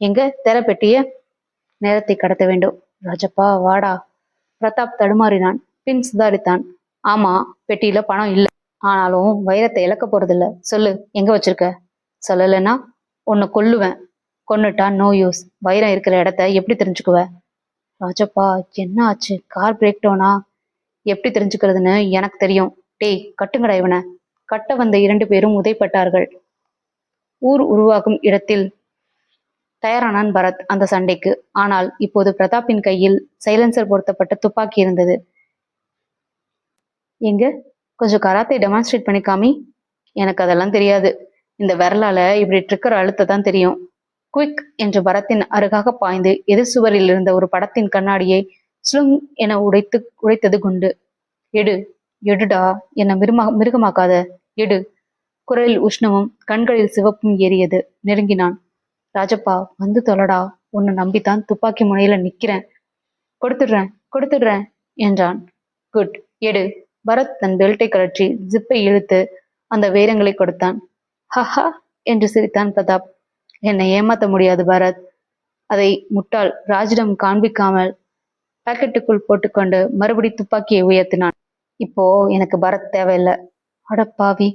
எங்க தெர பெட்டிய? நேரத்தை கடத்த வேண்டும். ராஜப்பா, வாடா. பிரதாப் தடுமாறினான். பின் சுதாரித்தான். ஆமா, பெட்டியில பணம் இல்ல. ஆனாலும் வைரத்தை இழக்க போறதில்ல. சொல்லு, எங்க வச்சிருக்க? சொல்லலைன்னா உன்னை கொல்லுவேன். கொன்னுட்டா நோ யூஸ். வைரம் இருக்கிற இடத்த எப்படி தெரிஞ்சுக்குவ? ராஜப்பா, என்ன ஆச்சு? கார் பிரேக் டவுனா? எப்படி தெரிஞ்சுக்கிறதுன்னு எனக்கு தெரியும். டேய், கட்டுங்கடா இவனை. கட்ட வந்த 2 பேரும் உதைப்பட்டார்கள். ஊர் உருவாகும் இடத்தில் தயாரானான் பரத் அந்த சண்டைக்கு. ஆனால் இப்போது பிரதாப்பின் கையில் சைலன்சர் பொருத்தப்பட்ட துப்பாக்கி இருந்தது. எங்க, கொஞ்சம் கராத்தை டெமான்ஸ்ட்ரேட் பண்ணி காமி. எனக்கு அதெல்லாம் தெரியாது. இந்த விரலால இப்படி ட்ரிக்கர் அழுத்ததான் தெரியும். குவிக் என்று பரத்தின் அருகாக பாய்ந்து எதிர் சுவரில் இருந்த ஒரு படத்தின் கண்ணாடியை ஸ்லுங் என உடைத்தது குண்டு. எடு, எடுடா, என்ன மிருகமாக்காத. எடு. குரலில் உஷ்ணமும் கண்களில் சிவப்பும் ஏறியது. நெருங்கினான். ராஜப்பா, வந்து தொலைடா, உன்னை நம்பித்தான் துப்பாக்கி முனையில நிக்கிறேன். கொடுத்துடுறேன் என்றான். குட், எடு. பரத் தன் பெல்ட்டை கழற்றி ஜிப்பை இழுத்து அந்த வைரங்களை கொடுத்தான். ஹஹா என்று சிரித்தான் பிரதாப். என்னை ஏமாத்த முடியாது பரத். அதை முட்டாள் ராஜிடம் காண்பிக்காமல் பாக்கெட்டுக்குள் போட்டுக்கொண்டு மறுபடி துப்பாக்கியை உயர்த்தினான். இப்போ எனக்கு பரத் தேவையில்லை. அடப்பாவி.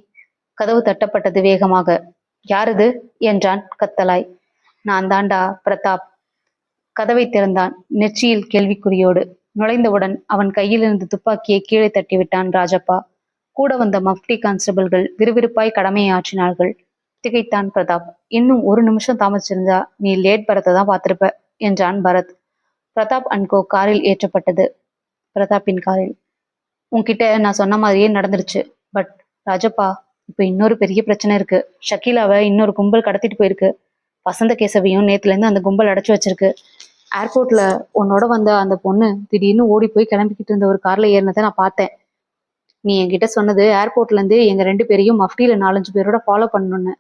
கதவு தட்டப்பட்டது வேகமாக. யாரது என்றான் கத்தலாய். நான் தாண்டா பிரதாப். கதவை திறந்தான் நெற்றியில் கேள்விக்குறியோடு. நுழைந்தவுடன் அவன் கையிலிருந்து துப்பாக்கியை கீழே தட்டிவிட்டான் ராஜப்பா. கூட வந்த மஃப்டி கான்ஸ்டபிள்கள் விறுவிறுப்பாய் கடமையை ஆற்றினார்கள். திகைத்தான் பிரதாப். இன்னும் ஒரு நிமிஷம் தாமதிச்சிருந்தா நீ லேட் பரத்தை தான் பார்த்திருப்ப என்றான் பரத். பிரதாப் அண்ட் கோ காரில் ஏற்றப்பட்டது. பிரதாப்பின் காரில். உன்கிட்ட நான் சொன்ன மாதிரியே நடந்துருச்சு. பட் ராஜப்பா, இப்ப இன்னொரு பெரிய பிரச்சனை இருக்கு. ஷக்கீலாவை இன்னொரு கும்பல் கடத்திட்டு போயிருக்கு. வசந்த கேசவியும் நேத்துல இருந்து அந்த கும்பல் அடைச்சு வச்சிருக்கு. ஏர்போர்ட்ல உன்னோட வந்த அந்த பொண்ணு திடீர்னு ஓடி போய் கிளம்பிக்கிட்டு இருந்த ஒரு கார்ல ஏறினதை நான் பார்த்தேன். நீ என்கிட்ட சொன்னது ஏர்போர்ட்ல இருந்து எங்க 2 பேரையும் மஃப்டியில 4-5 பேரோட ஃபாலோ பண்ணணும்னு.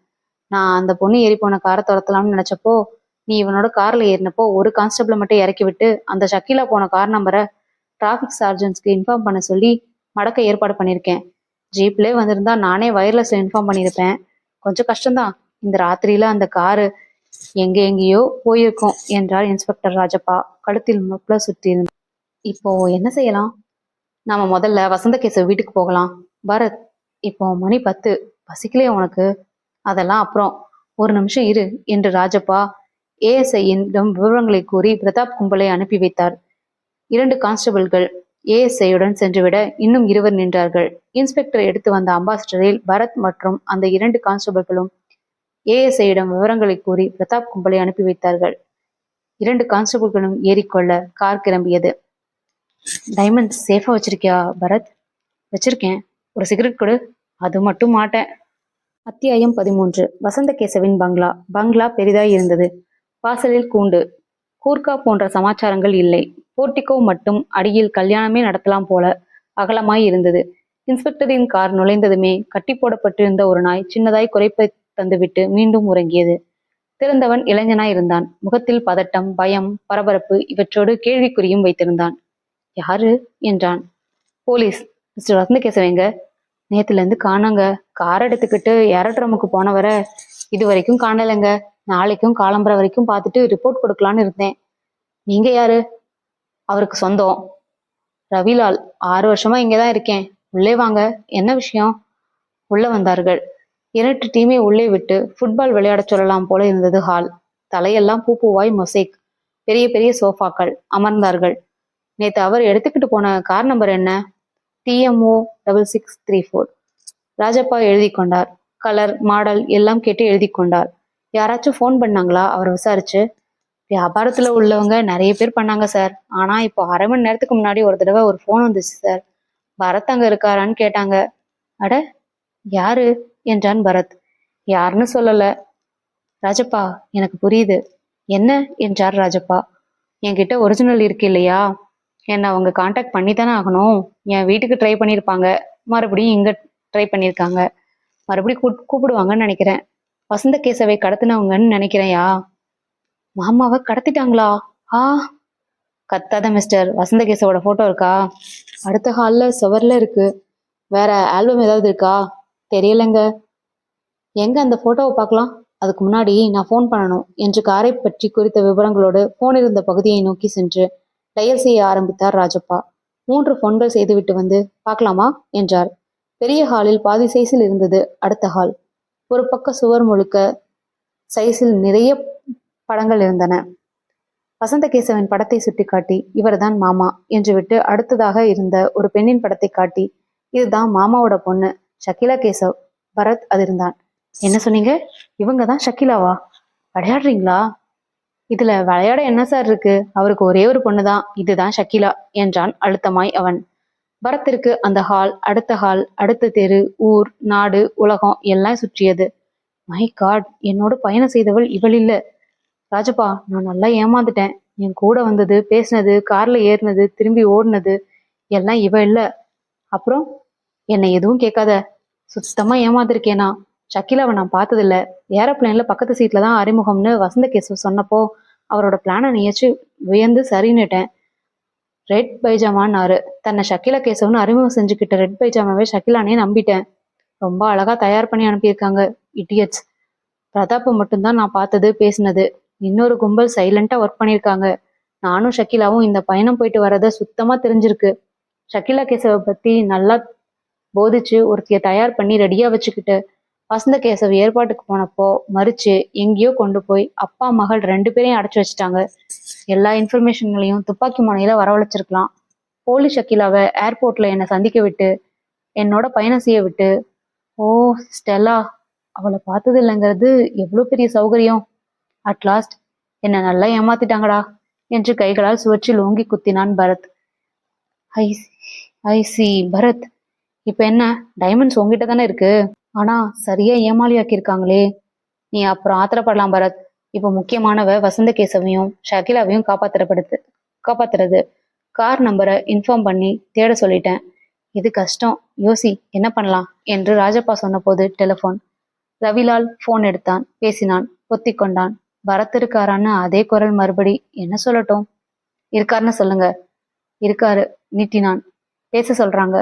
நான் அந்த பொண்ணு ஏறி போன காரை துரத்தலாம்னு நினைச்சப்போ நீ இவனோட கார்ல ஏறினப்போ ஒரு கான்ஸ்டபிளை மட்டும் இறக்கி விட்டு அந்த ஷக்கீலா போன கார் நம்பரை டிராஃபிக் சார்ஜன்ஸ்க்கு இன்ஃபார்ம் பண்ண சொல்லி மடக்க ஏற்பாடு பண்ணியிருக்கேன். ஜீப்லேயே வந்திருந்தா நானே வயர்லெஸ்ல இன்ஃபார்ம் பண்ணியிருப்பேன். கொஞ்சம் கஷ்டம்தான். இந்த ராத்திரியில அந்த காரு எங்கேயோ போயிருக்கோம் என்றார் இன்ஸ்பெக்டர் ராஜப்பா கழுத்தில் முப்பல சுற்றி இருந்தார். இப்போ என்ன செய்யலாம்? நாம முதல்ல வசந்த கேசவ் வீட்டுக்கு போகலாம். பரத், இப்போ மணி 10. பசிக்கலையே உனக்கு? அதெல்லாம் அப்புறம், ஒரு நிமிஷம் இரு என்று ராஜப்பா ஏஎஸ்ஐயிடம் விவரங்களை கூறி பிரதாப் கும்பலை அனுப்பி வைத்தார். 2 கான்ஸ்டபிள்கள் ஏஎஸ்ஐயுடன் சென்றுவிட இன்னும் 2 நின்றார்கள். இன்ஸ்பெக்டர் எடுத்து வந்த அம்பாசிடரில் பரத் மற்றும் அந்த 2 கான்ஸ்டபிள்களும் ஏஎஸ்ஐயிடம் விவரங்களை கூறி பிரதாப் கும்பலை அனுப்பி வைத்தார்கள். 2 கான்ஸ்டபிள்களும் ஏறிக்கொள்ள கார் கிளம்பியது. டைமண்ட் சேஃபா வச்சிருக்கியா பரத்? வச்சிருக்கேன். ஒரு சிகரெட் கொடு. அது மட்டும் மாட்டேன். அத்தியாயம் 13. வசந்த கேசவின் பங்களா. பங்களா பெரிதாய் இருந்தது. வாசலில் கூண்டு கூர்க்கா போன்ற சமாச்சாரங்கள் இல்லை. போர்ட்டிகோ மட்டும் அடியில் கல்யாணமே நடத்தலாம் போல அகலமாய் இருந்தது. இன்ஸ்பெக்டரின் கார் நுழைந்ததுமே கட்டி போடப்பட்டிருந்த ஒரு நாய் சின்னதாய் குறைப்பை தந்துவிட்டு மீண்டும் உறங்கியது. திறந்தவன் இளைஞனாய் இருந்தான். முகத்தில் பதட்டம், பயம், பரபரப்பு இவற்றோடு கேள்விக்குறியும் வைத்திருந்தான். யாரு என்றான். போலீஸ். மிஸ்டர் வசந்தகேசவங்க? நேத்துல இருந்து காணாங்க. கார் எடுத்துக்கிட்டு ஏரோட்ரமுக்கு போனவரை இது வரைக்கும் காணலைங்க. நாளைக்கும் காலம்பரை வரைக்கும் பார்த்துட்டு ரிப்போர்ட் கொடுக்கலான்னு இருந்தேன். நீங்க யாரு? அவருக்கு சொந்தம். ரவிலால். 6 வருஷமா இங்கதான் இருக்கேன். உள்ளே வாங்க. என்ன விஷயம்? உள்ள வந்தார்கள். 2 டீமே உள்ளே விட்டு ஃபுட்பால் விளையாட சொல்லலாம் போல இருந்தது ஹால். தலையெல்லாம் பூவாய் மொசைக். பெரிய பெரிய சோஃபாக்கள். அமர்ந்தார்கள். நேத்து அவர் எடுத்துக்கிட்டு போன கார் நம்பர் என்ன? TMO 6634. ராஜப்பா எழுதி கொண்டார். கலர், மாடல் எல்லாம் கேட்டு எழுதி கொண்டார். யாராச்சும் ஃபோன் பண்ணாங்களா அவர் விசாரிச்சு. வியாபாரத்துல உள்ளவங்க நிறைய பேர் பண்ணாங்க சார். ஆனா இப்போ 1/2 மணி நேரத்துக்கு முன்னாடி ஒரு தடவை ஒரு ஃபோன் வந்துச்சு சார். பரத் அங்க இருக்காரான்னு கேட்டாங்க. அட, யாரு என்றான் பரத். யாருன்னு சொல்லல. ராஜப்பா, எனக்கு புரியுது. என்ன என்றார் ராஜப்பா. என்கிட்ட ஒரிஜினல் இருக்கு இல்லையா? என்னை அவங்க கான்டாக்ட் பண்ணி தானே ஆகணும். என் வீட்டுக்கு ட்ரை பண்ணியிருப்பாங்க. மறுபடியும் இங்க ட்ரை பண்ணியிருக்காங்க. மறுபடியும் கூப்பிடுவாங்கன்னு நினைக்கிறேன். வசந்த கேசவை கடத்தினவங்கன்னு நினைக்கிறேன்யா. மாமாவை கடத்திட்டாங்களா? ஆ, கத்தாத மிஸ்டர். வசந்த கேசவோட போட்டோ இருக்கா? அடுத்த ஹால்ல சுவர்ல இருக்கு. வேற ஆல்பம் ஏதாவது இருக்கா? தெரியலங்க. எங்க அந்த போட்டோவை பார்க்கலாம்? அதுக்கு முன்னாடி நான் ஃபோன் பண்ணணும் என்று காரை பற்றி குறித்த விவரங்களோடு போன் இருந்த பகுதியை நோக்கி சென்று டயல் செய்ய ஆரம்பித்தார் ராஜப்பா. 3 போன்கள் செய்துவிட்டு வந்து பார்க்கலாமா என்றார். பெரிய ஹாலில் பாதி சைஸில் இருந்தது அடுத்த ஹால். ஒரு பக்க சுவர் முழுக்க சைஸில் நிறைய படங்கள் இருந்தன. வசந்த கேசவன் படத்தை சுட்டிக்காட்டி இவர்தான் மாமா என்று விட்டு அடுத்ததாக இருந்த ஒரு பெண்ணின் படத்தை காட்டி இதுதான் மாமாவோட பொண்ணு ஷக்கீலா கேசவ். பரத் அதிர்ந்தான். என்ன சொன்னீங்க? இவங்க தான் ஷக்கீலாவா? விளையாடுறீங்களா? இதுல விளையாட என்ன சார் இருக்கு? அவருக்கு ஒரே ஒரு பொண்ணுதான். இதுதான் ஷக்கீலா என்றான் அழுத்தமாய் அவன். பரத்திற்கு அந்த ஹால், அடுத்த ஹால், அடுத்த தெரு, ஊர், நாடு, உலகம் எல்லாம் சுற்றியது. மை காட், என்னோட பயணம் செய்தவள் இவள் இல்ல. ராஜப்பா, நான் நல்லா ஏமாந்துட்டேன். என் கூட வந்தது, பேசினது, கார்ல ஏறினது, திரும்பி ஓடினது எல்லாம் இவ இல்ல. அப்புறம்? என்னை எதுவும் கேட்காத. சுத்தமா ஏமாந்திருக்கேனா? ஷக்கிலாவை நான் பார்த்ததில்ல. ஏரோப்ளேன்ல பக்கத்து சீட்ல தான் அறிமுகம்னு வசந்த கேசவ் சொன்னப்போ அவரோட பிளானை நினைச்சு வியந்து சரின்னுட்டேன். ரெட் பைஜாமான்னாரு. தன்னை ஷக்கிலா கேசவ்னு அறிமுகம் செஞ்சுக்கிட்ட ரெட் பைஜாமாவே ஷக்கிலானே நம்பிட்டேன். ரொம்ப அழகா தயார் பண்ணி அனுப்பியிருக்காங்க. இடியட்ஸ். பிரதாப்பை மட்டும்தான் நான் பார்த்தது பேசினது. இன்னொரு கும்பல் சைலண்டா ஒர்க் பண்ணியிருக்காங்க. நானும் ஷக்கிலாவும் இந்த பயணம் போயிட்டு வர்றத சுத்தமா தெரிஞ்சிருக்கு. ஷக்கிலா கேசவை பத்தி நல்லா போதிச்சு ஒருத்திய தயார் பண்ணி ரெடியா வச்சுக்கிட்டு வசந்த கேசவ் ஏற்பாட்டுக்கு போனப்போ மறிச்சு எங்கேயோ கொண்டு போய் அப்பா மகள் 2 பேரையும் அடைச்சு வச்சுட்டாங்க. எல்லா இன்ஃபர்மேஷன்களையும் துப்பாக்கி முனையில வரவழைச்சிருக்கலாம். போலி ஷக்கிலாவை ஏர்போர்ட்ல என்னை சந்திக்க விட்டு என்னோட பயணம் செய்ய விட்டு, ஓ ஸ்டெல்லா, அவளை பார்த்தது இல்லைங்கிறது எவ்வளோ பெரிய சௌகரியம். அட்லாஸ்ட் என்னை நல்லா ஏமாத்திட்டாங்கடா என்று கைகளால் சுவற்றில் ஓங்கி குத்தினான் பரத். ஐ ஐ சி பரத், இப்ப என்ன டைமண்ட்ஸ் உங்ககிட்ட தானே இருக்கு, ஆனா சரியா ஏமாளியாக்கியிருக்காங்களே. நீ அப்புறம் ஆத்திரப்படலாம் பரத். இப்ப முக்கியமானவ வசந்த கேசவையும் ஷகிலாவையும் காப்பாத்துறது. கார் நம்பரை இன்ஃபார்ம் பண்ணி தேட சொல்லிட்டேன். இது கஷ்டம், யோசி என்ன பண்ணலாம் என்று ராஜப்பா சொன்னபோது டெலிஃபோன். ரவிலால் போன் எடுத்தான், பேசினான், பொத்திக்கொண்டான். பரத் இருக்காரான்னு அதே குரல் மறுபடி. என்ன சொல்லட்டும்? இருக்காருன்னு சொல்லுங்க. இருக்காரு நீட்டினான். பேச சொல்றாங்க.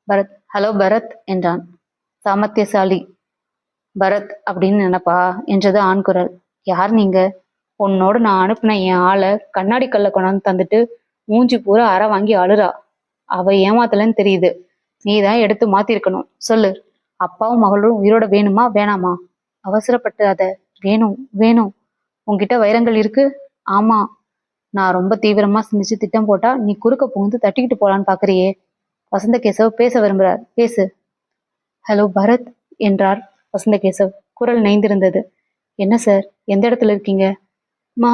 பரத். ஹலோ பரத் என்றான். சாமர்த்தியசாலி பரத் அப்படின்னு நினைப்பா என்றது ஆண் குரல். யார் நீங்க? உன்னோடு நான் அனுப்பின என் ஆளை கண்ணாடி கல்ல கொண்டாந்து தந்துட்டு மூஞ்சி பூரா அற வாங்கி அழுறா. அவ ஏமாத்தலன்னு தெரியுது. நீதான் எடுத்து மாத்திருக்கணும். சொல்லு, அப்பாவும் மகளும் உயிரோட வேணுமா வேணாமா? அவசரப்பட்டாத. வேணும் வேணும். உன்கிட்ட வைரங்கள் இருக்கு? ஆமா. நான் ரொம்ப தீவிரமா சிந்திச்சு திட்டம் போட்டா நீ குறுக்க புகுந்து தட்டிக்கிட்டு போலான்னு பாக்குறியே. வசந்த கேசவ் பேச விரும்புறார், பேசு. ஹலோ பரத் என்றார் வசந்த கேசவ். குரல் நைந்திருந்தது. என்ன சார், எந்த இடத்துல இருக்கீங்க? மா,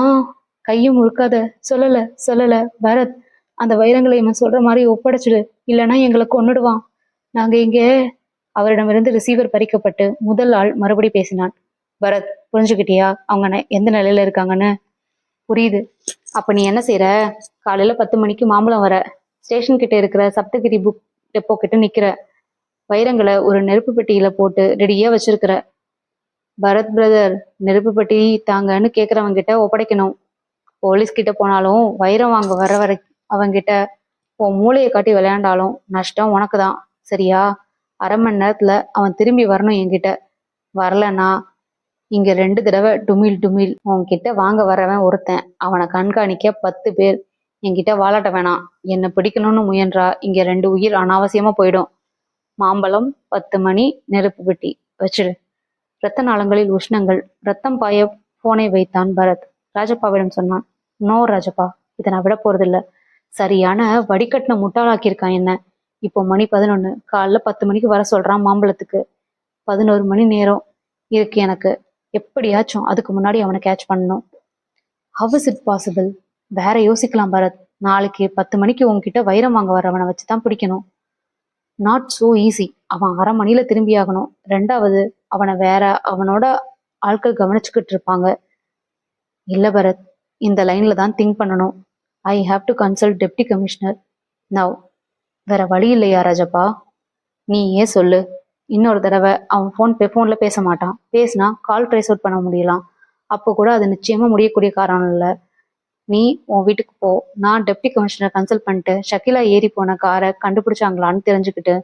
கையும் முறுக்காத. சொல்லல பரத், அந்த வைரங்களை இவன் சொல்ற மாதிரி ஒப்படைச்சிடு, இல்லைன்னா எங்களை கொன்னுடுவான். நாங்க இங்க. அவரிடமிருந்து ரிசீவர் பறிக்கப்பட்டு முதல் ஆள் மறுபடி பேசினான். பரத், புரிஞ்சுக்கிட்டியா அவங்க எந்த நிலையில இருக்காங்கன்னு? புரியுது. அப்ப நீ என்ன செய்யற? காலையில 10 மணிக்கு மாம்பழம் வர ஸ்டேஷன் கிட்ட இருக்கிற சப்தகிரி புக் டெப்போ கிட்ட நிக்கிற. வைரங்களை ஒரு நெருப்பு பெட்டியில போட்டு ரெடியா வச்சிருக்கிற. பரத் பிரதர், நெருப்பு பெட்டி தாங்கன்னு கேக்குறவங்க கிட்ட ஒப்படைக்கணும். போலீஸ் கிட்ட போனாலும் வைரம் வாங்க வர வரை அவங்கிட்ட உன் மூளையை காட்டி விளையாண்டாலும் நஷ்டம் உனக்கு தான். சரியா? 1/2 மணி நேரத்துல அவன் திரும்பி வரணும் என்கிட்ட. வரலன்னா இங்க 2 தடவை டுமில் டுமில். உன்கிட்ட வாங்க வரவன் ஒருத்தன், அவனை கண்காணிக்க 10 பேர். என்கிட்ட வாலாட்ட வேணாம். என்னை பிடிக்கணும்னு முயன்றா இங்க 2 உயிர் அனாவசியமா போயிடும். மாம்பழம், 10 மணி, நெருப்பு பெட்டி வச்சிடு. இரத்த நாளங்களில் உஷ்ணங்கள். ரத்தம் பாய போனை வைத்தான் பரத். ராஜப்பாவிடம் சொன்னான். நோ ராஜப்பா, இதை நான் விட போறதில்ல. சரியான வடிகட்டின முட்டாளாக்கியிருக்கான் என்ன. இப்போ மணி 11. காலைல 10 மணிக்கு வர சொல்றான் மாம்பழத்துக்கு. 11 மணி நேரம் இருக்கு எனக்கு. எப்படியாச்சும் அதுக்கு முன்னாடி அவனை கேட்ச் பண்ணணும். How is it possible? வேற யோசிக்கலாம் பரத். நாளைக்கு 10 மணிக்கு உங்ககிட்ட வைரம் வாங்க வரவனை வச்சுதான் பிடிக்கணும். Not so easy. அவன் 1/2 மணியில திரும்பி ஆகணும். 2வது, அவனை வேற அவனோட ஆட்கள் கவனிச்சுக்கிட்டு இருப்பாங்க. இல்ல பரத், இந்த லைன்ல தான் திங்க் பண்ணணும். I have to consult deputy commissioner now. வேற வழி இல்லையா ராஜப்பா? நீ ஏன் சொல்லு. இன்னொரு தடவை அவன் போன்ல பேச மாட்டான். பேசினா கால் ட்ரேஸ் அவுட் பண்ண முடியலாம். அப்போ கூட அது நிச்சயமா முடியக்கூடிய காரணம் இல்லை. நீ உன் வீட்டுக்கு போ. நான் டெப்டி கமிஷனர் கன்சல்ட் பண்ணிட்டு ஷக்கிலா ஏறி போன காரை கண்டுபிடிச்சாங்களான்னு தெரிஞ்சுக்கிட்டு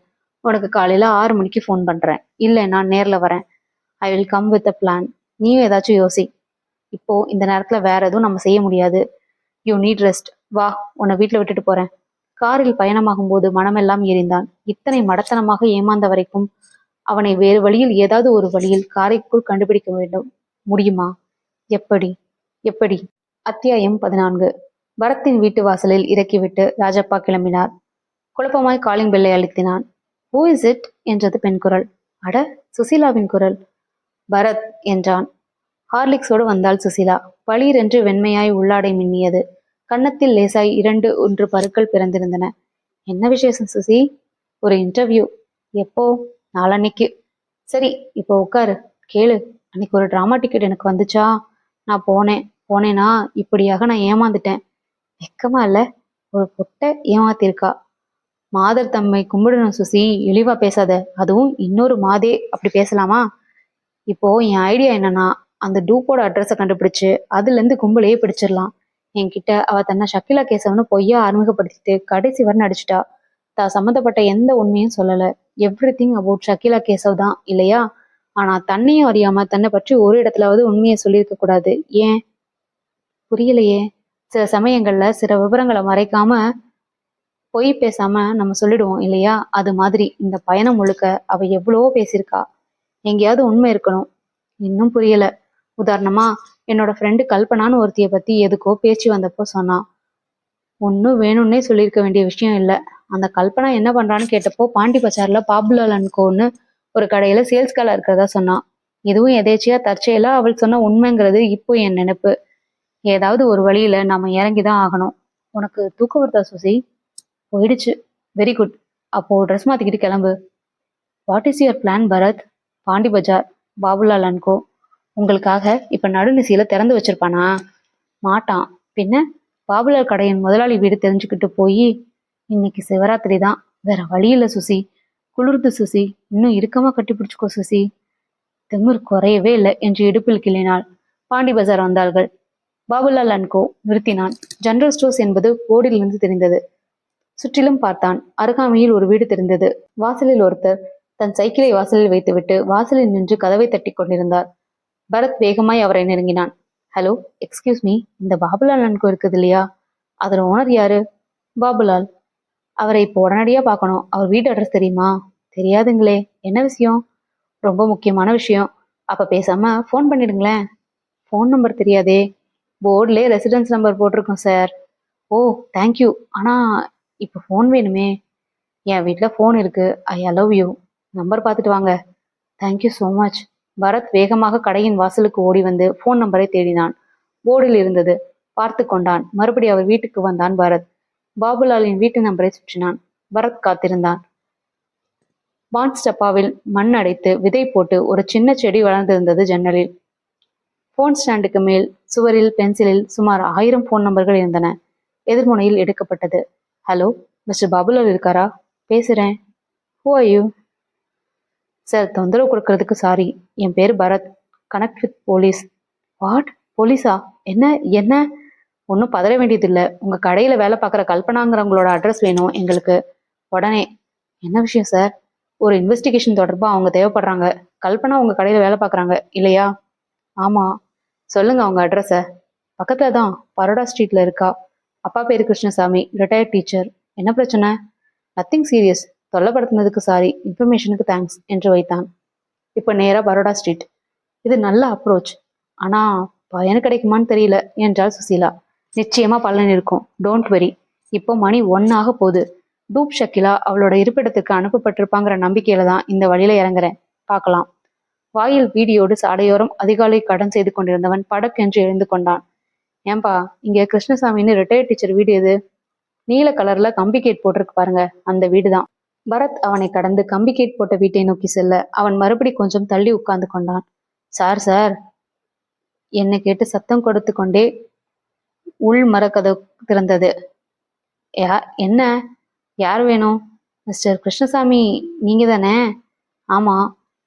உனக்கு காலையில 6 மணிக்கு ஃபோன் பண்றேன். இல்லை நான் நேர்ல வரேன். I will come with a plan. நீயும் ஏதாச்சும் யோசி. இப்போ இந்த நேரத்துல வேற எதுவும் நம்ம செய்ய முடியாது. You need rest. வா, உன்னை வீட்டுல விட்டுட்டு போறேன். காரில் பயணமாகும் போது மனமெல்லாம் எரிந்தான். இத்தனை மடத்தனமாக ஏமாந்த வரைக்கும் அவனை வேறு வழியில், ஏதாவது ஒரு வழியில் காரைக்குள் கண்டுபிடிக்க வேண்டும். முடியுமா? எப்படி எப்படி? அத்தியாயம் 14. பரத்தின் வீட்டு வாசலில் இறக்கிவிட்டு ராஜப்பா கிளம்பினார். குழப்பமாய் காலிங் பெல்லை அழுத்தினான். ஹூ இஸ் இட் என்றது பெண் குரல். அட, சுசீலாவின் குரல். பரத் என்றான். ஹார்லிக்ஸோடு வந்தாள் சுசீலா. பளீரென்று வெண்மையாய் உள்ளாடை மின்னியது. கன்னத்தில் லேசாய் 2-3 பருக்கள் பிறந்திருந்தன. என்ன விசேஷம் சுசி? ஒரு இன்டர்வியூ. எப்போ? நாளன்னைக்கு. சரி, இப்போ உட்காரு, கேளு. அன்னைக்கு ஒரு டிராமா டிக்கெட் எனக்கு வந்துச்சா? நான் போனேனா இப்படியாக நான் ஏமாந்துட்டேன். வெக்கமா இல்ல? ஒரு பொட்டை ஏமாத்திருக்கா. மாதர் தம்மை கும்பிடணும் சுசி, இழிவா பேசாத. அதுவும் இன்னொரு மாதே அப்படி பேசலாமா? இப்போ என் ஐடியா என்னன்னா, அந்த டூப்போட அட்ரஸை கண்டுபிடிச்சு அதுலேருந்து கும்பலையே பிடிச்சிடலாம். என்கிட்ட அவ தன்னை ஷக்கிலா கேசவனு பொய்யா அறிமுகப்படுத்திட்டு கடைசி வரை நடிச்சிட்டா. தான் சம்மந்தப்பட்ட எந்த உண்மையும் சொல்லல. Every thing about Shakeela Keshav தான் இல்லையா? ஆனா தன்னையும் அறியாம தன்னை பற்றி ஒரு இடத்துலாவது உண்மையை சொல்லியிருக்க கூடாது. ஏன்? புரியலையே. சில சமயங்கள்ல சில விவரங்களை மறைக்காம பொய் பேசாம நம்ம சொல்லிடுவோம் இல்லையா? அது மாதிரி இந்த பயணம் முழுக்க அவ எவ்வளவோ பேசியிருக்கா. எங்கேயாவது உண்மை இருக்கணும். இன்னும் புரியல. உதாரணமா, என்னோட ஃப்ரெண்டு கல்பனான்னு ஒருத்திய பத்தி எதுக்கோ பேச்சு வந்தப்போ சொன்னான். ஒன்னும் வேணும்னே சொல்லியிருக்க வேண்டிய விஷயம் இல்ல. அந்த கல்பனா என்ன பண்றான்னு கேட்டப்போ பாண்டி பஜார்ல பாப்புலர் அண்ட் கோன்னு ஒரு கடையில சேல்ஸ்காலா இருக்கிறதா சொன்னான். இதுவும் எதேச்சியா தற்செயலா அவள் சொன்ன உண்மைங்கிறது இப்போ என் நினைப்பு. ஏதாவது ஒரு வழியில நாம இறங்கிதான் ஆகணும். உனக்கு தூக்கம் வருதா சுசி? போயிடுச்சு. Very good. அப்போ ட்ரெஸ் மாத்திக்கிட்டு கிளம்பு. What is your plan Bharat? Pondy Bazaar, Babulal and Co. உங்களுக்காக இப்ப நடுநிசையில திறந்து வச்சிருப்பானா? மாட்டான். பின்ன பாபுலால் கடையின் முதலாளி வீடு தெரிஞ்சுக்கிட்டு போய், இன்னைக்கு சிவராத்திரி தான், வேற வழி இல்ல சுசி. குளிர்து சுசி, இன்னும் இறுக்கமா கட்டி பிடிச்சுக்கோ சுசி. திமிர் குறையவே இல்லை என்று இடுப்பில் கிள்ளினாள். பாண்டி பஜார் வந்தார்கள். பாபுலால் அண்ட் கோ நிறுத்தினான். ஜெனரல் ஸ்டோர்ஸ் என்பது போர்டிலிருந்து தெரிந்தது. சுற்றிலும் பார்த்தான். அருகாமையில் ஒரு வீடு தெரிந்தது. வாசலில் ஒருத்தர் தன் சைக்கிளை வாசலில் வைத்துவிட்டு வாசலில் நின்று கதவை தட்டி கொண்டிருந்தார். பரத் வேகமாய் அவரை நெருங்கினான். ஹலோ, எக்ஸ்கியூஸ் மீ, இந்த பாபுலால் அண்ட் கோ இருக்குது இல்லையா? அதோட ஓனர் யாரு? பாபுலால். அவரை இப்போ உடனடியா பார்க்கணும். அவர் வீட்டு அட்ரஸ் தெரியுமா? தெரியாதுங்களே. என்ன விஷயம்? ரொம்ப முக்கியமான விஷயம். அப்ப பேசாம ஃபோன் பண்ணிடுங்களேன். ஃபோன் நம்பர் தெரியாதே. போர்ட்லேயே ரெசிடென்ஸ் நம்பர் போட்டிருக்கோம் சார். ஓ, தேங்க்யூ. ஆனா இப்போ ஃபோன் வேணுமே. என் வீட்டில் ஃபோன் இருக்கு. ஐ அலவ் யூ. நம்பர் பார்த்துட்டு வாங்க. Thank you so much. பரத் வேகமாக கடையின் வாசலுக்கு ஓடி வந்து ஃபோன் நம்பரை தேடினான். போர்டில் இருந்தது. பார்த்து கொண்டான். மறுபடி அவர் வீட்டுக்கு வந்தான் பரத். பாபுலாலின் வீட்டு நம்பரை சுற்றினான். பரத் காத்திருந்தான். பான்ஸ் டப்பாவில் மண் அடைத்து விதை போட்டு ஒரு சின்ன செடி வளர்ந்திருந்தது ஜன்னலில். போன் ஸ்டாண்டுக்கு மேல் சுவரில் பென்சிலில் சுமார் 1000 போன் நம்பர்கள் இருந்தன. எதிர்முனையில் எடுக்கப்பட்டது. ஹலோ, மிஸ்டர் பாபுலால் இருக்காரா? பேசுறேன். Who are you? சார், தொந்தரவு கொடுக்கறதுக்கு சாரி. என் பேர் Bharat. Connect with police. What? போலீஸா? என்ன என்ன? ஒன்றும் பதற வேண்டியதில்லை. உங்கள் கடையில் வேலை பார்க்குற கல்பனாங்கிறவங்களோட அட்ரஸ் வேணும் எங்களுக்கு உடனே. என்ன விஷயம் சார்? ஒரு இன்வெஸ்டிகேஷன் தொடர்பாக அவங்க தேவைப்படுறாங்க. கல்பனா உங்கள் கடையில் வேலை பார்க்குறாங்க இல்லையா? ஆமாம். சொல்லுங்க அவங்க அட்ரஸை. பக்கத்தில் தான், பரோடா ஸ்ட்ரீட்டில் இருக்கா. அப்பா பேர் கிருஷ்ணசாமி, ரிட்டையர்ட் டீச்சர். என்ன பிரச்சனை? Nothing serious. தொல்லைப்படுத்தினதுக்கு சாரி, இன்ஃபர்மேஷனுக்கு தேங்க்ஸ் என்று வைத்தான். இப்போ நேராக பரோடா ஸ்ட்ரீட். இது நல்ல அப்ரோச். ஆனால் பயன் கிடைக்குமான்னு தெரியல என்றாள் சுசீலா. நிச்சயமா பலன் இருக்கும். Don't worry. இப்போ மணி 1 ஆக போகுது. டூப் ஷக்கிலா அவளோட இருப்பிடத்துக்கு அனுப்பப்பட்டிருப்பாங்கிற நம்பிக்கையில தான் இந்த வழியில இறங்குறேன். பார்க்கலாம். வாயில் வீடியோடு சாடையோரம் அதிகாலை கடன் செய்து கொண்டிருந்தவன் படக்கென்று எழுந்து கொண்டான். ஏன்பா, இங்க கிருஷ்ணசாமின்னு ரிட்டையர்ட் டீச்சர் வீடு எது? நீல கலர்ல கம்பி கேட் போட்டிருக்கு பாருங்க, அந்த வீடுதான். பரத் அவனை கடந்து கம்பி கேட் போட்ட வீட்டை நோக்கி செல்ல அவன் மறுபடி கொஞ்சம் தள்ளி உட்கார்ந்து கொண்டான். சார் சார் என்னை கேட்டு சத்தம் கொடுத்து கொண்டே உள் மரக்கதவு திறந்தது. என்ன? யார் வேணும்? மிஸ்டர் கிருஷ்ணசாமி நீங்க தானே? ஆமா.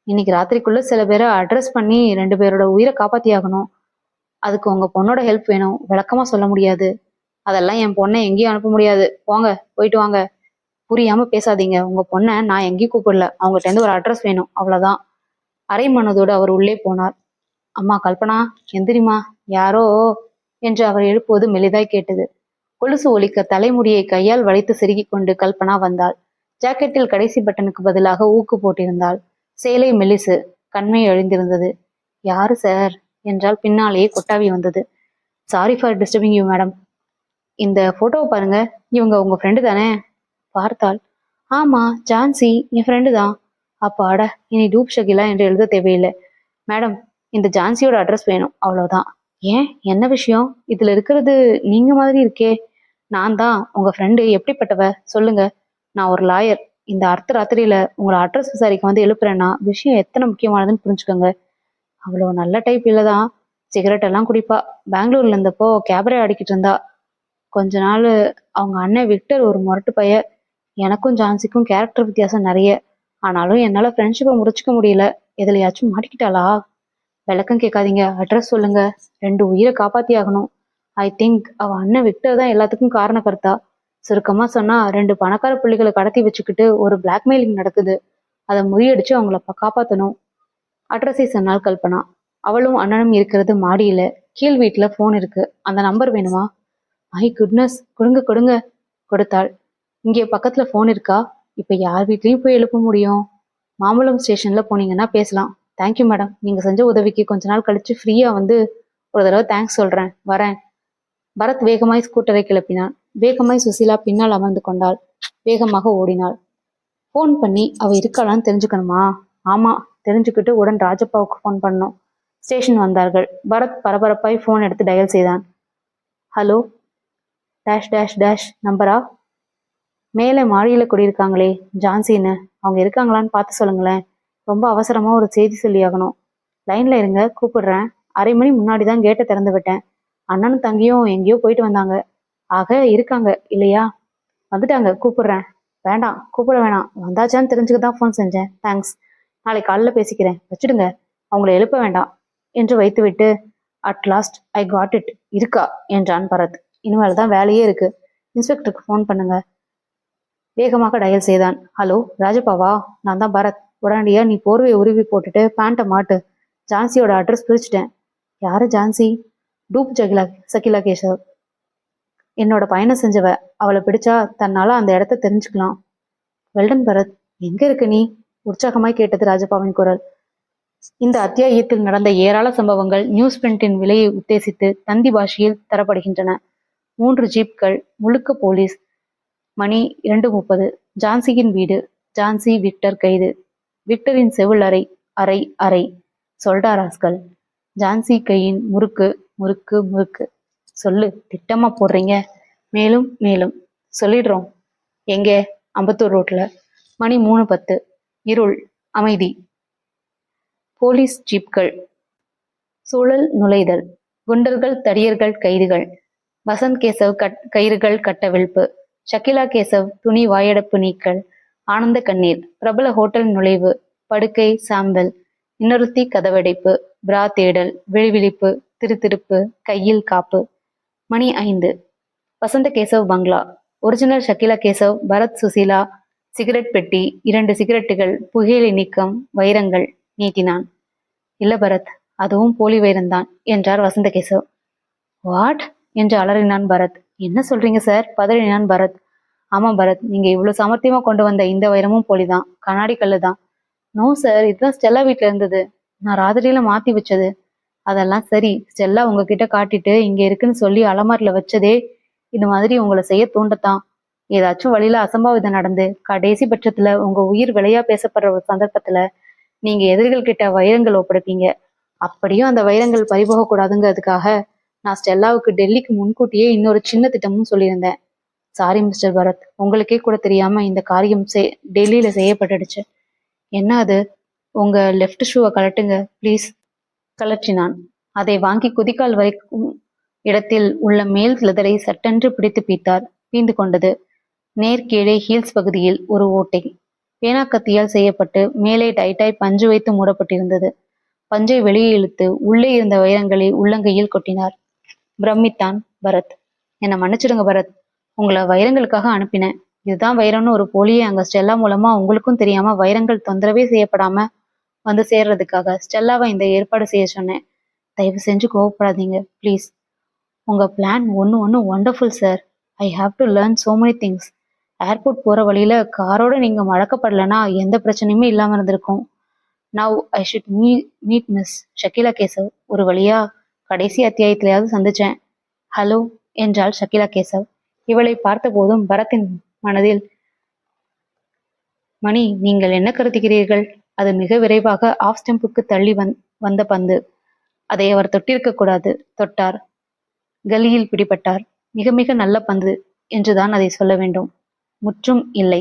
இன்னைக்கு ராத்திரிக்குள்ள சில பேரை அட்ரஸ் பண்ணி 2 பேரோட உயிரை காப்பாத்தி ஆகணும். அதுக்கு உங்க பொண்ணோட ஹெல்ப் வேணும். விளக்கமா சொல்ல முடியாது. அதெல்லாம் என் பொண்ணை எங்கேயும் அனுப்ப முடியாது. போங்க, போயிட்டு வாங்க. புரியாம பேசாதீங்க. உங்க பொண்ணை நான் எங்கேயும் கூப்பிடல. அவங்ககிட்ட இருந்து ஒரு அட்ரஸ் வேணும், அவ்வளவுதான். அரை மனதோடு அவர் உள்ளே போனார். அம்மா கல்பனா, எந்திரிமா. யாரோ என்று அவர் எழுப்புவது மெலிதாய் கேட்டது. கொலுசு ஒலிக்க தலைமுடியை கையால் வளைத்து செருகிக் கொண்டு கல்பனா வந்தாள். ஜாக்கெட்டில் கடைசி பட்டனுக்கு பதிலாக ஊக்கு போட்டிருந்தாள். சேலை மெலிசு, கண்மை அழிந்திருந்தது. யாரு சார் என்றால் பின்னாலேயே கொட்டாவி வந்தது. Sorry for disturbing you madam. இந்த போட்டோவை பாருங்க. இவங்க உங்க ஃப்ரெண்டு தானே? பார்த்தாள். ஆமா, ஜான்சி என் ஃப்ரெண்டு தான். அப்பாடா, இனி டூப் ஷகிலா என்று எழுத தேவையில்லை. மேடம், இந்த ஜான்சியோட அட்ரஸ் வேணும், அவ்வளவுதான். ஏன், என்ன விஷயம்? இதுல இருக்கிறது நீங்க மாதிரி இருக்கே. நான் தான் உங்க ஃப்ரெண்டு. எப்படிப்பட்டவ சொல்லுங்க. நான் ஒரு லாயர். இந்த அர்த்த ராத்திரியில உங்களை அட்ரஸ் விசாரிக்க வந்து எழுப்புறேன்னா விஷயம் எத்தனை முக்கியமானதுன்னு புரிஞ்சுக்கோங்க. அவ்வளோ நல்ல டைப் இல்லதான். சிகரெட் எல்லாம் குடிப்பா. பெங்களூர்ல இருந்தப்போ கேபரே ஆடிக்கிட்டு இருந்தா. கொஞ்ச நாள் அவங்க அண்ணன் விக்டர் ஒரு முரட்டு பைய. எனக்கும் ஜான்சிக்கும் கேரக்டர் வித்தியாசம் நிறைய. ஆனாலும் என்னால ஃப்ரெண்ட்ஷிப்பை முறிச்சுக்க முடியல. எதுலையாச்சும் மாட்டிக்கிட்டாளா? விளக்கம் கேட்காதீங்க, அட்ரஸ் சொல்லுங்க. 2 உயிரை காப்பாத்தி ஆகணும். ஐ திங்க் அவ அண்ணன் விக்டர் தான் எல்லாத்துக்கும் காரணக்கர்த்தா. சுருக்கமா சொன்னா 2 பணக்கார புள்ளிகளை கடத்தி வச்சுக்கிட்டு ஒரு பிளாக்மெயிலிங் நடக்குது. அதை முறியடிச்சு அவங்கள காப்பாத்தணும். அட்ரஸை சொன்னால் கல்பனா. அவளும் அண்ணனும் இருக்கிறது மாடியில. கீழ் வீட்டுல போன் இருக்கு. அந்த நம்பர் வேணுமா? ஐ குட்னஸ், கொடுங்க கொடுங்க. கொடுத்தாள். இங்கே பக்கத்துல போன் இருக்கா? இப்ப யார் வீட்லயும் போய் எழுப்ப முடியும்? மாம்பழம் ஸ்டேஷன்ல போனீங்கன்னா பேசலாம். தேங்க்யூ மேடம், நீங்க செஞ்ச உதவிக்கு கொஞ்ச நாள் கழிச்சு ஃப்ரீயா வந்து ஒரு தடவை தேங்க்ஸ் சொல்றேன், வரேன். பரத் வேகமாய் ஸ்கூட்டரை கிளப்பினான். வேகமாய் சுசீலா பின்னால் அமர்ந்து கொண்டாள். வேகமாக ஓடினாள். போன் பண்ணி அவ இருக்காளான்னு தெரிஞ்சுக்கணுமா? ஆமா, தெரிஞ்சுக்கிட்டு உடன் ராஜப்பாவுக்கு போன் பண்ணோம். ஸ்டேஷன் வந்தார்கள். பரத் பரபரப்பாய் போன் எடுத்து டயல் செய்தான். ஹலோ, டேஷ் டேஷ் டேஷ் நம்பரா? மேலே மாடியில குடியிருக்காங்களே ஜான்சின்னு, அவங்க இருக்காங்களான்னு பார்த்து சொல்லுங்களேன். ரொம்ப அவசரமா ஒரு செய்தி சொல்லியாகணும். லைன்ல இருங்க, கூப்பிடுறேன். 1/2 மணி முன்னாடி தான் கேட்டை திறந்து விட்டேன். அண்ணனும் தங்கியும் எங்கேயோ போயிட்டு வந்தாங்க. ஆக இருக்காங்க இல்லையா? வந்துட்டாங்க, கூப்பிடுறேன். வேண்டாம், கூப்பிட வேணாம். வந்தாச்சான்னு தெரிஞ்சுக்க தான் ஃபோன் செஞ்சேன். தேங்க்ஸ். நாளைக்கு காலைல பேசிக்கிறேன், வச்சுடுங்க. அவங்கள எழுப்ப வேண்டாம் என்று வைத்துவிட்டு, at last I got it, இருக்கா என்றான் பரத். இனிமேல் தான் வேலையே இருக்கு. இன்ஸ்பெக்டருக்கு ஃபோன் பண்ணுங்க. வேகமாக டயல் செய்தான். ஹலோ ராஜப்பாவா? நான் தான் பரத். உடனடியா நீ போர்வையை உருவி போட்டுட்டு பேண்ட்டை மாட்டு. ஜான்சியோட அட்ரஸ் பிரிச்சுட்டேன். யாரு ஜான்சி? டூப் சகிலா கேசவ். என்னோட பயணம் செஞ்சவ. அவளை பிடிச்சா தன்னால அந்த இடத்த தெரிஞ்சுக்கலாம். வெல்டன் பரத். எங்க இருக்க நீ? உற்சாகமாய் கேட்டது ராஜப்பாவின் குரல். இந்த அத்தியாயத்தில் நடந்த ஏராள சம்பவங்கள் நியூஸ் பிரிண்டின் விலையை உத்தேசித்து தந்தி பாஷையில் தரப்படுகின்றன. 3 ஜீப்கள், முழுக்க போலீஸ். மணி 2:30. ஜான்சியின் வீடு. ஜான்சி, விக்டர் கைது. விக்டரின் செவில் அறை அறை அறை. சொல்டாராஸ்கள். ஜான்சி கையின் முறுக்கு முறுக்கு முறுக்கு. சொல்லு, திட்டமா போடுறீங்க. மேலும் மேலும். சொல்லிடுறோம். எங்கே? அம்பத்தூர் ரோட்ல. மணி 3:10. இருள், அமைதி. போலீஸ் ஜீப்கள். சூழல் நுழைதல். குண்டர்கள், தடியர்கள், கைதுகள். வசந்த் கேசவ் கயிறுகள் கட்டவிழ்ப்பு. ஷகிலா கேசவ் துணி வாயடப்பு நீக்கல். ஆனந்த கண்ணீர். பிரபல ஹோட்டல் நுழைவு. படுக்கை சாம்பல். இன்னொருத்தி கதவடைப்பு. பிரா தேடல். விழிவிழிப்பு. திருத்திருப்பு. கையில் காப்பு. மணி 5. வசந்த கேசவ் பங்களா. ஒரிஜினல் ஷகிலா கேசவ், பரத், சுசீலா. சிகரெட் பெட்டி, 2 சிகரெட்டுகள், புகையிலை நீக்கம், வைரங்கள். நீட்டினான். இல்ல பரத், அதுவும் போலி வைரம்தான் என்றார் வசந்த கேசவ். வாட் என்று அலறினான் பரத். என்ன சொல்றீங்க சார்? பதறினான் பரத். ஆமா பரத், நீங்க இவ்வளவு சாமர்த்தியமா கொண்டு வந்த இந்த வைரமும் போலிதான். கண்ணாடி கல்லுதான். நோ சார், இதுதான் ஸ்டெல்லா வீட்டுல இருந்தது. நான் ராத்திரியில மாத்தி வச்சது. அதெல்லாம் சரி, ஸ்டெல்லா உங்ககிட்ட காட்டிட்டு இங்க இருக்குன்னு சொல்லி அலமாரில வச்சதே இது மாதிரி உங்களை செய்ய தூண்டத்தான். ஏதாச்சும் வழியில அசம்பாவிதம் நடந்து கடைசி பட்சத்துல உங்க உயிர் விலையா பேசப்படுற ஒரு சந்தர்ப்பத்துல நீங்க எதிரிகள் கிட்ட வைரங்கள் ஒப்படைப்பீங்க. அப்படியும் அந்த வைரங்கள் பறிபோக கூடாதுங்கிறதுக்காக நான் ஸ்டெல்லாவுக்கு டெல்லிக்கு முன்கூட்டியே இன்னொரு சின்ன திட்டமும் சொல்லியிருந்தேன். சாரி மிஸ்டர் பரத், உங்களுக்கே கூட தெரியாம இந்த காரியம் டெல்லியில செய்யப்பட்டுடுச்சு. என்ன அது? உங்க லெஃப்ட் ஷூவை கலட்டுங்க ப்ளீஸ். கலற்றினான். அதை வாங்கி குதிக்கால் வரைக்கும் இடத்தில் உள்ள மேல் லெதரை சட்டென்று பிடித்து பீத்தார். பீந்து கொண்டது. நேர் கீழே ஹீல்ஸ் பகுதியில் ஒரு ஓட்டை. பேனாக்கத்தியால் செய்யப்பட்டு மேலே டைட்டாய் பஞ்சு வைத்து மூடப்பட்டிருந்தது. பஞ்சை வெளியே இழுத்து உள்ளே இருந்த வைரங்களை உள்ளங்கையில் கொட்டினார். பிரமித்தான் பரத். என்னை மன்னிச்சிடுங்க பரத், உங்களை வைரங்களுக்காக அனுப்பினேன். இதுதான் வைரம்னு ஒரு போலியை அங்க ஸ்டெல்லா மூலமா உங்களுக்கும் தெரியாம வைரங்கள் தொந்தரவே செய்யப்படாம வந்து சேர்றதுக்காக ஸ்டெல்லாவை இந்த ஏற்பாடு செய்ய சொன்னேன். தயவு செஞ்சு கோவப்படாதீங்க ப்ளீஸ். உங்க பிளான் ஒன்று wonderful sir. I have to learn so many things. Airport போற வழியில காரோட நீங்க மழக்கப்படலைன்னா எந்த பிரச்சனையுமே இல்லாம இருந்திருக்கும். Now I should meet miss Shakila Keshav. ஒரு வழியா கடைசி அத்தியாயத்திலேயாவது சந்திச்சேன். ஹலோ என்றாள் ஷகிலா கேசவ். இவளை பார்த்த போதும் பரத்தின் மனதில், மணி, நீங்கள் என்ன கருதுகிறீர்கள்? அது மிக விரைவாக ஆஃப் ஸ்டெம்புக்கு தள்ளி வந்த பந்து. அதை அவர் தொட்டிருக்க கூடாது. தொட்டார். கலியில் பிடிபட்டார். மிக மிக நல்ல பந்து என்றுதான் அதை சொல்ல வேண்டும். முற்றும் இல்லை.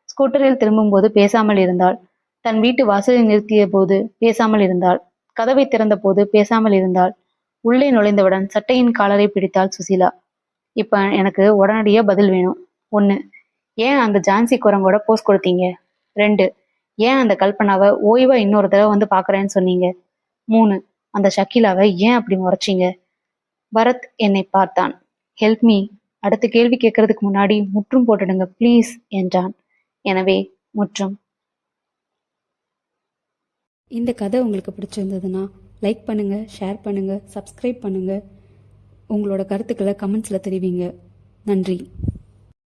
ஸ்கூட்டரில் திரும்பும்போது பேசாமல் இருந்தாள். தன் வீட்டு வாசலில் நிறுத்திய போது பேசாமல் இருந்தாள். கதவை திறந்த போது பேசாமல் இருந்தாள். உள்ளே நுழைந்தவுடன் சட்டையின் காலரை பிடித்தாள் சுசீலா. இப்ப எனக்கு உடனடியா பதில் வேணும். 1, ஏன் அந்த ஜான்சி குரங்கோட போஸ்ட் கொடுத்தீங்க? 2, ஏன் அந்த கல்பனாவை ஓய்வா இன்னொரு தடவை வந்து பாக்குறேன்னு சொன்னீங்க? 3, அந்த ஷக்கீலாவை ஏன் அப்படி முறைச்சிங்க? பரத் என்னை பார்த்தான். Help me. அடுத்த கேள்வி கேட்கறதுக்கு முன்னாடி முற்றும் போட்டுடுங்க ப்ளீஸ் என்றான். எனவே முற்றும். இந்த கதை உங்களுக்கு பிடிச்சிருந்ததுன்னா லைக் பண்ணுங்க, ஷேர் பண்ணுங்க, சப்ஸ்கிரைப் பண்ணுங்க. உங்களோட கருத்துக்களை கமெண்ட்ஸில் தெரிவிங்க. நன்றி.